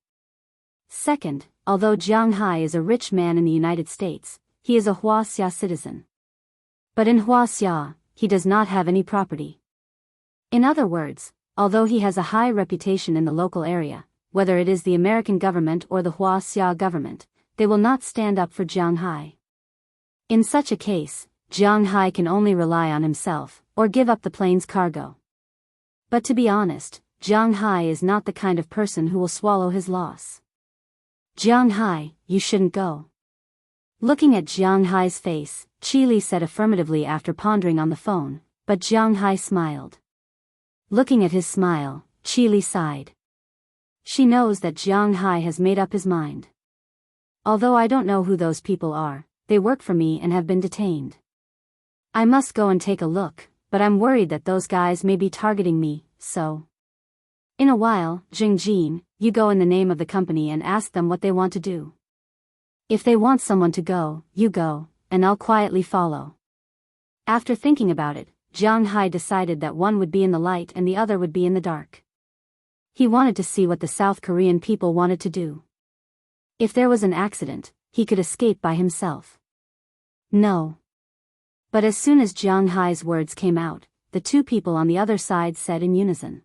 Second, although Jianghu is a rich man in the United States, he is a Wuxia citizen. But in Wuxia, he does not have any property. In other words, although he has a high reputation in the local area, whether it is the American government or the Wuxia government, they will not stand up for Jianghu. In such a case, Jianghu can only rely on himself, or give up the plane's cargo. But to be honest, Jianghu is not the kind of person who will swallow his loss. Jianghu, you shouldn't go. Looking at Jianghu's face, Qili said affirmatively after pondering on the phone, but Jianghu smiled. Looking at his smile, Qili sighed. She knows that Jianghu has made up his mind. Although I don't know who those people are, they work for me and have been detained. I must go and take a look, but I'm worried that those guys may be targeting me, so. In a while, Jingjin, you go in the name of the company and ask them what they want to do. If they want someone to go, you go, and I'll quietly follow. After thinking about it, Jianghu decided that one would be in the light and the other would be in the dark. He wanted to see what the South Korean people wanted to do. If there was an accident, he could escape by himself. No. But as soon as Jianghu's words came out, the two people on the other side said in unison.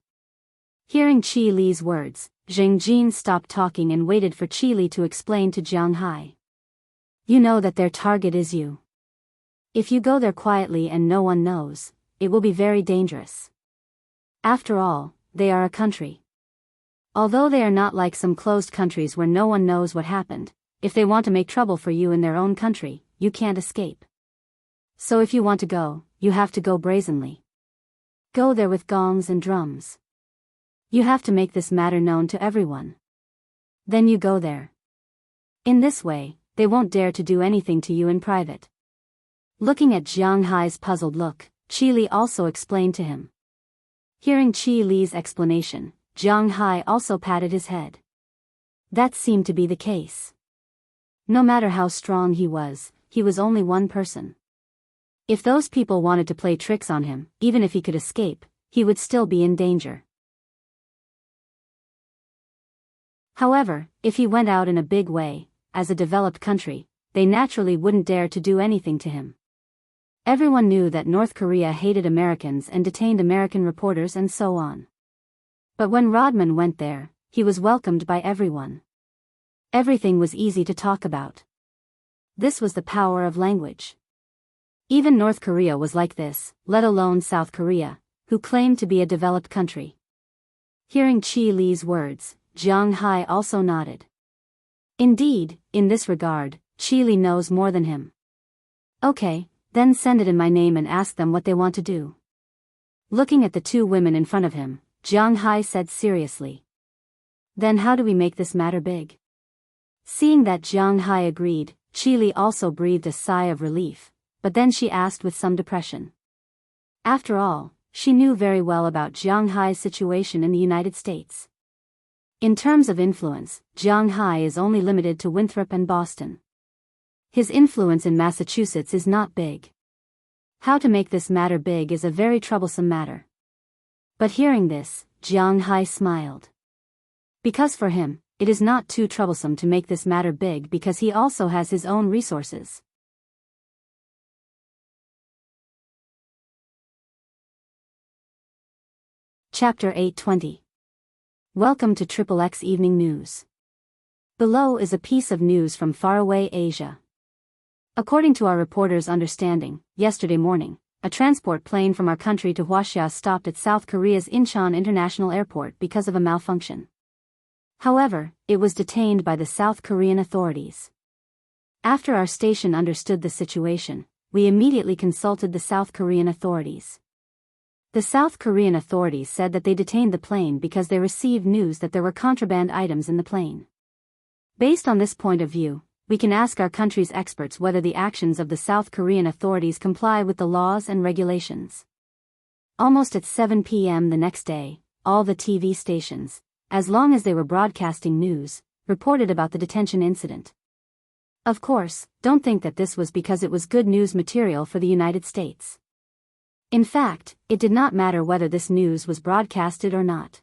Hearing Qi Li's words, Jingjin stopped talking and waited for Qi Li to explain to Jianghu. You know that their target is you. If you go there quietly and no one knows, it will be very dangerous. After all, they are a country. Although they are not like some closed countries where no one knows what happened, if they want to make trouble for you in their own country, you can't escape. So if you want to go, you have to go brazenly. Go there with gongs and drums. You have to make this matter known to everyone. Then you go there. In this way, they won't dare to do anything to you in private. Looking at Jianghu's puzzled look, Qi Li also explained to him. Hearing Qi Li's explanation, Jianghu also patted his head. That seemed to be the case. No matter how strong he was only one person. If those people wanted to play tricks on him, even if he could escape, he would still be in danger. However, if he went out in a big way, as a developed country, they naturally wouldn't dare to do anything to him. Everyone knew that North Korea hated Americans and detained American reporters and so on. But when Rodman went there, he was welcomed by everyone. Everything was easy to talk about. This was the power of language. Even North Korea was like this, let alone South Korea, who claimed to be a developed country. Hearing Qi Li's words, Jianghu also nodded. Indeed, in this regard, Qi Li knows more than him. Okay, then send it in my name and ask them what they want to do. Looking at the two women in front of him, Jianghu said seriously. Then how do we make this matter big? Seeing that Jianghu agreed, Qi Li also breathed a sigh of relief, but then she asked with some depression. After all, she knew very well about Jianghu's situation in the United States. In terms of influence, Jianghu is only limited to Winthrop and Boston. His influence in Massachusetts is not big. How to make this matter big is a very troublesome matter. But hearing this, Jianghu smiled. Because for him, it is not too troublesome to make this matter big because he also has his own resources. Chapter 820. Welcome to XXX Evening News. Below is a piece of news from faraway Asia. According to our reporter's understanding, yesterday morning, a transport plane from our country to Wuxia stopped at South Korea's Incheon International Airport because of a malfunction. However, it was detained by the South Korean authorities. After our station understood the situation, we immediately consulted the South Korean authorities. The South Korean authorities said that they detained the plane because they received news that there were contraband items in the plane. Based on this point of view, we can ask our country's experts whether the actions of the South Korean authorities comply with the laws and regulations. Almost at 7 p.m. the next day, all the TV stations, as long as they were broadcasting news, reported about the detention incident. Of course, don't think that this was because it was good news material for the United States. In fact, it did not matter whether this news was broadcasted or not.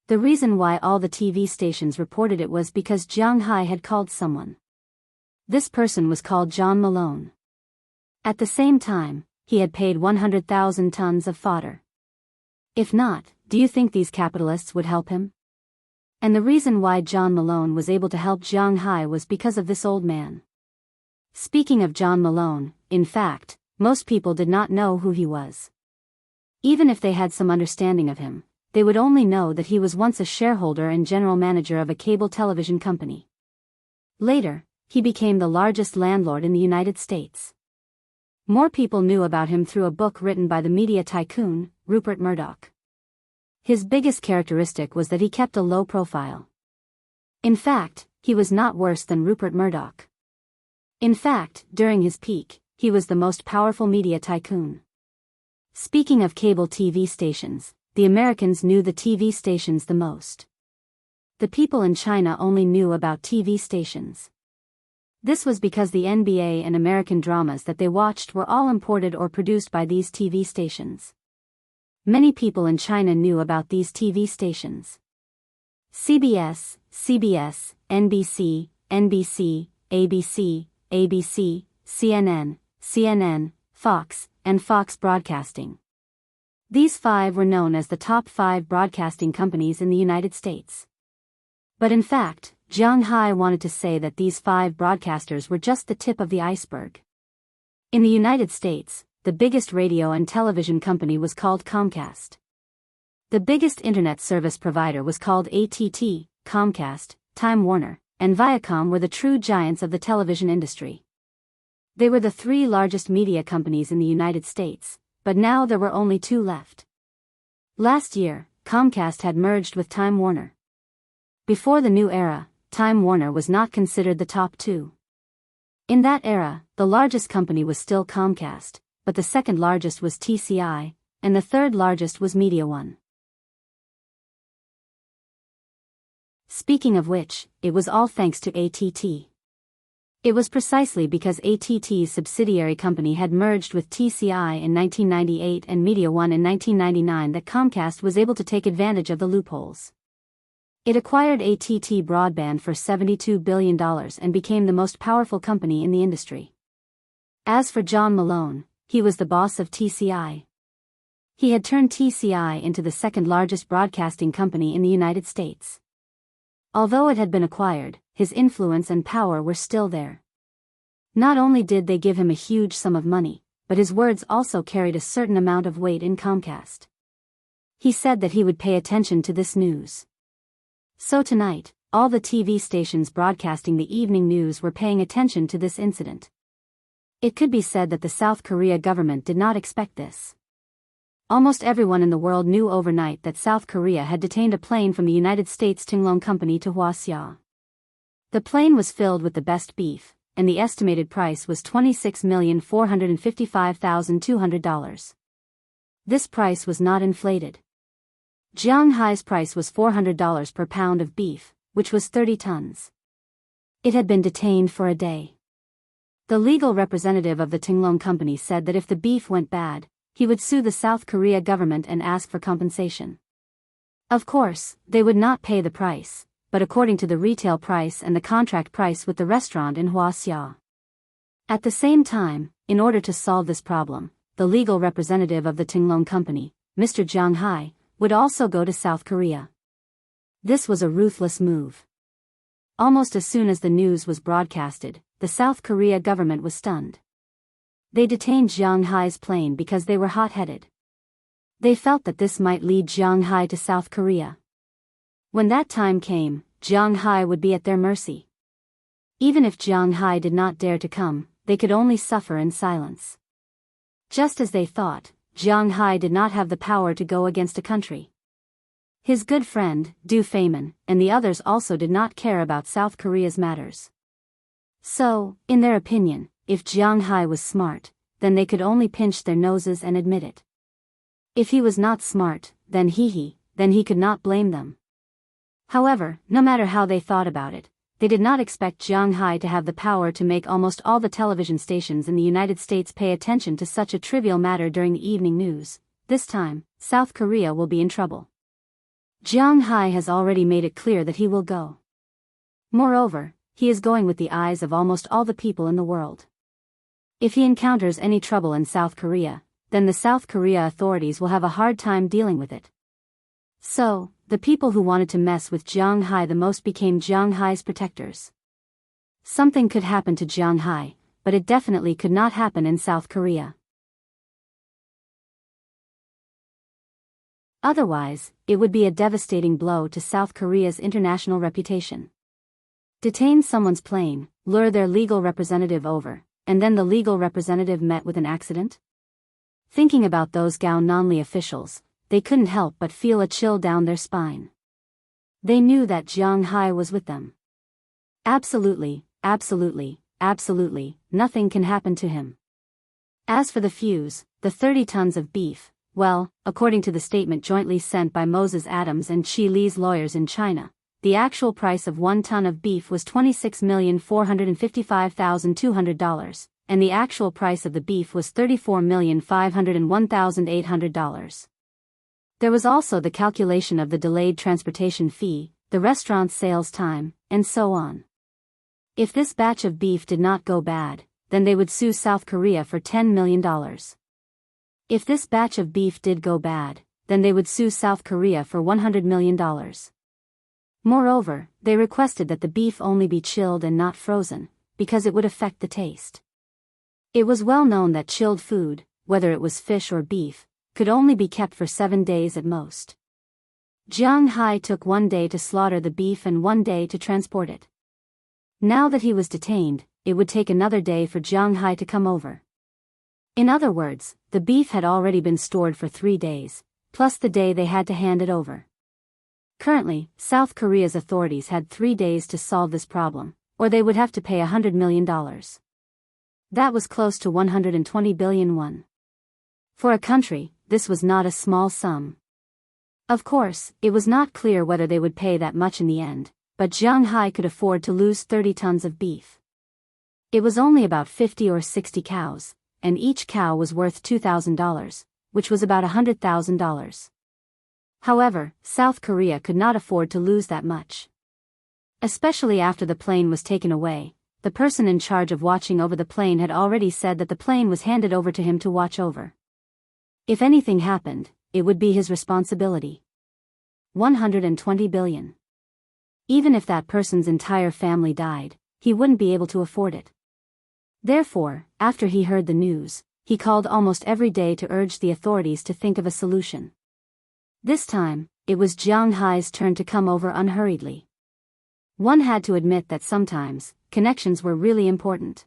The reason why all the TV stations reported it was because Jianghu had called someone. This person was called John Malone. At the same time, he had paid 100,000 tons of fodder. If not, do you think these capitalists would help him? And the reason why John Malone was able to help Jianghu was because of this old man. Speaking of John Malone, in fact, most people did not know who he was. Even if they had some understanding of him, they would only know that he was once a shareholder and general manager of a cable television company. Later, he became the largest landlord in the United States. More people knew about him through a book written by the media tycoon, Rupert Murdoch. His biggest characteristic was that he kept a low profile. In fact, he was not worse than Rupert Murdoch. In fact, during his peak, he was the most powerful media tycoon. Speaking of cable TV stations, the Americans knew the TV stations the most. The people in China only knew about TV stations. This was because the NBA and American dramas that they watched were all imported or produced by these TV stations. Many people in China knew about these TV stations. CBS, CBS, NBC, NBC, ABC, ABC, CNN, CNN, Fox, and Fox Broadcasting. These five were known as the top 5 broadcasting companies in the United States. But in fact, Jianghu wanted to say that these 5 broadcasters were just the tip of the iceberg. In the United States, the biggest radio and television company was called Comcast. The biggest internet service provider was called AT&T, Comcast, Time Warner, and Viacom were the true giants of the television industry. They were the 3 largest media companies in the United States, but now there were only 2 left. Last year, Comcast had merged with Time Warner. Before the new era, Time Warner was not considered the top 2. In that era, the largest company was still Comcast, but the second largest was TCI, and the third largest was Media One. Speaking of which, it was all thanks to AT&T. It was precisely because AT&T's subsidiary company had merged with TCI in 1998 and Media One in 1999 that Comcast was able to take advantage of the loopholes. It acquired AT&T Broadband for $72 billion and became the most powerful company in the industry. As for John Malone, he was the boss of TCI. He had turned TCI into the second largest broadcasting company in the United States. Although it had been acquired, his influence and power were still there. Not only did they give him a huge sum of money, but his words also carried a certain amount of weight in Comcast. He said that he would pay attention to this news. So tonight, all the TV stations broadcasting the evening news were paying attention to this incident. It could be said that the South Korea government did not expect this. Almost everyone in the world knew overnight that South Korea had detained a plane from the United States Tinglong Company to Wuxia. The plane was filled with the best beef, and the estimated price was $26,455,200. This price was not inflated. Jianghu's price was $400 per pound of beef, which was 30 tons. It had been detained for a day. The legal representative of the Tinglong Company said that if the beef went bad, he would sue the South Korea government and ask for compensation. Of course, they would not pay the price, but according to the retail price and the contract price with the restaurant in Wuxia. At the same time, in order to solve this problem, the legal representative of the Tinglong Company, Mr. Jianghu, would also go to South Korea. This was a ruthless move. Almost as soon as the news was broadcasted, the South Korea government was stunned. They detained Jianghu's plane because they were hot-headed. They felt that this might lead Jianghu to South Korea. When that time came, Jianghu would be at their mercy. Even if Jianghu did not dare to come, they could only suffer in silence. Just as they thought, Jianghu did not have the power to go against a country. His good friend, Du Feynman, and the others also did not care about South Korea's matters. So, in their opinion, if Jianghu was smart, then they could only pinch their noses and admit it. If he was not smart, then he could not blame them. However, no matter how they thought about it, they did not expect Jianghu to have the power to make almost all the television stations in the United States pay attention to such a trivial matter during the evening news. This time, South Korea will be in trouble. Jianghu has already made it clear that he will go. Moreover, he is going with the eyes of almost all the people in the world. If he encounters any trouble in South Korea, then the South Korea authorities will have a hard time dealing with it. So, the people who wanted to mess with Jianghu the most became Jianghu's protectors. Something could happen to Jianghu, but it definitely could not happen in South Korea. Otherwise, it would be a devastating blow to South Korea's international reputation. Detain someone's plane, lure their legal representative over, and then the legal representative met with an accident? Thinking about those Gao-Nanli officials, they couldn't help but feel a chill down their spine. They knew that Jianghu was with them. Absolutely, nothing can happen to him. As for the fuse, the 30 tons of beef, well, according to the statement jointly sent by Moses Adams and Qi Li's lawyers in China, the actual price of 1 ton of beef was $26,455,200, and the actual price of the beef was $34,501,800. There was also the calculation of the delayed transportation fee, the restaurant's sales time, and so on. If this batch of beef did not go bad, then they would sue South Korea for $10 million. If this batch of beef did go bad, then they would sue South Korea for $100 million. Moreover, they requested that the beef only be chilled and not frozen, because it would affect the taste. It was well known that chilled food, whether it was fish or beef, could only be kept for 7 days at most. Jianghu took 1 day to slaughter the beef and 1 day to transport it. Now that he was detained, it would take another day for Jianghu to come over. In other words, the beef had already been stored for 3 days, plus the day they had to hand it over. Currently, South Korea's authorities had 3 days to solve this problem, or they would have to pay $100 million. That was close to 120 billion won. For a country, this was not a small sum. Of course, it was not clear whether they would pay that much in the end, but Jianghu could afford to lose 30 tons of beef. It was only about 50 or 60 cows, and each cow was worth $2,000, which was about $100,000. However, South Korea could not afford to lose that much. Especially after the plane was taken away, the person in charge of watching over the plane had already said that the plane was handed over to him to watch over. If anything happened, it would be his responsibility. 120 billion. Even if that person's entire family died, he wouldn't be able to afford it. Therefore, after he heard the news, he called almost every day to urge the authorities to think of a solution. This time, it was Jianghu's turn to come over unhurriedly. One had to admit that sometimes, connections were really important.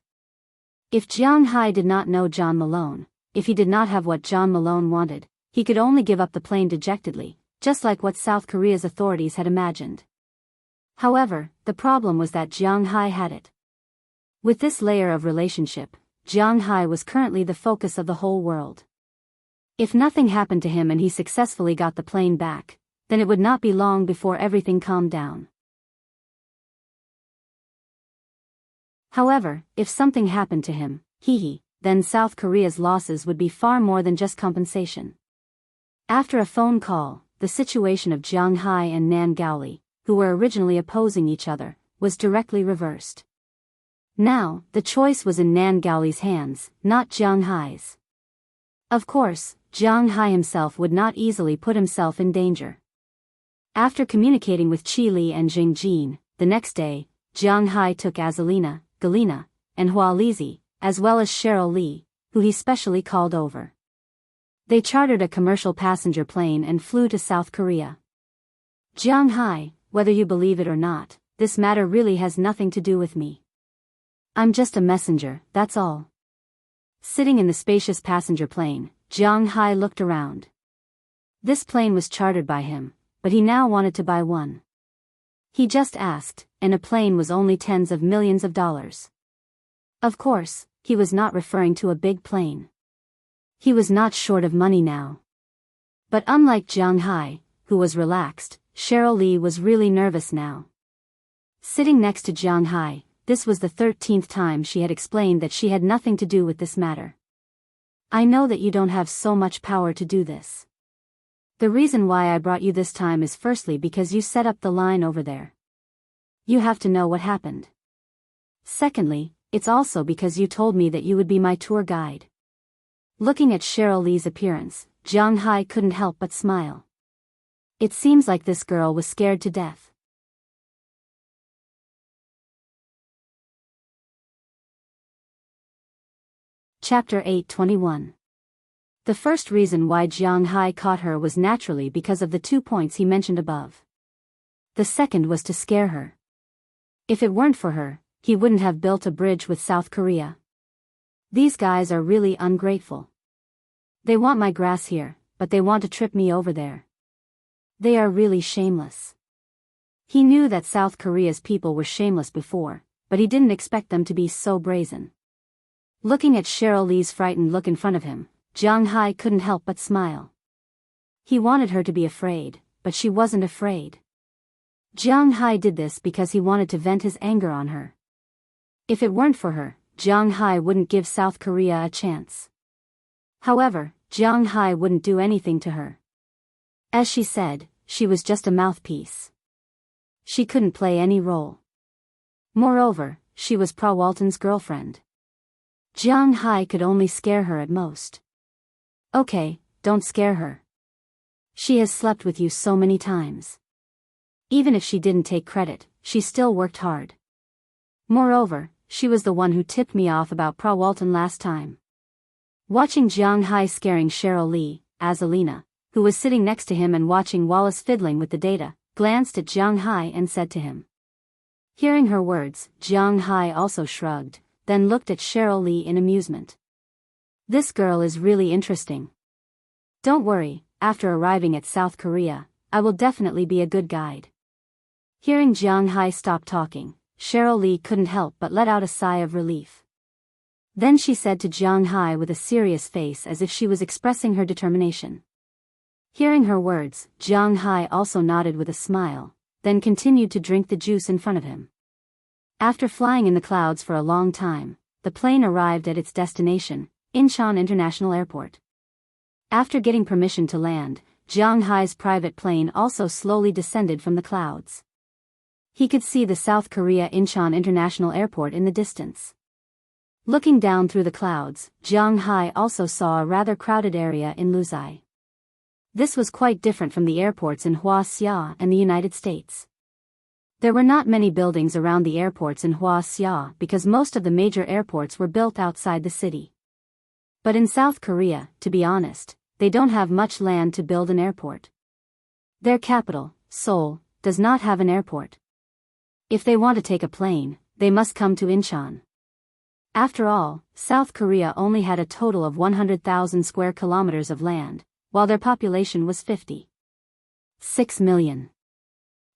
If Jianghu did not know John Malone, if he did not have what John Malone wanted, he could only give up the plane dejectedly, just like what South Korea's authorities had imagined. However, the problem was that Jianghu had it. With this layer of relationship, Jianghu was currently the focus of the whole world. If nothing happened to him and he successfully got the plane back, then it would not be long before everything calmed down. However, if something happened to him, then South Korea's losses would be far more than just compensation. After a phone call, the situation of Jianghu and Nan Gaoli, who were originally opposing each other, was directly reversed. Now, the choice was in Nan Gaoli's hands, not Jianghu's. Of course, Jianghu himself would not easily put himself in danger. After communicating with Qi Li and Jing Jin, the next day, Jianghu took Azalina, Galina, and Hua Lizi, as well as Cheryl Li, who he specially called over. They chartered a commercial passenger plane and flew to South Korea. Jianghu, whether you believe it or not, this matter really has nothing to do with me. I'm just a messenger, that's all. Sitting in the spacious passenger plane, Jianghu looked around. This plane was chartered by him, but he now wanted to buy one. He just asked, and a plane was only tens of millions of dollars. Of course, he was not referring to a big plane. He was not short of money now. But unlike Jianghu, who was relaxed, Cheryl Li was really nervous now. Sitting next to Jianghu, this was the 13th time she had explained that she had nothing to do with this matter. I know that you don't have so much power to do this. The reason why I brought you this time is firstly because you set up the line over there. You have to know what happened. Secondly, it's also because you told me that you would be my tour guide. Looking at Cheryl Lee's appearance, Jianghu couldn't help but smile. It seems like this girl was scared to death. Chapter 8:21. The first reason why Jianghu caught her was naturally because of the 2 points he mentioned above. The second was to scare her. If it weren't for her, he wouldn't have built a bridge with South Korea. These guys are really ungrateful. They want my grass here, but they want to trip me over there. They are really shameless. He knew that South Korea's people were shameless before, but he didn't expect them to be so brazen. Looking at Cheryl Lee's frightened look in front of him, Jianghu couldn't help but smile. He wanted her to be afraid, but she wasn't afraid. Jianghu did this because he wanted to vent his anger on her. If it weren't for her, Jianghu wouldn't give South Korea a chance. However, Jianghu wouldn't do anything to her. As she said, she was just a mouthpiece. She couldn't play any role. Moreover, she was Pra Walton's girlfriend. Jianghu could only scare her at most. Okay, don't scare her. She has slept with you so many times. Even if she didn't take credit, she still worked hard. Moreover, she was the one who tipped me off about Pra Walton last time. Watching Jianghu scaring Cheryl Lee, Azalina, who was sitting next to him and watching Wallace fiddling with the data, glanced at Jianghu and said to him. Hearing her words, Jianghu also shrugged, then looked at Cheryl Lee in amusement. This girl is really interesting. Don't worry, after arriving at South Korea, I will definitely be a good guide. Hearing Jianghu stop talking, Cheryl Lee couldn't help but let out a sigh of relief. Then she said to Jianghu with a serious face as if she was expressing her determination. Hearing her words, Jianghu also nodded with a smile, then continued to drink the juice in front of him. After flying in the clouds for a long time, the plane arrived at its destination, Incheon International Airport. After getting permission to land, Jianghu's private plane also slowly descended from the clouds. He could see the South Korea Incheon International Airport in the distance. Looking down through the clouds, Jianghu also saw a rather crowded area in Luzai. This was quite different from the airports in Wuxia and the United States. There were not many buildings around the airports in Wuxia because most of the major airports were built outside the city. But in South Korea, to be honest, they don't have much land to build an airport. Their capital, Seoul, does not have an airport. If they want to take a plane, they must come to Incheon. After all, South Korea only had a total of 100,000 square kilometers of land, while their population was 56 million.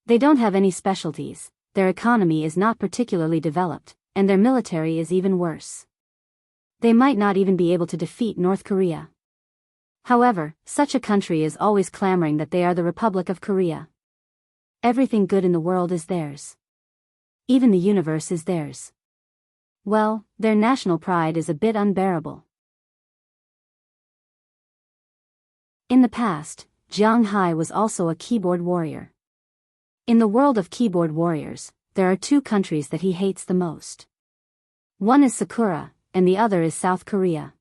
They don't have any specialties, their economy is not particularly developed, and their military is even worse. They might not even be able to defeat North Korea. However, such a country is always clamoring that they are the Republic of Korea. Everything good in the world is theirs. Even the universe is theirs. Well, their national pride is a bit unbearable. In the past, Jianghu was also a keyboard warrior. In the world of keyboard warriors, there are 2 countries that he hates the most. One is Sakura, and the other is South Korea.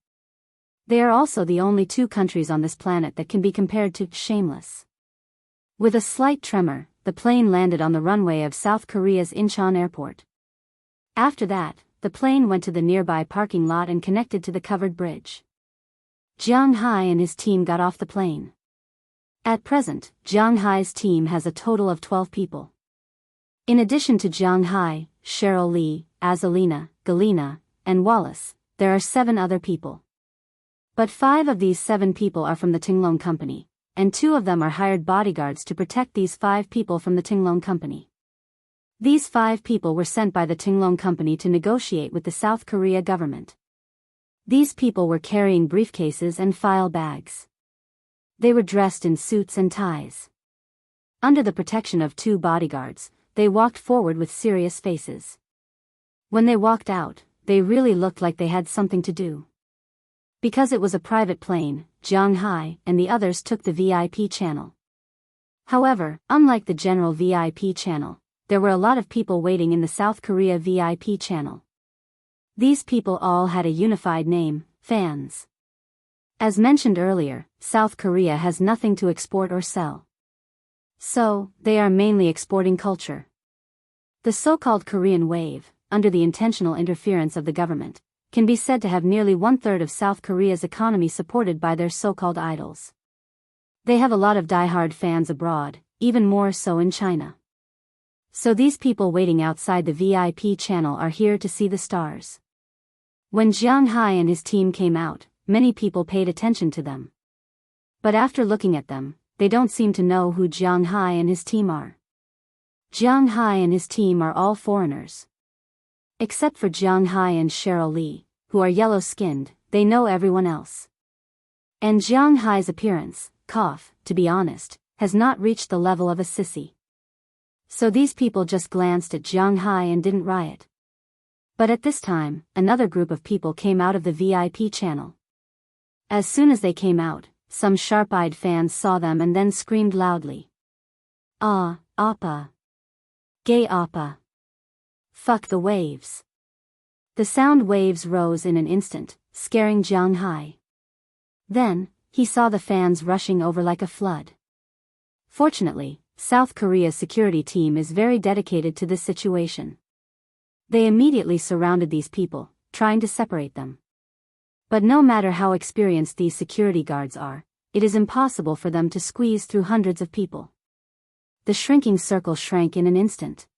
They are also the only 2 countries on this planet that can be compared to shameless. With a slight tremor, the plane landed on the runway of South Korea's Incheon Airport. After that, the plane went to the nearby parking lot and connected to the covered bridge. Jianghu and his team got off the plane. At present, Jianghu's team has a total of 12 people. In addition to Jianghu, Cheryl Lee, Azalina, Galina, and Wallace, there are 7 other people. But 5 of these 7 people are from the Tinglong Company, and 2 of them are hired bodyguards to protect these 5 people from the Tinglong Company. These 5 people were sent by the Tinglong Company to negotiate with the South Korea government. These people were carrying briefcases and file bags. They were dressed in suits and ties. Under the protection of 2 bodyguards, they walked forward with serious faces. When they walked out, they really looked like they had something to do. Because it was a private plane, Jianghu and the others took the VIP channel. However, unlike the general VIP channel, there were a lot of people waiting in the South Korea VIP channel. These people all had a unified name, fans. As mentioned earlier, South Korea has nothing to export or sell. So, they are mainly exporting culture. The so-called Korean wave, under the intentional interference of the government, can be said to have nearly 1/3 of South Korea's economy supported by their so-called idols. They have a lot of die-hard fans abroad, even more so in China. So these people waiting outside the VIP channel are here to see the stars. When Jianghu and his team came out, many people paid attention to them. But after looking at them, they don't seem to know who Jianghu and his team are. Jianghu and his team are all foreigners. Except for Jianghu and Cheryl Lee, who are yellow-skinned, they know everyone else. And Jianghu's appearance, to be honest, has not reached the level of a sissy. So these people just glanced at Jianghu and didn't riot. But at this time, another group of people came out of the VIP channel. As soon as they came out, some sharp-eyed fans saw them and then screamed loudly. "Ah, Appa. Gay Appa. Fuck the waves." The sound waves rose in an instant, scaring Jianghu. Then, he saw the fans rushing over like a flood. Fortunately, South Korea's security team is very dedicated to this situation. They immediately surrounded these people, trying to separate them. But no matter how experienced these security guards are, it is impossible for them to squeeze through hundreds of people. The shrinking circle shrank in an instant.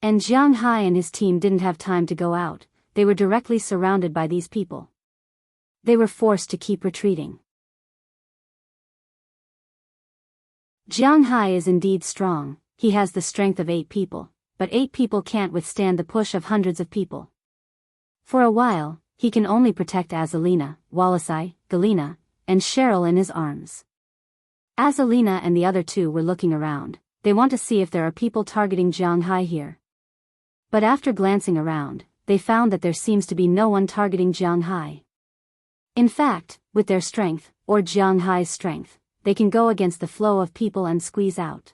And Jianghu and his team didn't have time to go out, they were directly surrounded by these people. They were forced to keep retreating. Jianghu is indeed strong, he has the strength of 8 people, but 8 people can't withstand the push of hundreds of people. For a while, he can only protect Azalina, Walisai, Galina, and Cheryl in his arms. Azalina and the other 2 were looking around, they want to see if there are people targeting Jianghu here. But after glancing around, they found that there seems to be no one targeting Jianghu. In fact, with their strength, or Jianghu's strength, they can go against the flow of people and squeeze out.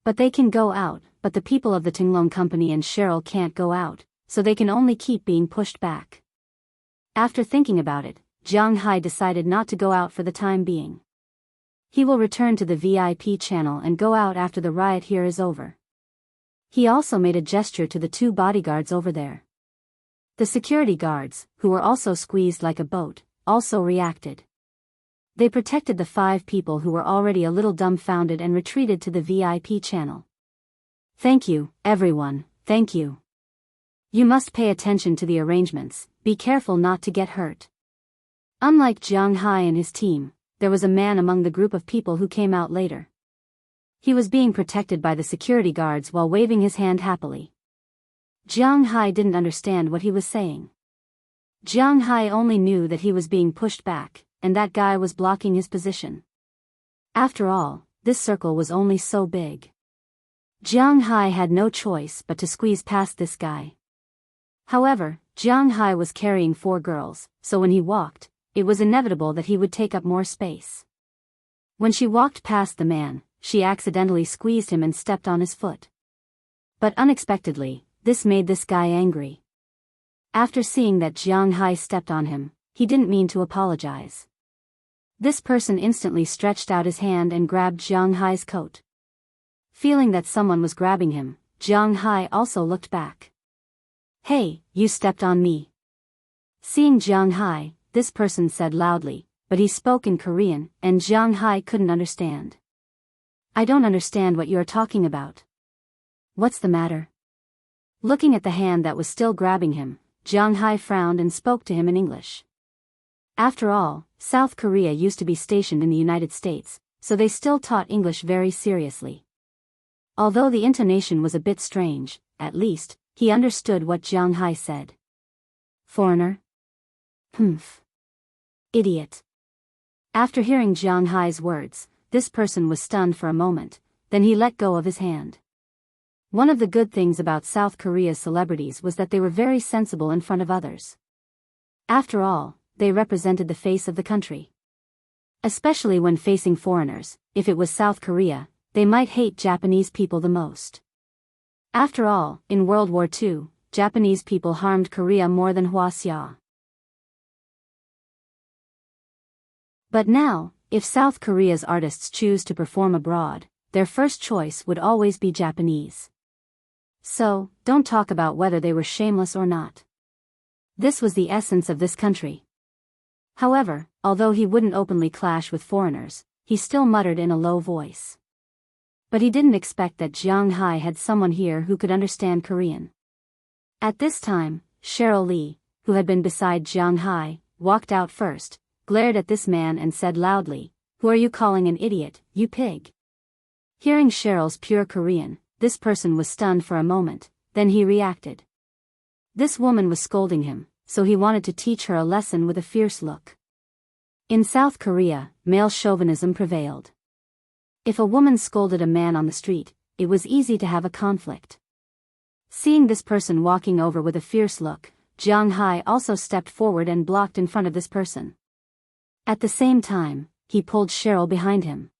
But they can go out, but the people of the Tinglong Company and Cheryl can't go out, so they can only keep being pushed back. After thinking about it, Jianghu decided not to go out for the time being. He will return to the VIP channel and go out after the riot here is over. He also made a gesture to the 2 bodyguards over there. The security guards, who were also squeezed like a boat, also reacted. They protected the 5 people who were already a little dumbfounded and retreated to the VIP channel. "Thank you, everyone, thank you. You must pay attention to the arrangements, be careful not to get hurt." Unlike Jianghu and his team, there was a man among the group of people who came out later. He was being protected by the security guards while waving his hand happily. Jianghu didn't understand what he was saying. Jianghu only knew that he was being pushed back, and that guy was blocking his position. After all, this circle was only so big. Jianghu had no choice but to squeeze past this guy. However, Jianghu was carrying 4 girls, so when he walked, it was inevitable that he would take up more space. When she walked past the man, she accidentally squeezed him and stepped on his foot. But unexpectedly, this made this guy angry. After seeing that Jianghu stepped on him, he didn't mean to apologize. This person instantly stretched out his hand and grabbed Jianghu's coat. Feeling that someone was grabbing him, Jianghu also looked back. "Hey, you stepped on me." Seeing Jianghu, this person said loudly, but he spoke in Korean, and Jianghu couldn't understand. "I don't understand what you are talking about. What's the matter?" Looking at the hand that was still grabbing him, Jianghu frowned and spoke to him in English. After all, South Korea used to be stationed in the United States, so they still taught English very seriously. Although the intonation was a bit strange, at least, he understood what Jianghu said. "Foreigner? Humph. Idiot." After hearing Jianghu's words, this person was stunned for a moment, then he let go of his hand. One of the good things about South Korea's celebrities was that they were very sensible in front of others. After all, they represented the face of the country. Especially when facing foreigners, if it was South Korea, they might hate Japanese people the most. After all, in World War II, Japanese people harmed Korea more than Wuxia. But now, if South Korea's artists choose to perform abroad, their first choice would always be Japanese. So, don't talk about whether they were shameless or not. This was the essence of this country. However, although he wouldn't openly clash with foreigners, he still muttered in a low voice. But he didn't expect that Jianghu had someone here who could understand Korean. At this time, Cheryl Lee, who had been beside Jianghu, walked out first, glared at this man and said loudly, "Who are you calling an idiot, you pig?" Hearing Cheryl's pure Korean, this person was stunned for a moment, then he reacted. This woman was scolding him, so he wanted to teach her a lesson with a fierce look. In South Korea, male chauvinism prevailed. If a woman scolded a man on the street, it was easy to have a conflict. Seeing this person walking over with a fierce look, Jianghu also stepped forward and blocked in front of this person. At the same time, he pulled Cheryl behind him.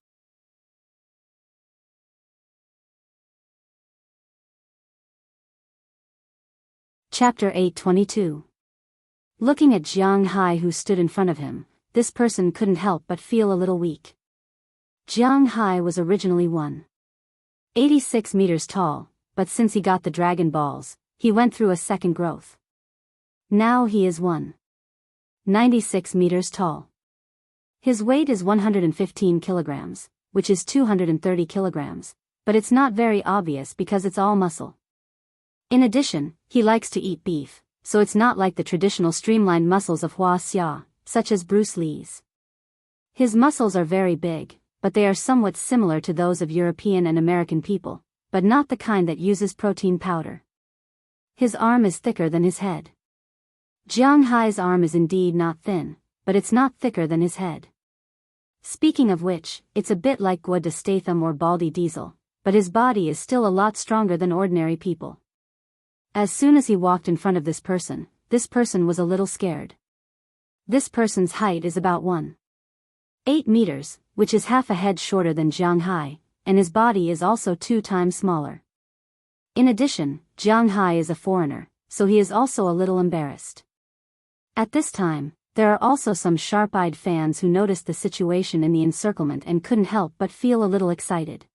Chapter 8:22. Looking at Jianghu who stood in front of him, this person couldn't help but feel a little weak. Jianghu was originally 186 meters tall, but since he got the Dragon Balls, he went through a second growth. Now he is 196 meters tall. His weight is 115 kilograms, which is 230 kilograms, but it's not very obvious because it's all muscle. In addition, he likes to eat beef, so it's not like the traditional streamlined muscles of Wuxia, such as Bruce Lee's. His muscles are very big, but they are somewhat similar to those of European and American people, but not the kind that uses protein powder. His arm is thicker than his head. Jianghu's arm is indeed not thin, but it's not thicker than his head. Speaking of which, it's a bit like Gwa de Statham or Baldy Diesel, but his body is still a lot stronger than ordinary people. As soon as he walked in front of this person was a little scared. This person's height is about 1.8 meters, which is half a head shorter than Jianghu, and his body is also 2 times smaller. In addition, Jianghu is a foreigner, so he is also a little embarrassed. At this time, there are also some sharp-eyed fans who noticed the situation in the encirclement and couldn't help but feel a little excited.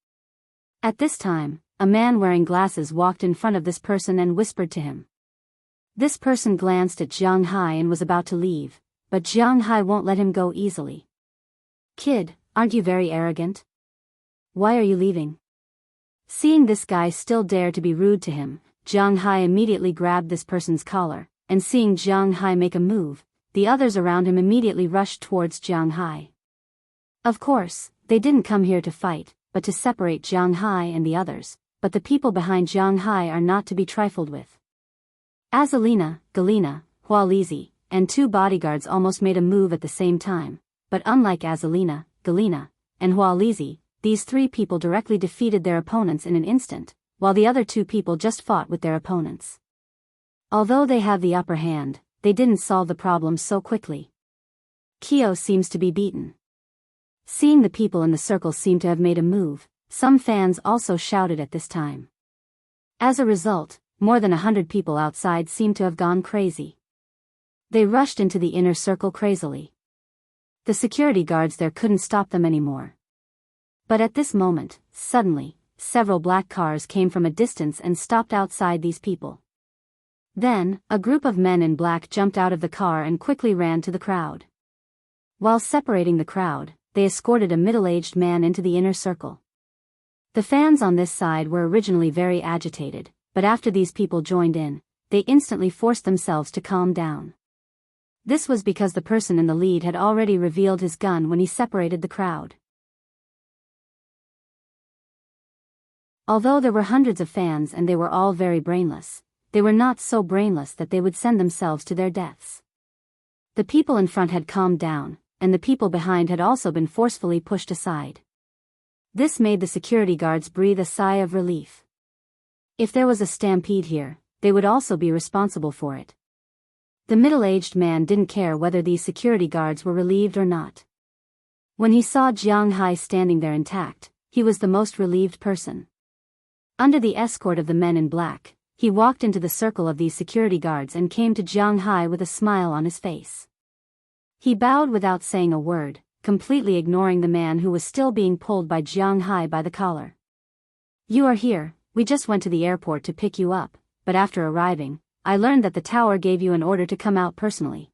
At this time, a man wearing glasses walked in front of this person and whispered to him. This person glanced at Jianghu and was about to leave, but Jianghu won't let him go easily. "Kid, aren't you very arrogant? Why are you leaving?" Seeing this guy still dare to be rude to him, Jianghu immediately grabbed this person's collar, and seeing Jianghu make a move, the others around him immediately rushed towards Jianghu. Of course, they didn't come here to fight, but to separate Jianghu and the others, but the people behind Jianghu are not to be trifled with. Azalina, Galina, Hualizi, and 2 bodyguards almost made a move at the same time, but unlike Azalina, Galina, and Hualizi, these 3 people directly defeated their opponents in an instant, while the other 2 people just fought with their opponents. Although they have the upper hand, they didn't solve the problem so quickly. Kyo seems to be beaten. Seeing the people in the circle seem to have made a move, some fans also shouted at this time. As a result, more than 100 people outside seem to have gone crazy. They rushed into the inner circle crazily. The security guards there couldn't stop them anymore. But at this moment, suddenly, several black cars came from a distance and stopped outside these people. Then, a group of men in black jumped out of the car and quickly ran to the crowd. While separating the crowd, they escorted a middle-aged man into the inner circle. The fans on this side were originally very agitated, but after these people joined in, they instantly forced themselves to calm down. This was because the person in the lead had already revealed his gun when he separated the crowd. Although there were hundreds of fans and they were all very brainless, they were not so brainless that they would send themselves to their deaths. The people in front had calmed down, and the people behind had also been forcefully pushed aside. This made the security guards breathe a sigh of relief. If there was a stampede here, they would also be responsible for it. The middle-aged man didn't care whether these security guards were relieved or not. When he saw Jianghu standing there intact, he was the most relieved person. Under the escort of the men in black, he walked into the circle of these security guards and came to Jianghu with a smile on his face. He bowed without saying a word, completely ignoring the man who was still being pulled by Jianghu by the collar. "You are here, we just went to the airport to pick you up, but after arriving, I learned that the tower gave you an order to come out personally.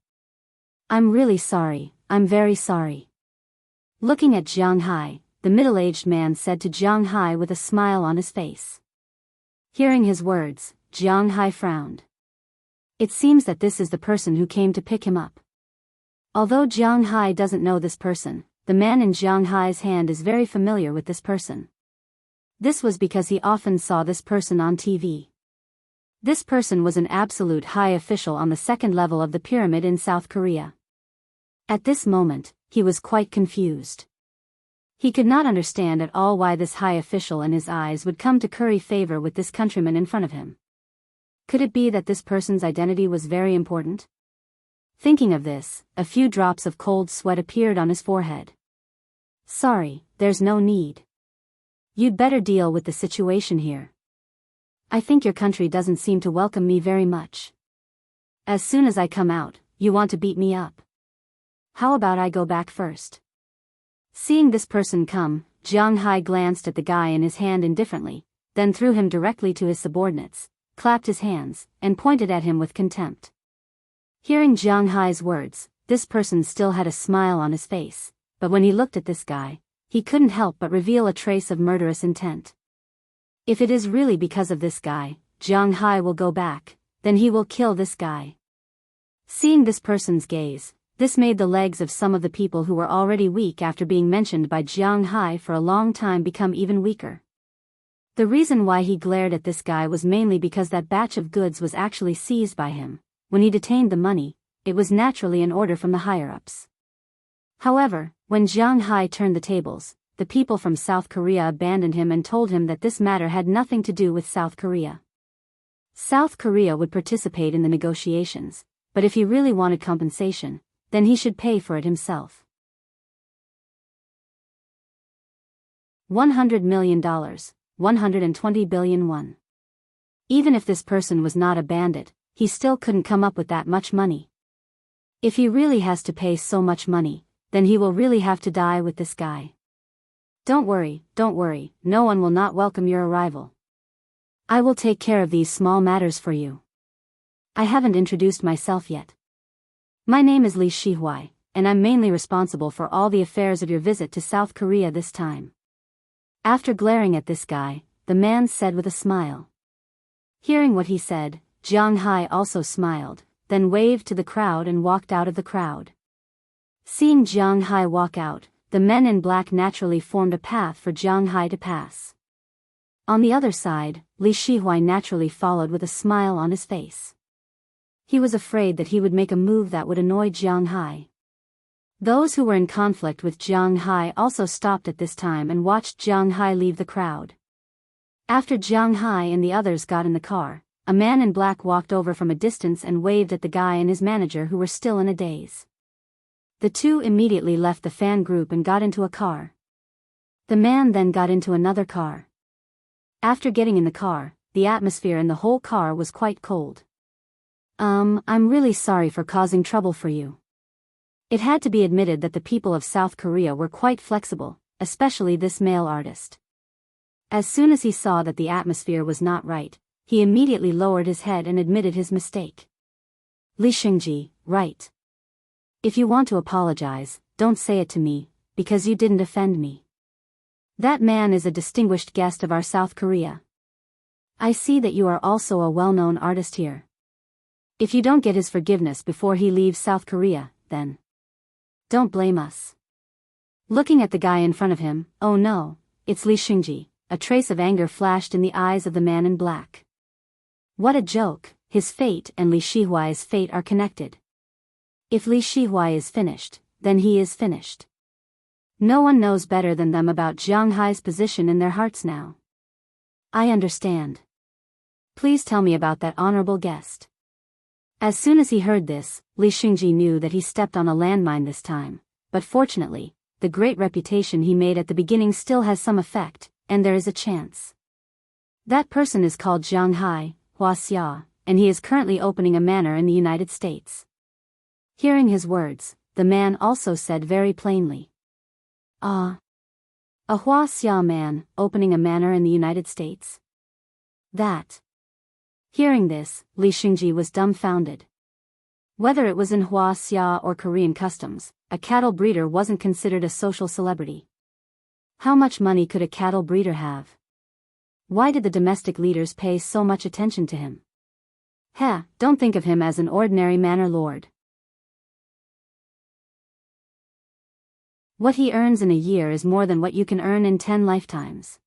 I'm really sorry, I'm very sorry." Looking at Jianghu, the middle-aged man said to Jianghu with a smile on his face. Hearing his words, Jianghu frowned. It seems that this is the person who came to pick him up. Although Jianghu doesn't know this person, the man in Jianghu's hand is very familiar with this person. This was because he often saw this person on TV. This person was an absolute high official on the second level of the pyramid in South Korea. At this moment, he was quite confused. He could not understand at all why this high official and his eyes would come to curry favor with this countryman in front of him. Could it be that this person's identity was very important? Thinking of this, a few drops of cold sweat appeared on his forehead. "Sorry, there's no need. You'd better deal with the situation here. I think your country doesn't seem to welcome me very much. As soon as I come out, you want to beat me up. How about I go back first?" Seeing this person come, Jianghu glanced at the guy in his hand indifferently, then threw him directly to his subordinates, clapped his hands, and pointed at him with contempt. Hearing Jianghu's words, this person still had a smile on his face, but when he looked at this guy, he couldn't help but reveal a trace of murderous intent. If it is really because of this guy, Jianghu will go back, then he will kill this guy. Seeing this person's gaze, this made the legs of some of the people who were already weak after being mentioned by Jianghu for a long time become even weaker. The reason why he glared at this guy was mainly because that batch of goods was actually seized by him. When he detained the money, it was naturally an order from the higher-ups. However, when Jianghu turned the tables, the people from South Korea abandoned him and told him that this matter had nothing to do with South Korea. South Korea would participate in the negotiations, but if he really wanted compensation, then he should pay for it himself. $100 million, 120 billion won. Even if this person was not a bandit, he still couldn't come up with that much money. If he really has to pay so much money, then he will really have to die with this guy. Don't worry, no one will not welcome your arrival. I will take care of these small matters for you. I haven't introduced myself yet. My name is Li Shihui, and I'm mainly responsible for all the affairs of your visit to South Korea this time. After glaring at this guy, the man said with a smile. Hearing what he said, Jianghu also smiled, then waved to the crowd and walked out of the crowd. Seeing Jianghu walk out, the men in black naturally formed a path for Jianghu to pass. On the other side, Li Shihui naturally followed with a smile on his face. He was afraid that he would make a move that would annoy Jianghu. Those who were in conflict with Jianghu also stopped at this time and watched Jianghu leave the crowd. After Jianghu and the others got in the car, a man in black walked over from a distance and waved at the guy and his manager who were still in a daze. The two immediately left the fan group and got into a car. The man then got into another car. After getting in the car, the atmosphere in the whole car was quite cold. I'm really sorry for causing trouble for you. It had to be admitted that the people of South Korea were quite flexible, especially this male artist. As soon as he saw that the atmosphere was not right, he immediately lowered his head and admitted his mistake. Li Xingji, right. If you want to apologize, don't say it to me, because you didn't offend me. That man is a distinguished guest of our South Korea. I see that you are also a well-known artist here. If you don't get his forgiveness before he leaves South Korea, then don't blame us. Looking at the guy in front of him, oh no, it's Li Xingji, a trace of anger flashed in the eyes of the man in black. What a joke, his fate and Li Shihuai's fate are connected. If Li Shihui is finished, then he is finished. No one knows better than them about Jianghu's position in their hearts now. I understand. Please tell me about that honorable guest. As soon as he heard this, Li Xingji knew that he stepped on a landmine this time, but fortunately, the great reputation he made at the beginning still has some effect, and there is a chance. That person is called Jianghu, Wuxia, and he is currently opening a manor in the United States. Hearing his words, the man also said very plainly. Ah. A Wuxia man, opening a manor in the United States? That. Hearing this, Li Xingji was dumbfounded. Whether it was in Wuxia or Korean customs, a cattle breeder wasn't considered a social celebrity. How much money could a cattle breeder have? Why did the domestic leaders pay so much attention to him? Don't think of him as an ordinary manor lord. What he earns in a year is more than what you can earn in 10 lifetimes.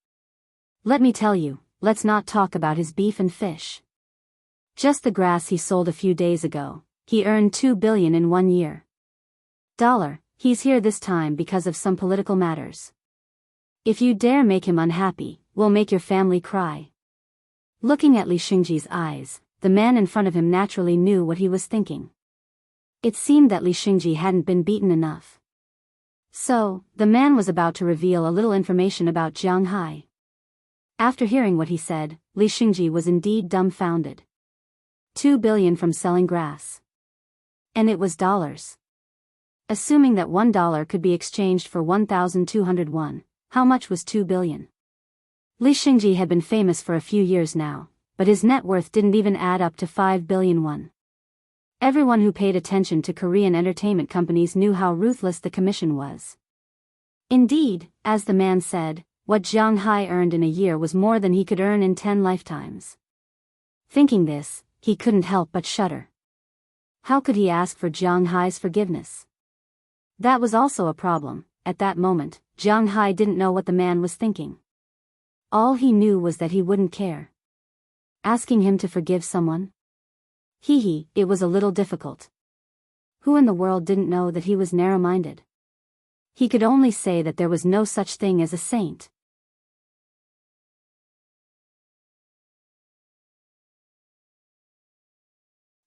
Let me tell you, let's not talk about his beef and fish. Just the grass he sold a few days ago, he earned $2 billion in 1 year. He's here this time because of some political matters. If you dare make him unhappy, we'll make your family cry. Looking at Li Xingji's eyes, the man in front of him naturally knew what he was thinking. It seemed that Li Xingji hadn't been beaten enough. So, the man was about to reveal a little information about Jianghu. After hearing what he said, Li Xingji was indeed dumbfounded. $2 billion from selling grass. And it was dollars. Assuming that $1 could be exchanged for 1,200 won, how much was 2 billion? Li Xingji had been famous for a few years now, but his net worth didn't even add up to 5 billion won. Everyone who paid attention to Korean entertainment companies knew how ruthless the commission was. Indeed, as the man said, what Jianghu earned in a year was more than he could earn in 10 lifetimes. Thinking this, he couldn't help but shudder. How could he ask for Jianghu's forgiveness? That was also a problem. At that moment, Jianghu didn't know what the man was thinking. All he knew was that he wouldn't care. Asking him to forgive someone? It was a little difficult. Who in the world didn't know that he was narrow-minded? He could only say that there was no such thing as a saint.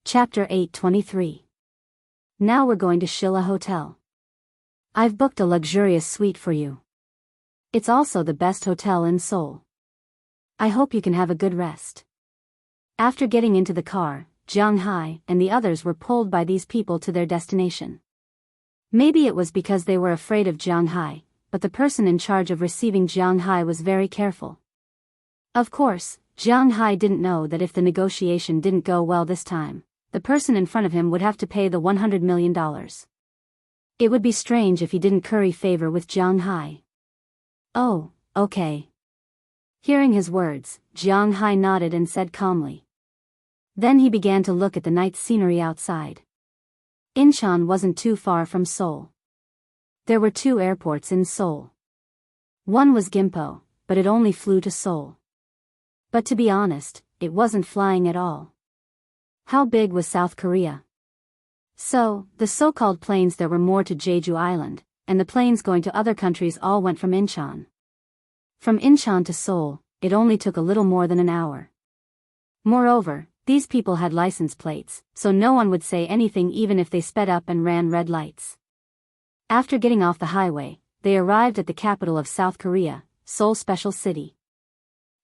Chapter 8:23. Now we're going to Shilla Hotel. I've booked a luxurious suite for you. It's also the best hotel in Seoul. I hope you can have a good rest. After getting into the car, Jianghu and the others were pulled by these people to their destination. Maybe it was because they were afraid of Jianghu, but the person in charge of receiving Jianghu was very careful. Of course, Jianghu didn't know that if the negotiation didn't go well this time, the person in front of him would have to pay the $100 million. It would be strange if he didn't curry favor with Jianghu. Oh, okay. Hearing his words, Jianghu nodded and said calmly. Then he began to look at the night scenery outside. Incheon wasn't too far from Seoul. There were 2 airports in Seoul. One was Gimpo, but it only flew to Seoul. But to be honest, it wasn't flying at all. How big was South Korea? So, the so-called planes there were more to Jeju Island, and the planes going to other countries all went from Incheon. From Incheon to Seoul, it only took a little more than an hour. Moreover, these people had license plates, so no one would say anything even if they sped up and ran red lights. After getting off the highway, they arrived at the capital of South Korea, Seoul Special City.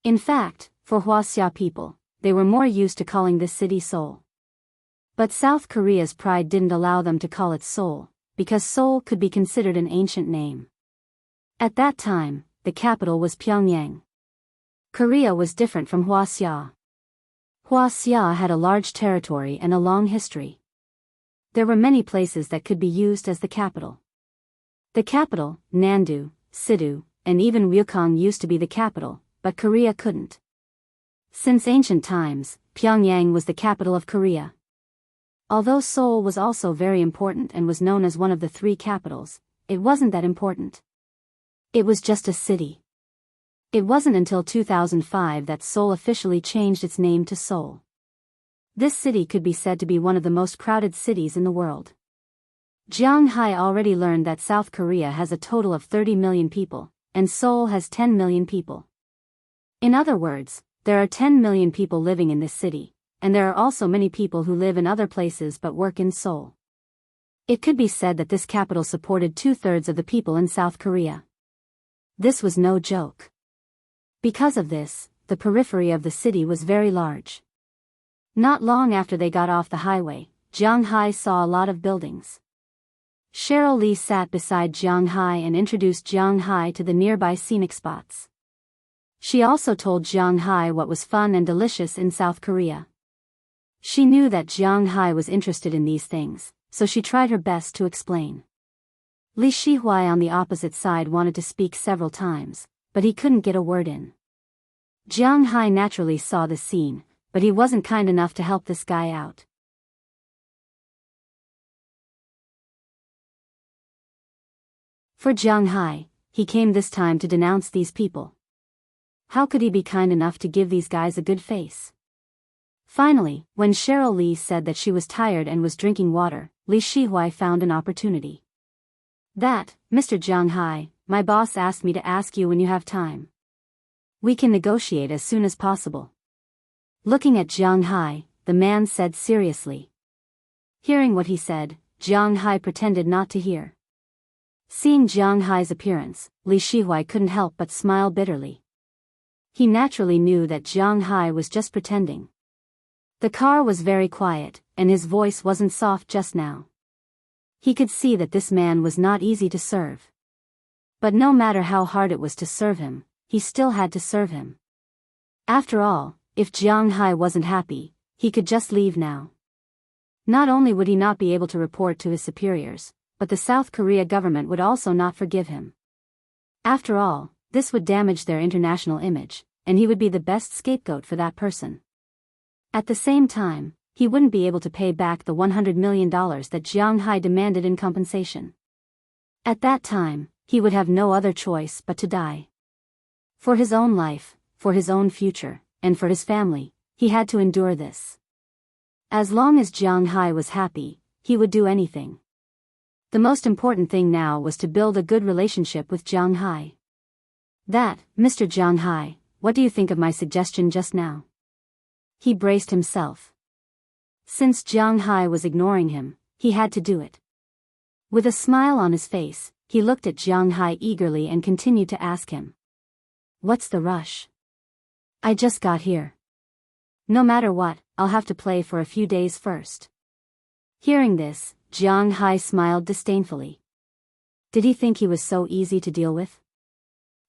In fact, for Wuxia people, they were more used to calling this city Seoul. But South Korea's pride didn't allow them to call it Seoul, because Seoul could be considered an ancient name. At that time, the capital was Pyongyang. Korea was different from Wuxia. Wuxia had a large territory and a long history. There were many places that could be used as the capital. The capital, Nandu, Sidu, and even Ryukong used to be the capital, but Korea couldn't. Since ancient times, Pyongyang was the capital of Korea. Although Seoul was also very important and was known as one of the 3 capitals, it wasn't that important. It was just a city. It wasn't until 2005 that Seoul officially changed its name to Seoul. This city could be said to be one of the most crowded cities in the world. Jianghu already learned that South Korea has a total of 30 million people, and Seoul has 10 million people. In other words, There are 10 million people living in this city, and there are also many people who live in other places but work in Seoul. It could be said that this capital supported 2/3 of the people in South Korea. This was no joke. Because of this, the periphery of the city was very large. Not long after they got off the highway, Jianghu saw a lot of buildings. Cheryl Lee sat beside Jianghu and introduced Jianghu to the nearby scenic spots. She also told Jianghu what was fun and delicious in South Korea. She knew that Jianghu was interested in these things, so she tried her best to explain. Li Shihui on the opposite side wanted to speak several times, but he couldn't get a word in. Jianghu naturally saw the scene, but he wasn't kind enough to help this guy out. For Jianghu, he came this time to denounce these people. How could he be kind enough to give these guys a good face? Finally, when Cheryl Lee said that she was tired and was drinking water, Li Shihui found an opportunity. That, Mr. Jianghu, my boss asked me to ask you when you have time. We can negotiate as soon as possible. Looking at Jianghu, the man said seriously. Hearing what he said, Jianghu pretended not to hear. Seeing Jianghu's appearance, Li Shihui couldn't help but smile bitterly. He naturally knew that Jianghu was just pretending. The car was very quiet, and his voice wasn't soft just now. He could see that this man was not easy to serve. But no matter how hard it was to serve him, he still had to serve him. After all, if Jianghu wasn't happy, he could just leave now. Not only would he not be able to report to his superiors, but the South Korea government would also not forgive him. After all, this would damage their international image, and he would be the best scapegoat for that person. At the same time, he wouldn't be able to pay back the $100 million that Jianghu demanded in compensation. At that time, he would have no other choice but to die. For his own life, for his own future, and for his family, he had to endure this. As long as Jianghu was happy, he would do anything. The most important thing now was to build a good relationship with Jianghu. That, Mr. Jianghu, what do you think of my suggestion just now? He braced himself. Since Jianghu was ignoring him, he had to do it. With a smile on his face, he looked at Jianghu eagerly and continued to ask him. What's the rush? I just got here. No matter what, I'll have to play for a few days first. Hearing this, Jianghu smiled disdainfully. Did he think he was so easy to deal with?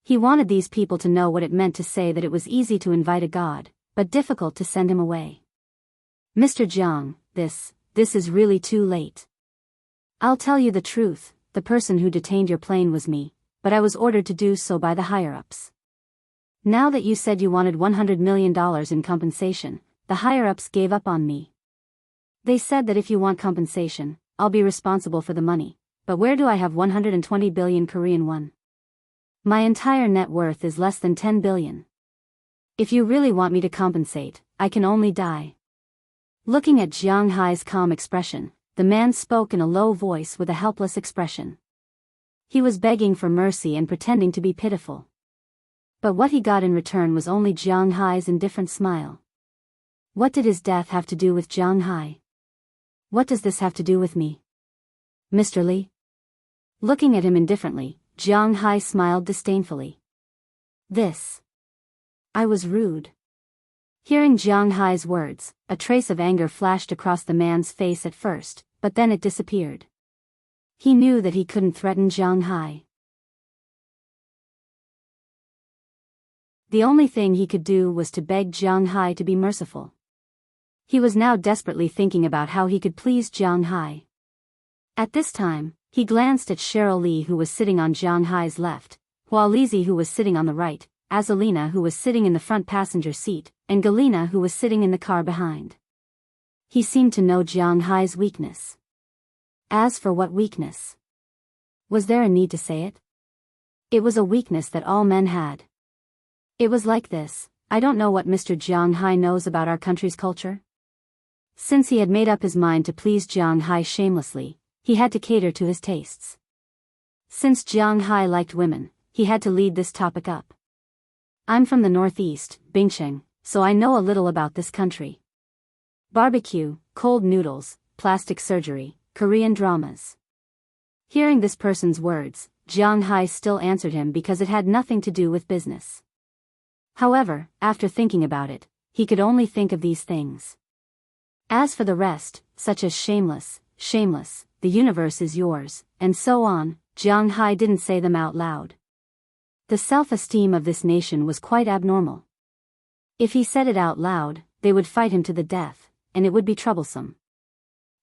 He wanted these people to know what it meant to say that it was easy to invite a god, but difficult to send him away. Mr. Jiang, this is really too late. I'll tell you the truth, the person who detained your plane was me, but I was ordered to do so by the higher-ups. Now that you said you wanted $100 million in compensation, the higher-ups gave up on me. They said that if you want compensation, I'll be responsible for the money, but where do I have 120 billion Korean won? My entire net worth is less than 10 billion. If you really want me to compensate, I can only die. Looking at Jianghu's calm expression, the man spoke in a low voice with a helpless expression. He was begging for mercy and pretending to be pitiful. But what he got in return was only Jianghu's indifferent smile. What did his death have to do with Jianghu? What does this have to do with me? Mr. Lee? Looking at him indifferently, Jianghu smiled disdainfully. I was rude. Hearing Jianghu's words, a trace of anger flashed across the man's face at first, but then it disappeared. He knew that he couldn't threaten Jianghu. The only thing he could do was to beg Jianghu to be merciful. He was now desperately thinking about how he could please Jianghu. At this time, he glanced at Cheryl Lee, who was sitting on Jianghu's left, Hua Lizi, who was sitting on the right, Azalina, who was sitting in the front passenger seat, and Galina, who was sitting in the car behind. He seemed to know Jianghu's weakness. As for what weakness? Was there a need to say it? It was a weakness that all men had. It was like this: I don't know what Mr. Jianghu knows about our country's culture. Since he had made up his mind to please Jianghu shamelessly, he had to cater to his tastes. Since Jianghu liked women, he had to lead this topic up. I'm from the northeast, Bingcheng, so I know a little about this country. Barbecue, cold noodles, plastic surgery, Korean dramas. Hearing this person's words, Jianghu still answered him because it had nothing to do with business. However, after thinking about it, he could only think of these things. As for the rest, such as shameless, the universe is yours, and so on, Jianghu didn't say them out loud. The self-esteem of this nation was quite abnormal. If he said it out loud, they would fight him to the death, and it would be troublesome.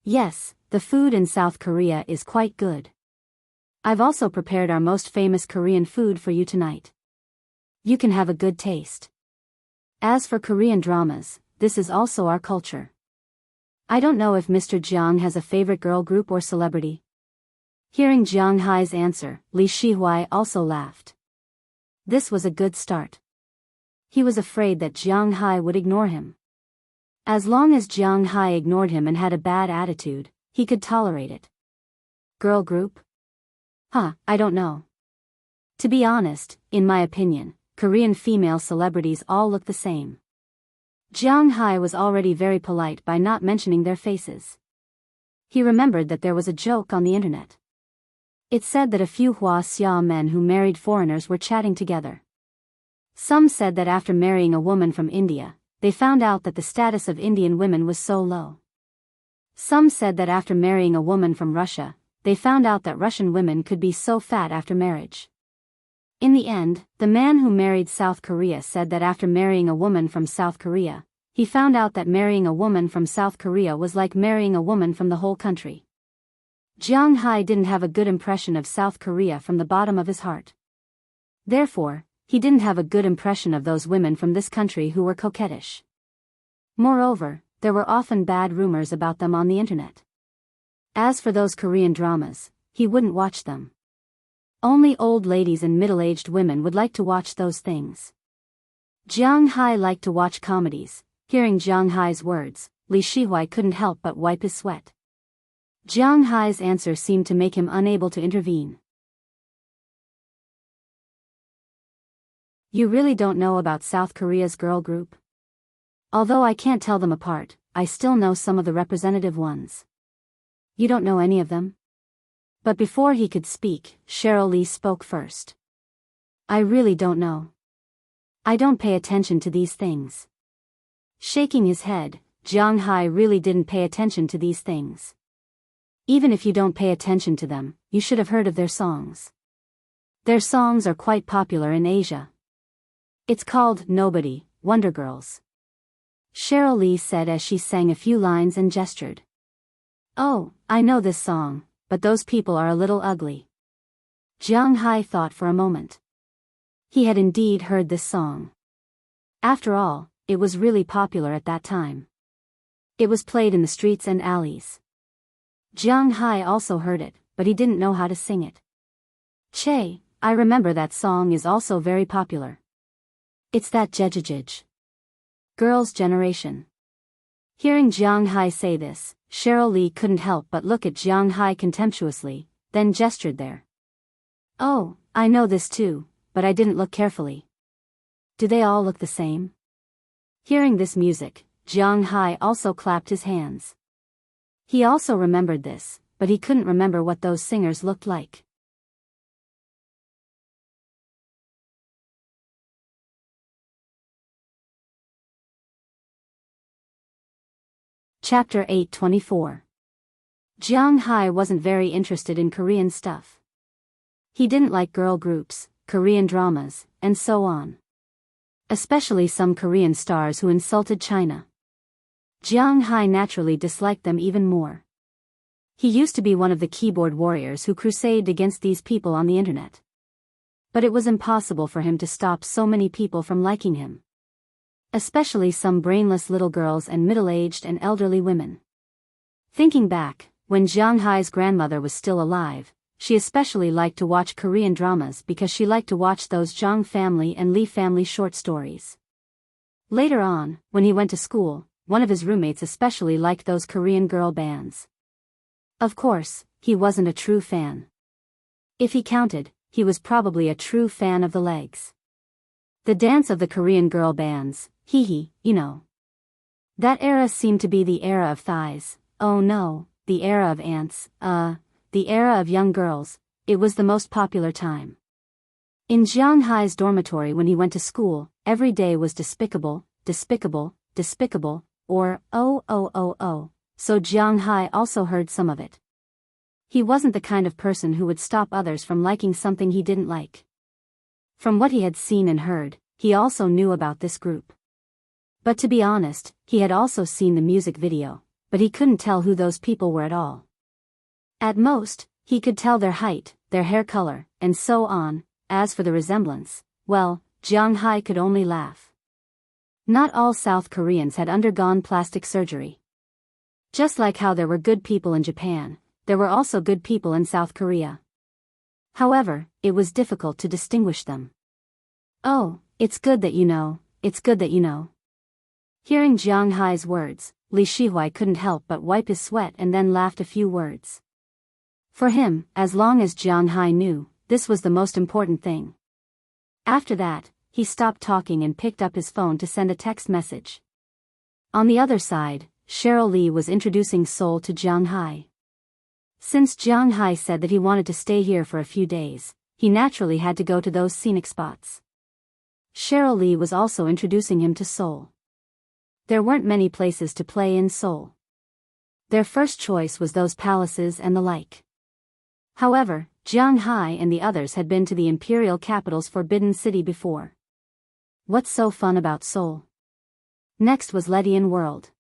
Yes, the food in South Korea is quite good. I've also prepared our most famous Korean food for you tonight. You can have a good taste. As for Korean dramas, this is also our culture. I don't know if Mr. Jiang has a favorite girl group or celebrity. Hearing Jianghu's answer, Li Shihui also laughed. This was a good start. He was afraid that Jianghu would ignore him. As long as Jianghu ignored him and had a bad attitude, he could tolerate it. Girl group? I don't know. To be honest, in my opinion, Korean female celebrities all look the same. Jianghu was already very polite by not mentioning their faces. He remembered that there was a joke on the internet. It said that a few Wuxia men who married foreigners were chatting together. Some said that after marrying a woman from India, they found out that the status of Indian women was so low. Some said that after marrying a woman from Russia, they found out that Russian women could be so fat after marriage. In the end, the man who married South Korea said that after marrying a woman from South Korea, he found out that marrying a woman from South Korea was like marrying a woman from the whole country. Jianghu didn't have a good impression of South Korea from the bottom of his heart. Therefore, he didn't have a good impression of those women from this country who were coquettish. Moreover, there were often bad rumors about them on the internet. As for those Korean dramas, he wouldn't watch them. Only old ladies and middle-aged women would like to watch those things. Jianghu liked to watch comedies. Hearing Jianghu's words, Li Shihui couldn't help but wipe his sweat. Jianghu's answer seemed to make him unable to intervene. You really don't know about South Korea's girl group? Although I can't tell them apart, I still know some of the representative ones. You don't know any of them? But before he could speak, Cheryl Lee spoke first. I really don't know. I don't pay attention to these things. Shaking his head, Jianghu really didn't pay attention to these things. Even if you don't pay attention to them, you should have heard of their songs. Their songs are quite popular in Asia. It's called Nobody, Wonder Girls. Cheryl Lee said as she sang a few lines and gestured. Oh, I know this song, but those people are a little ugly. Jianghu thought for a moment. He had indeed heard this song. After all, it was really popular at that time. It was played in the streets and alleys. Jianghu also heard it, but he didn't know how to sing it. Che, I remember that song is also very popular. It's that Jejejej. Girls' Generation. Hearing Jianghu say this, Cheryl Lee couldn't help but look at Jianghu contemptuously, then gestured there. Oh, I know this too, but I didn't look carefully. Do they all look the same? Hearing this music, Jianghu also clapped his hands. He also remembered this, but he couldn't remember what those singers looked like. Chapter 824. Jianghu wasn't very interested in Korean stuff. He didn't like girl groups, Korean dramas, and so on. Especially some Korean stars who insulted China. Jianghu naturally disliked them even more. He used to be one of the keyboard warriors who crusaded against these people on the internet. But it was impossible for him to stop so many people from liking him. Especially some brainless little girls and middle-aged and elderly women. Thinking back, when Jianghu's grandmother was still alive, she especially liked to watch Korean dramas because she liked to watch those Jiang family and Lee family short stories. Later on, when he went to school, one of his roommates especially liked those Korean girl bands. Of course, he wasn't a true fan. If he counted, he was probably a true fan of the legs. The dance of the Korean girl bands, you know. That era seemed to be the era of thighs, oh no, the era of ants, the era of young girls. It was the most popular time. In Jianghai's dormitory when he went to school, every day was despicable, despicable, despicable, or oh, so Jianghai also heard some of it. He wasn't the kind of person who would stop others from liking something he didn't like. From what he had seen and heard, he also knew about this group. But to be honest, he had also seen the music video, but he couldn't tell who those people were at all. At most, he could tell their height, their hair color, and so on. As for the resemblance, well, Jianghai could only laugh. Not all South Koreans had undergone plastic surgery. Just like how there were good people in Japan, there were also good people in South Korea. However, it was difficult to distinguish them. Oh, it's good that you know, it's good that you know. Hearing Jianghai's words, Li Shihui couldn't help but wipe his sweat and then laughed a few words. For him, as long as Jianghai knew, this was the most important thing. After that, he stopped talking and picked up his phone to send a text message. On the other side, Cheryl Lee was introducing Seoul to Jianghai. Since Jianghai said that he wanted to stay here for a few days, he naturally had to go to those scenic spots. Cheryl Lee was also introducing him to Seoul. There weren't many places to play in Seoul. Their first choice was those palaces and the like. However, Jianghai and the others had been to the imperial capital's Forbidden City before. What's so fun about Seoul? Next was Ledian World.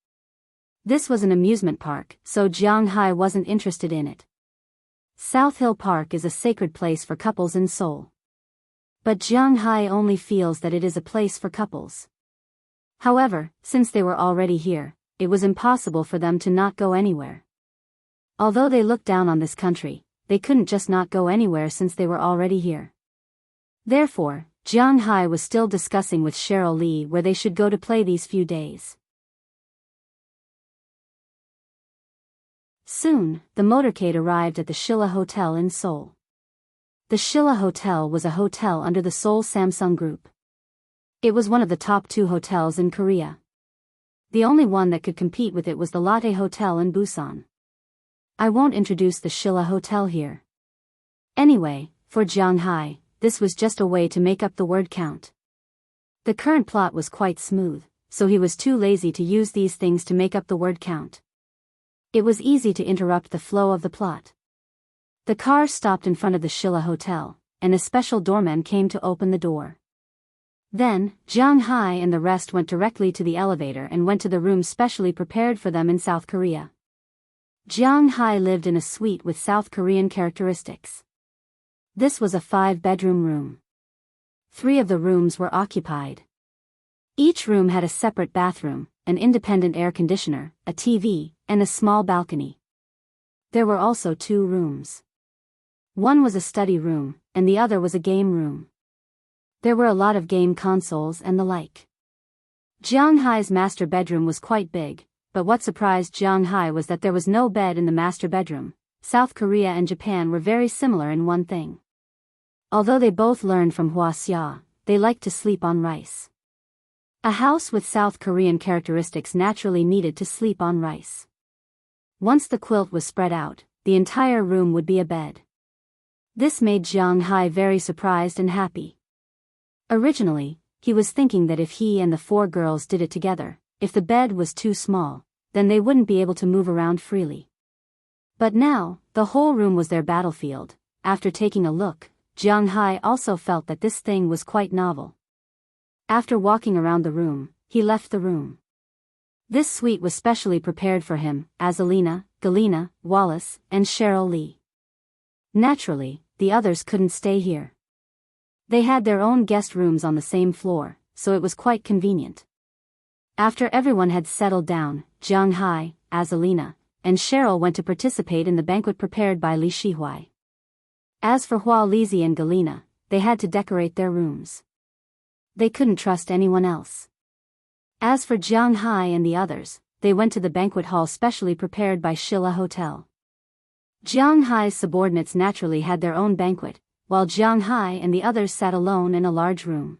This was an amusement park, so Jianghai wasn't interested in it. South Hill Park is a sacred place for couples in Seoul. But Jianghai only feels that it is a place for couples. However, since they were already here, it was impossible for them to not go anywhere. Although they looked down on this country, they couldn't just not go anywhere since they were already here. Therefore, Jianghai was still discussing with Cheryl Lee where they should go to play these few days. Soon, the motorcade arrived at the Shilla Hotel in Seoul. The Shilla Hotel was a hotel under the Seoul Samsung Group. It was one of the top 2 hotels in Korea. The only one that could compete with it was the Lotte Hotel in Busan. I won't introduce the Shilla Hotel here. Anyway, for Jianghai, this was just a way to make up the word count. The current plot was quite smooth, so he was too lazy to use these things to make up the word count. It was easy to interrupt the flow of the plot. The car stopped in front of the Shilla Hotel, and a special doorman came to open the door. Then, Jianghai and the rest went directly to the elevator and went to the room specially prepared for them in South Korea. Jianghai lived in a suite with South Korean characteristics. This was a 5-bedroom room. 3 of the rooms were occupied. Each room had a separate bathroom, an independent air conditioner, a TV, and a small balcony. There were also 2 rooms. One was a study room, and the other was a game room. There were a lot of game consoles and the like. Jianghai's master bedroom was quite big, but what surprised Jianghai was that there was no bed in the master bedroom. South Korea and Japan were very similar in one thing. Although they both learned from Wuxia, they liked to sleep on rice. A house with South Korean characteristics naturally needed to sleep on rice. Once the quilt was spread out, the entire room would be a bed. This made Jianghai very surprised and happy. Originally, he was thinking that if he and the 4 girls did it together, if the bed was too small, then they wouldn't be able to move around freely. But now, the whole room was their battlefield. After taking a look, Jianghai also felt that this thing was quite novel. After walking around the room, he left the room. This suite was specially prepared for him, Azalina, Galina, Wallace, and Cheryl Lee. Naturally, the others couldn't stay here. They had their own guest rooms on the same floor, so it was quite convenient. After everyone had settled down, Jianghai, Azalina, and Cheryl went to participate in the banquet prepared by Li Shihui. As for Hua Lizi and Galina, they had to decorate their rooms. They couldn't trust anyone else. As for Jianghai and the others, they went to the banquet hall specially prepared by Shilla Hotel. Jianghai's subordinates naturally had their own banquet, while Jianghai and the others sat alone in a large room.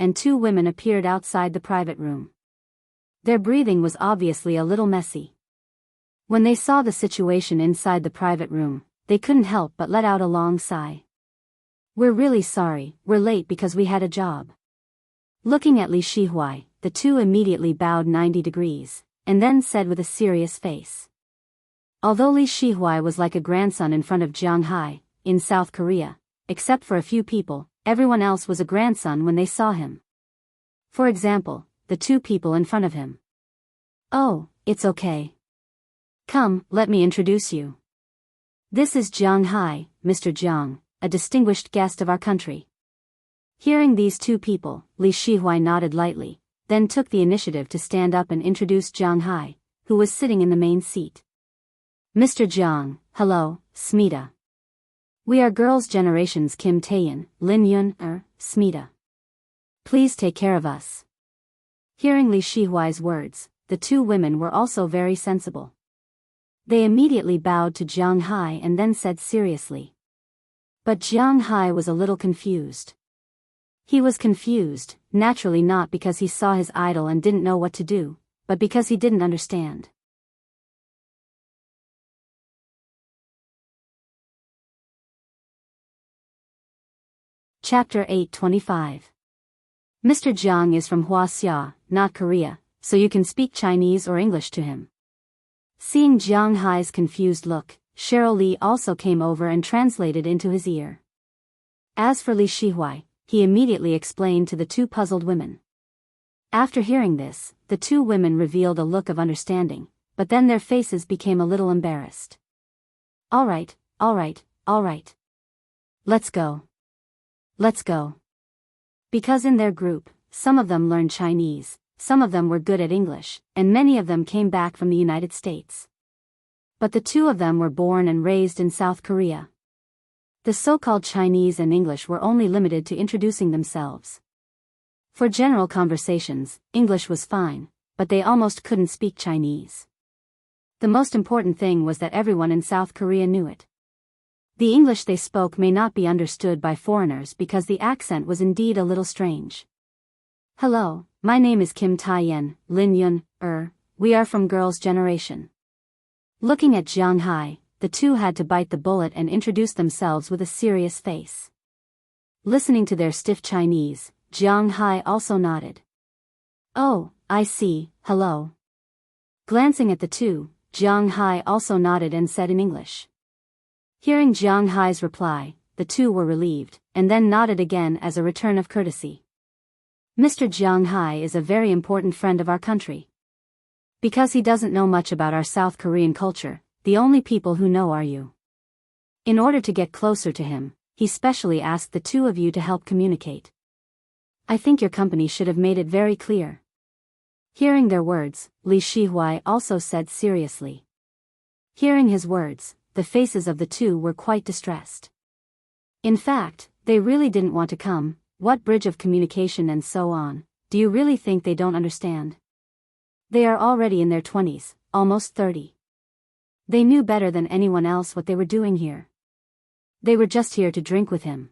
and two women appeared outside the private room. Their breathing was obviously a little messy. When they saw the situation inside the private room, they couldn't help but let out a long sigh. "We're really sorry, we're late because we had a job." Looking at Li Shihuai, the two immediately bowed 90 degrees, and then said with a serious face. Although Li Shihuai was like a grandson in front of Jianghu, in South Korea, except for a few people, everyone else was a grandson when they saw him. For example, the two people in front of him. "Oh, it's okay. Come, let me introduce you. This is Jianghu, Mr. Jiang, a distinguished guest of our country." Hearing these two people, Li Shihuai nodded lightly, then took the initiative to stand up and introduce Jianghu, who was sitting in the main seat. "Mr. Jiang, hello, Smita. We are girls' generations Kim Taeyeon, Lin Yun, Smita. Please take care of us." Hearing Li Shihuai's words, the two women were also very sensible. They immediately bowed to Jianghu and then said seriously. But Jianghu was a little confused. He was confused, naturally not because he saw his idol and didn't know what to do, but because he didn't understand. Chapter 8:25. Mr. Jiang is from Wuxia, not Korea, so you can speak Chinese or English to him. Seeing Jianghu's confused look, Cheryl Li also came over and translated into his ear. As for Li Shihuai, he immediately explained to the two puzzled women. After hearing this, the two women revealed a look of understanding, but then their faces became a little embarrassed. All right. Let's go. Let's go. Because in their group, some of them learned Chinese, some of them were good at English, and many of them came back from the United States. But the two of them were born and raised in South Korea. The so-called Chinese and English were only limited to introducing themselves. For general conversations, English was fine, but they almost couldn't speak Chinese. The most important thing was that everyone in South Korea knew it. The English they spoke may not be understood by foreigners because the accent was indeed a little strange. "Hello, my name is Kim Taeyeon, Lin Yun, we are from Girls' Generation." Looking at Jianghu, the two had to bite the bullet and introduce themselves with a serious face. Listening to their stiff Chinese, Jianghu also nodded. "Oh, I see, hello." Glancing at the two, Jianghu also nodded and said in English. Hearing Jianghu's reply, the two were relieved, and then nodded again as a return of courtesy. "Mr. Jianghu is a very important friend of our country. Because he doesn't know much about our South Korean culture, the only people who know are you." In order to get closer to him, he specially asked the two of you to help communicate. "I think your company should have made it very clear." Hearing their words, Li Shihuai also said seriously. Hearing his words, the faces of the two were quite distressed. In fact, they really didn't want to come. What bridge of communication and so on, do you really think they don't understand? They are already in their 20s, almost 30. They knew better than anyone else what they were doing here. They were just here to drink with him.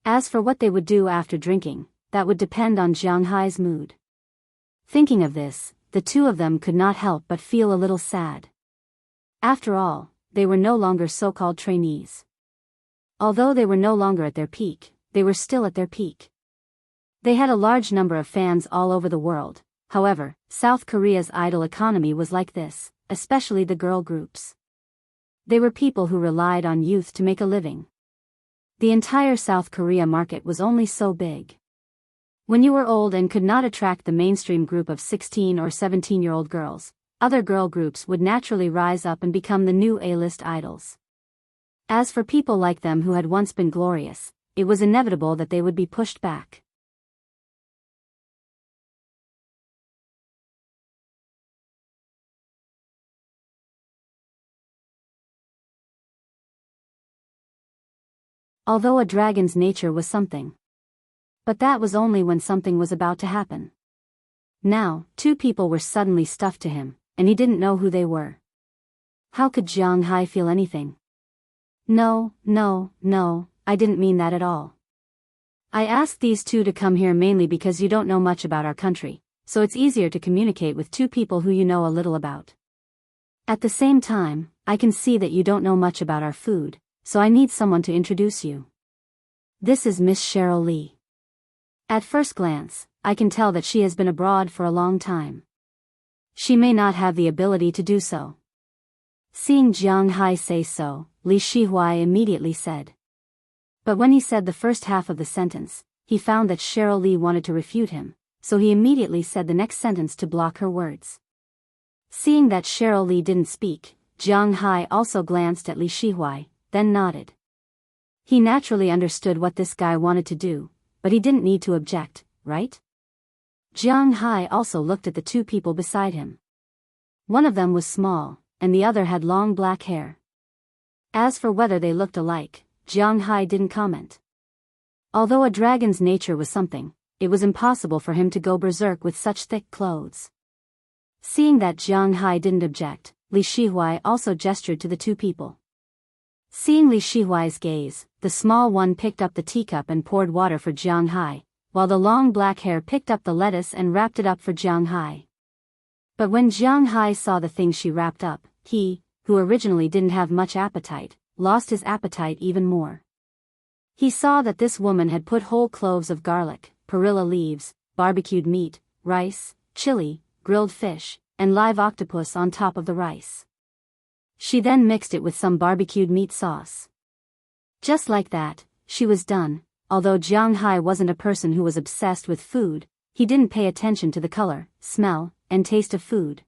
As for what they would do after drinking, that would depend on Jianghu's mood. Thinking of this, the two of them could not help but feel a little sad. After all, they were no longer so-called trainees. Although they were no longer at their peak, they were still at their peak. They had a large number of fans all over the world. However, South Korea's idol economy was like this, especially the girl groups. They were people who relied on youth to make a living. The entire South Korea market was only so big. When you were old and could not attract the mainstream group of 16 or 17-year-old girls, other girl groups would naturally rise up and become the new A-list idols. As for people like them who had once been glorious, it was inevitable that they would be pushed back. Although a dragon's nature was something. But that was only when something was about to happen. Now, two people were suddenly stuffed to him, and he didn't know who they were. How could Jianghu feel anything? No, I didn't mean that at all. I asked these two to come here mainly because you don't know much about our country, so it's easier to communicate with two people who you know a little about. At the same time, I can see that you don't know much about our food, so I need someone to introduce you. This is Miss Cheryl Lee. At first glance, I can tell that she has been abroad for a long time. She may not have the ability to do so. Seeing Jianghu say so, Li Shihuai immediately said. But when he said the first half of the sentence, he found that Cheryl Lee wanted to refute him, so he immediately said the next sentence to block her words. Seeing that Cheryl Lee didn't speak, Jianghu also glanced at Li Shihuai, then nodded. He naturally understood what this guy wanted to do, but he didn't need to object, right? Jianghu also looked at the two people beside him. One of them was small, and the other had long black hair. As for whether they looked alike, Jianghu didn't comment. Although a dragon's nature was something, it was impossible for him to go berserk with such thick clothes. Seeing that Jianghu didn't object, Li Shihuai also gestured to the two people. Seeing Li Shihuai's gaze, the small one picked up the teacup and poured water for Jianghu, while the long black hair picked up the lettuce and wrapped it up for Jianghu. But when Jianghu saw the thing she wrapped up, he, who originally didn't have much appetite, lost his appetite even more. He saw that this woman had put whole cloves of garlic, perilla leaves, barbecued meat, rice, chili, grilled fish, and live octopus on top of the rice. She then mixed it with some barbecued meat sauce. Just like that, she was done. Although Jianghu wasn't a person who was obsessed with food, he didn't pay attention to the color, smell, and taste of food.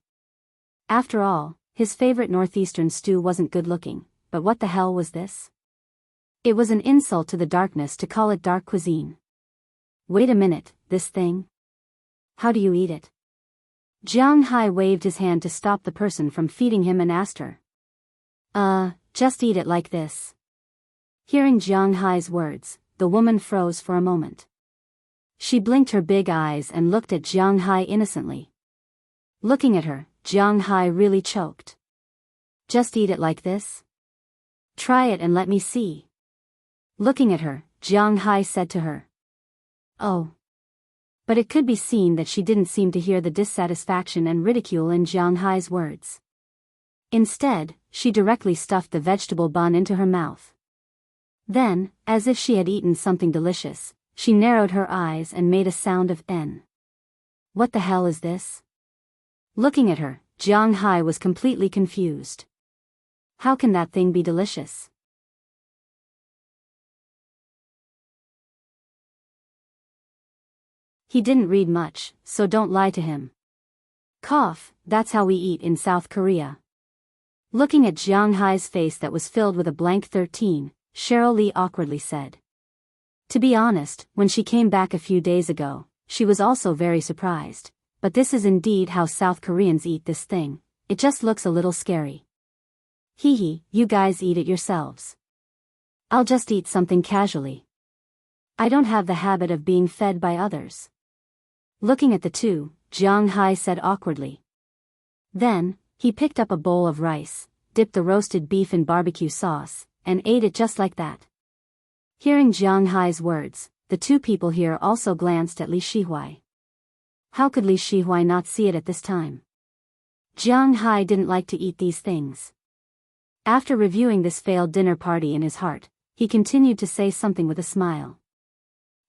After all, his favorite northeastern stew wasn't good looking, but what the hell was this? It was an insult to the darkness to call it dark cuisine. Wait a minute, this thing? How do you eat it? Jianghu waved his hand to stop the person from feeding him and asked her. Just eat it like this. Hearing Jianghu's words, the woman froze for a moment. She blinked her big eyes and looked at Jianghu innocently. Looking at her, Jianghu really choked. Just eat it like this? Try it and let me see. Looking at her, Jianghu said to her. Oh. But it could be seen that she didn't seem to hear the dissatisfaction and ridicule in Jianghu's words. Instead, she directly stuffed the vegetable bun into her mouth. Then, as if she had eaten something delicious, she narrowed her eyes and made a sound of N. What the hell is this? Looking at her, Jianghu was completely confused. How can that thing be delicious? He didn't read much, so don't lie to him. Cough, that's how we eat in South Korea. Looking at Jianghu's face that was filled with a blank 13, Cheryl Lee awkwardly said. To be honest, when she came back a few days ago, she was also very surprised, but this is indeed how South Koreans eat this thing, it just looks a little scary. Hee, you guys eat it yourselves. I'll just eat something casually. I don't have the habit of being fed by others. Looking at the two, Jianghu said awkwardly. Then, he picked up a bowl of rice, dipped the roasted beef in barbecue sauce, and ate it just like that. Hearing Jianghu's words, the two people here also glanced at Li Shihuai. How could Li Shihuai not see it at this time? Jianghu didn't like to eat these things. After reviewing this failed dinner party in his heart, he continued to say something with a smile.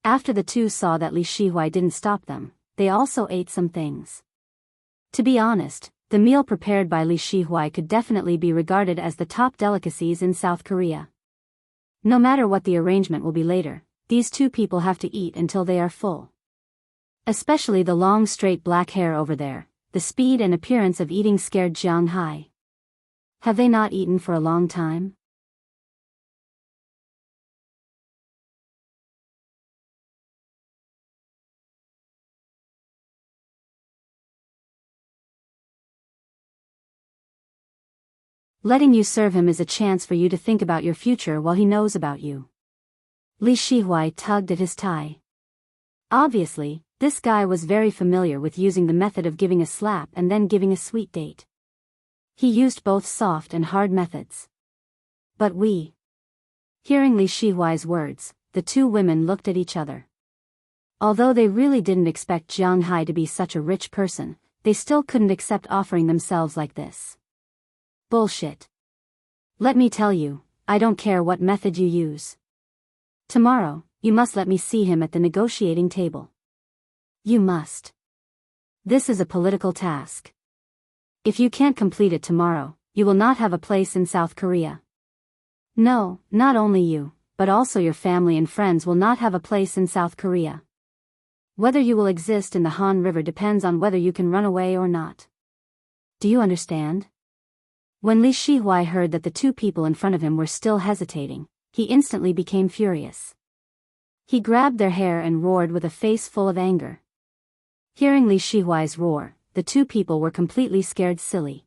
After the two saw that Li Shihuai didn't stop them, they also ate some things. To be honest, the meal prepared by Li Shihuai could definitely be regarded as the top delicacies in South Korea. No matter what the arrangement will be later, these two people have to eat until they are full. Especially the long straight black hair over there, the speed and appearance of eating scared Jianghu. Have they not eaten for a long time? Letting you serve him is a chance for you to think about your future while he knows about you. Li Shihuai tugged at his tie. Obviously, this guy was very familiar with using the method of giving a slap and then giving a sweet date. He used both soft and hard methods. But we. Hearing Li Shihuai's words, the two women looked at each other. Although they really didn't expect Jianghu to be such a rich person, they still couldn't accept offering themselves like this. Bullshit. Let me tell you, I don't care what method you use. Tomorrow, you must let me see him at the negotiating table. You must. This is a political task. If you can't complete it tomorrow, you will not have a place in South Korea. No, not only you, but also your family and friends will not have a place in South Korea. Whether you will exist in the Han River depends on whether you can run away or not. Do you understand? When Li Shihui heard that the two people in front of him were still hesitating, he instantly became furious. He grabbed their hair and roared with a face full of anger. Hearing Li Shihui's roar, the two people were completely scared silly.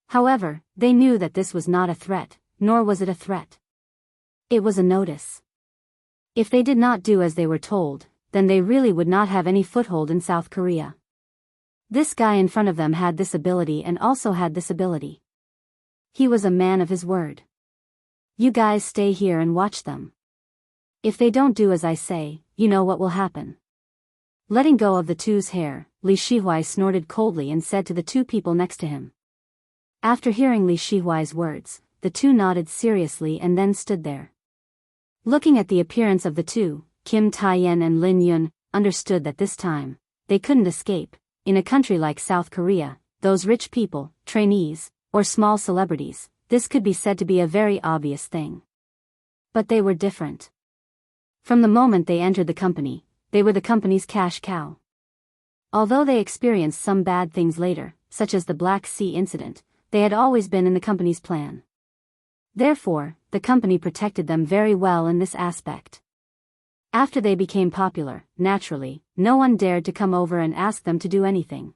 However, they knew that this was not a threat, nor was it a threat. It was a notice. If they did not do as they were told, then they really would not have any foothold in South Korea. This guy in front of them had this ability and also had this ability. He was a man of his word. You guys stay here and watch them. If they don't do as I say, you know what will happen. Letting go of the two's hair, Li Shihui snorted coldly and said to the two people next to him. After hearing Li Shihui's words, the two nodded seriously and then stood there. Looking at the appearance of the two, Kim Taeyen and Lin Yun understood that this time, they couldn't escape. In a country like South Korea, those rich people, trainees, or small celebrities, this could be said to be a very obvious thing. But they were different. From the moment they entered the company, they were the company's cash cow. Although they experienced some bad things later, such as the Black Sea incident, they had always been in the company's plan. Therefore, the company protected them very well in this aspect. After they became popular, naturally, no one dared to come over and ask them to do anything.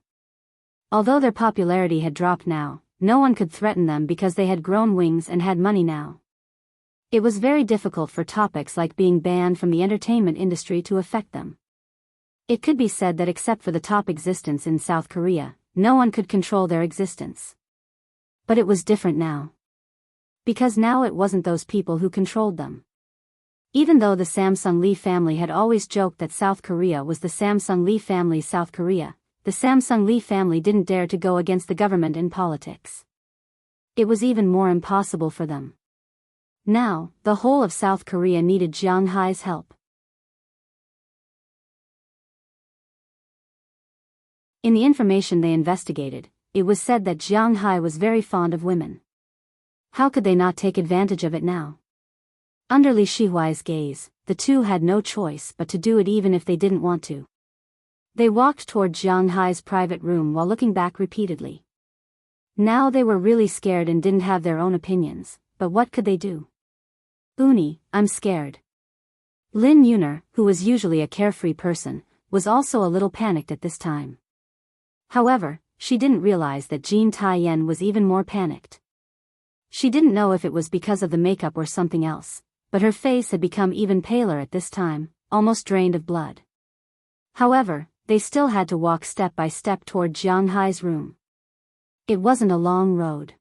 Although their popularity had dropped now, no one could threaten them because they had grown wings and had money now. It was very difficult for topics like being banned from the entertainment industry to affect them. It could be said that except for the top existence in South Korea, no one could control their existence. But it was different now. Because now it wasn't those people who controlled them. Even though the Samsung Lee family had always joked that South Korea was the Samsung Lee family's South Korea, the Samsung Lee family didn't dare to go against the government in politics. It was even more impossible for them. Now, the whole of South Korea needed Jianghu's help. In the information they investigated, it was said that Jianghu was very fond of women. How could they not take advantage of it now? Under Li Shihui's gaze, the two had no choice but to do it even if they didn't want to. They walked toward Jianghu's private room while looking back repeatedly. Now they were really scared and didn't have their own opinions, but what could they do? Uni, I'm scared. Lin Yuner, who was usually a carefree person, was also a little panicked at this time. However, she didn't realize that Jean Taeyen was even more panicked. She didn't know if it was because of the makeup or something else, but her face had become even paler at this time, almost drained of blood. However, they still had to walk step by step toward Jianghu's room. It wasn't a long road.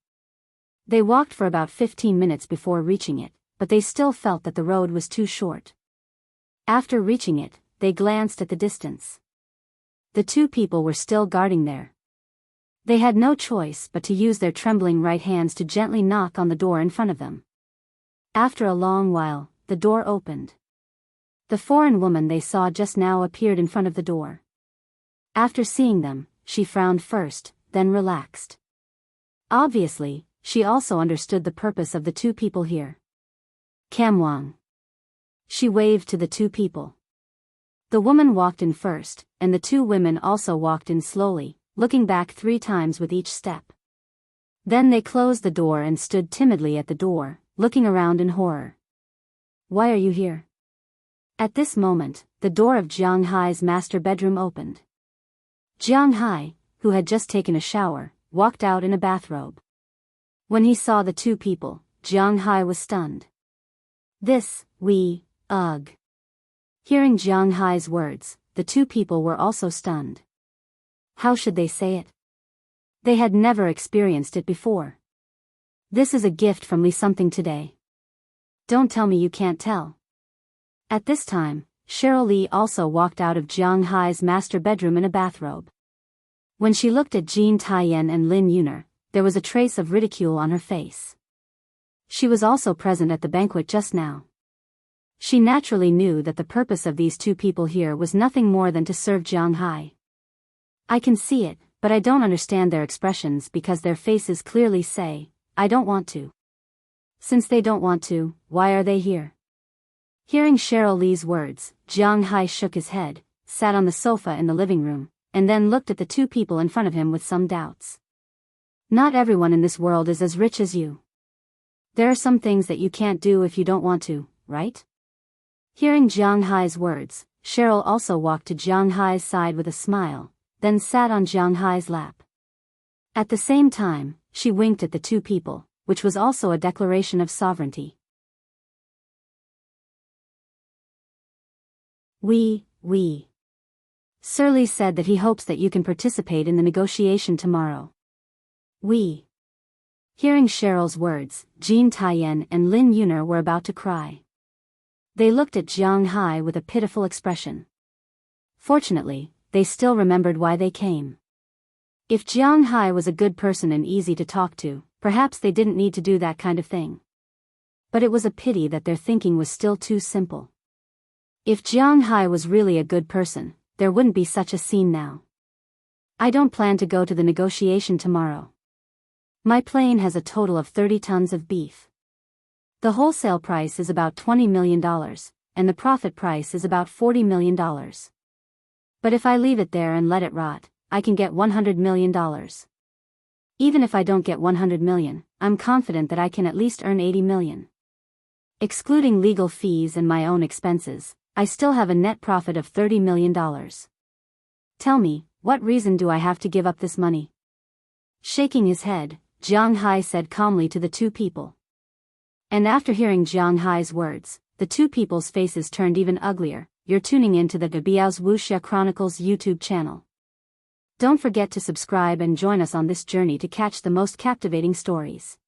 They walked for about 15 minutes before reaching it, but they still felt that the road was too short. After reaching it, they glanced at the distance. The two people were still guarding there. They had no choice but to use their trembling right hands to gently knock on the door in front of them. After a long while, the door opened. The foreign woman they saw just now appeared in front of the door. After seeing them, she frowned first, then relaxed. Obviously, she also understood the purpose of the two people here. Kamwang. She waved to the two people. The woman walked in first, and the two women also walked in slowly, looking back 3 times with each step. Then they closed the door and stood timidly at the door, looking around in horror. Why are you here? At this moment, the door of Jianghu's master bedroom opened. Jianghu, who had just taken a shower, walked out in a bathrobe. When he saw the two people, Jianghu was stunned. Ugh. Hearing Jianghu's words, the two people were also stunned. How should they say it? They had never experienced it before. This is a gift from Li something today. Don't tell me you can't tell. At this time, Cheryl Lee also walked out of Jiang Hai's master bedroom in a bathrobe. When she looked at Jean Taiyan and Lin Yuner, there was a trace of ridicule on her face. She was also present at the banquet just now. She naturally knew that the purpose of these two people here was nothing more than to serve Jiang Hai. I can see it, but I don't understand their expressions because their faces clearly say, I don't want to. Since they don't want to, why are they here? Hearing Cheryl Lee's words, Jiang Hai shook his head, sat on the sofa in the living room, and then looked at the two people in front of him with some doubts. Not everyone in this world is as rich as you. There are some things that you can't do if you don't want to, right? Hearing Jiang Hai's words, Cheryl also walked to Jiang Hai's side with a smile, then sat on Jiang Hai's lap. At the same time, she winked at the two people, which was also a declaration of sovereignty. Sir Lee said that he hopes that you can participate in the negotiation tomorrow. Hearing Cheryl's words, Jean Taiyan and Lin Yuner were about to cry. They looked at Jiang Hai with a pitiful expression. Fortunately, they still remembered why they came. If Jiang Hai was a good person and easy to talk to, perhaps they didn't need to do that kind of thing. But it was a pity that their thinking was still too simple. If Jiang Hai was really a good person, there wouldn't be such a scene now. I don't plan to go to the negotiation tomorrow. My plane has a total of 30 tons of beef. The wholesale price is about $20 million, and the profit price is about $40 million. But if I leave it there and let it rot, I can get $100 million. Even if I don't get 100 million, I'm confident that I can at least earn 80 million. Excluding legal fees and my own expenses, I still have a net profit of $30 million. Tell me, what reason do I have to give up this money? Shaking his head, Jiang Hai said calmly to the two people. And after hearing Jiang Hai's words, the two people's faces turned even uglier. You're tuning in to the Biyao's Wuxia Chronicles YouTube channel. Don't forget to subscribe and join us on this journey to catch the most captivating stories.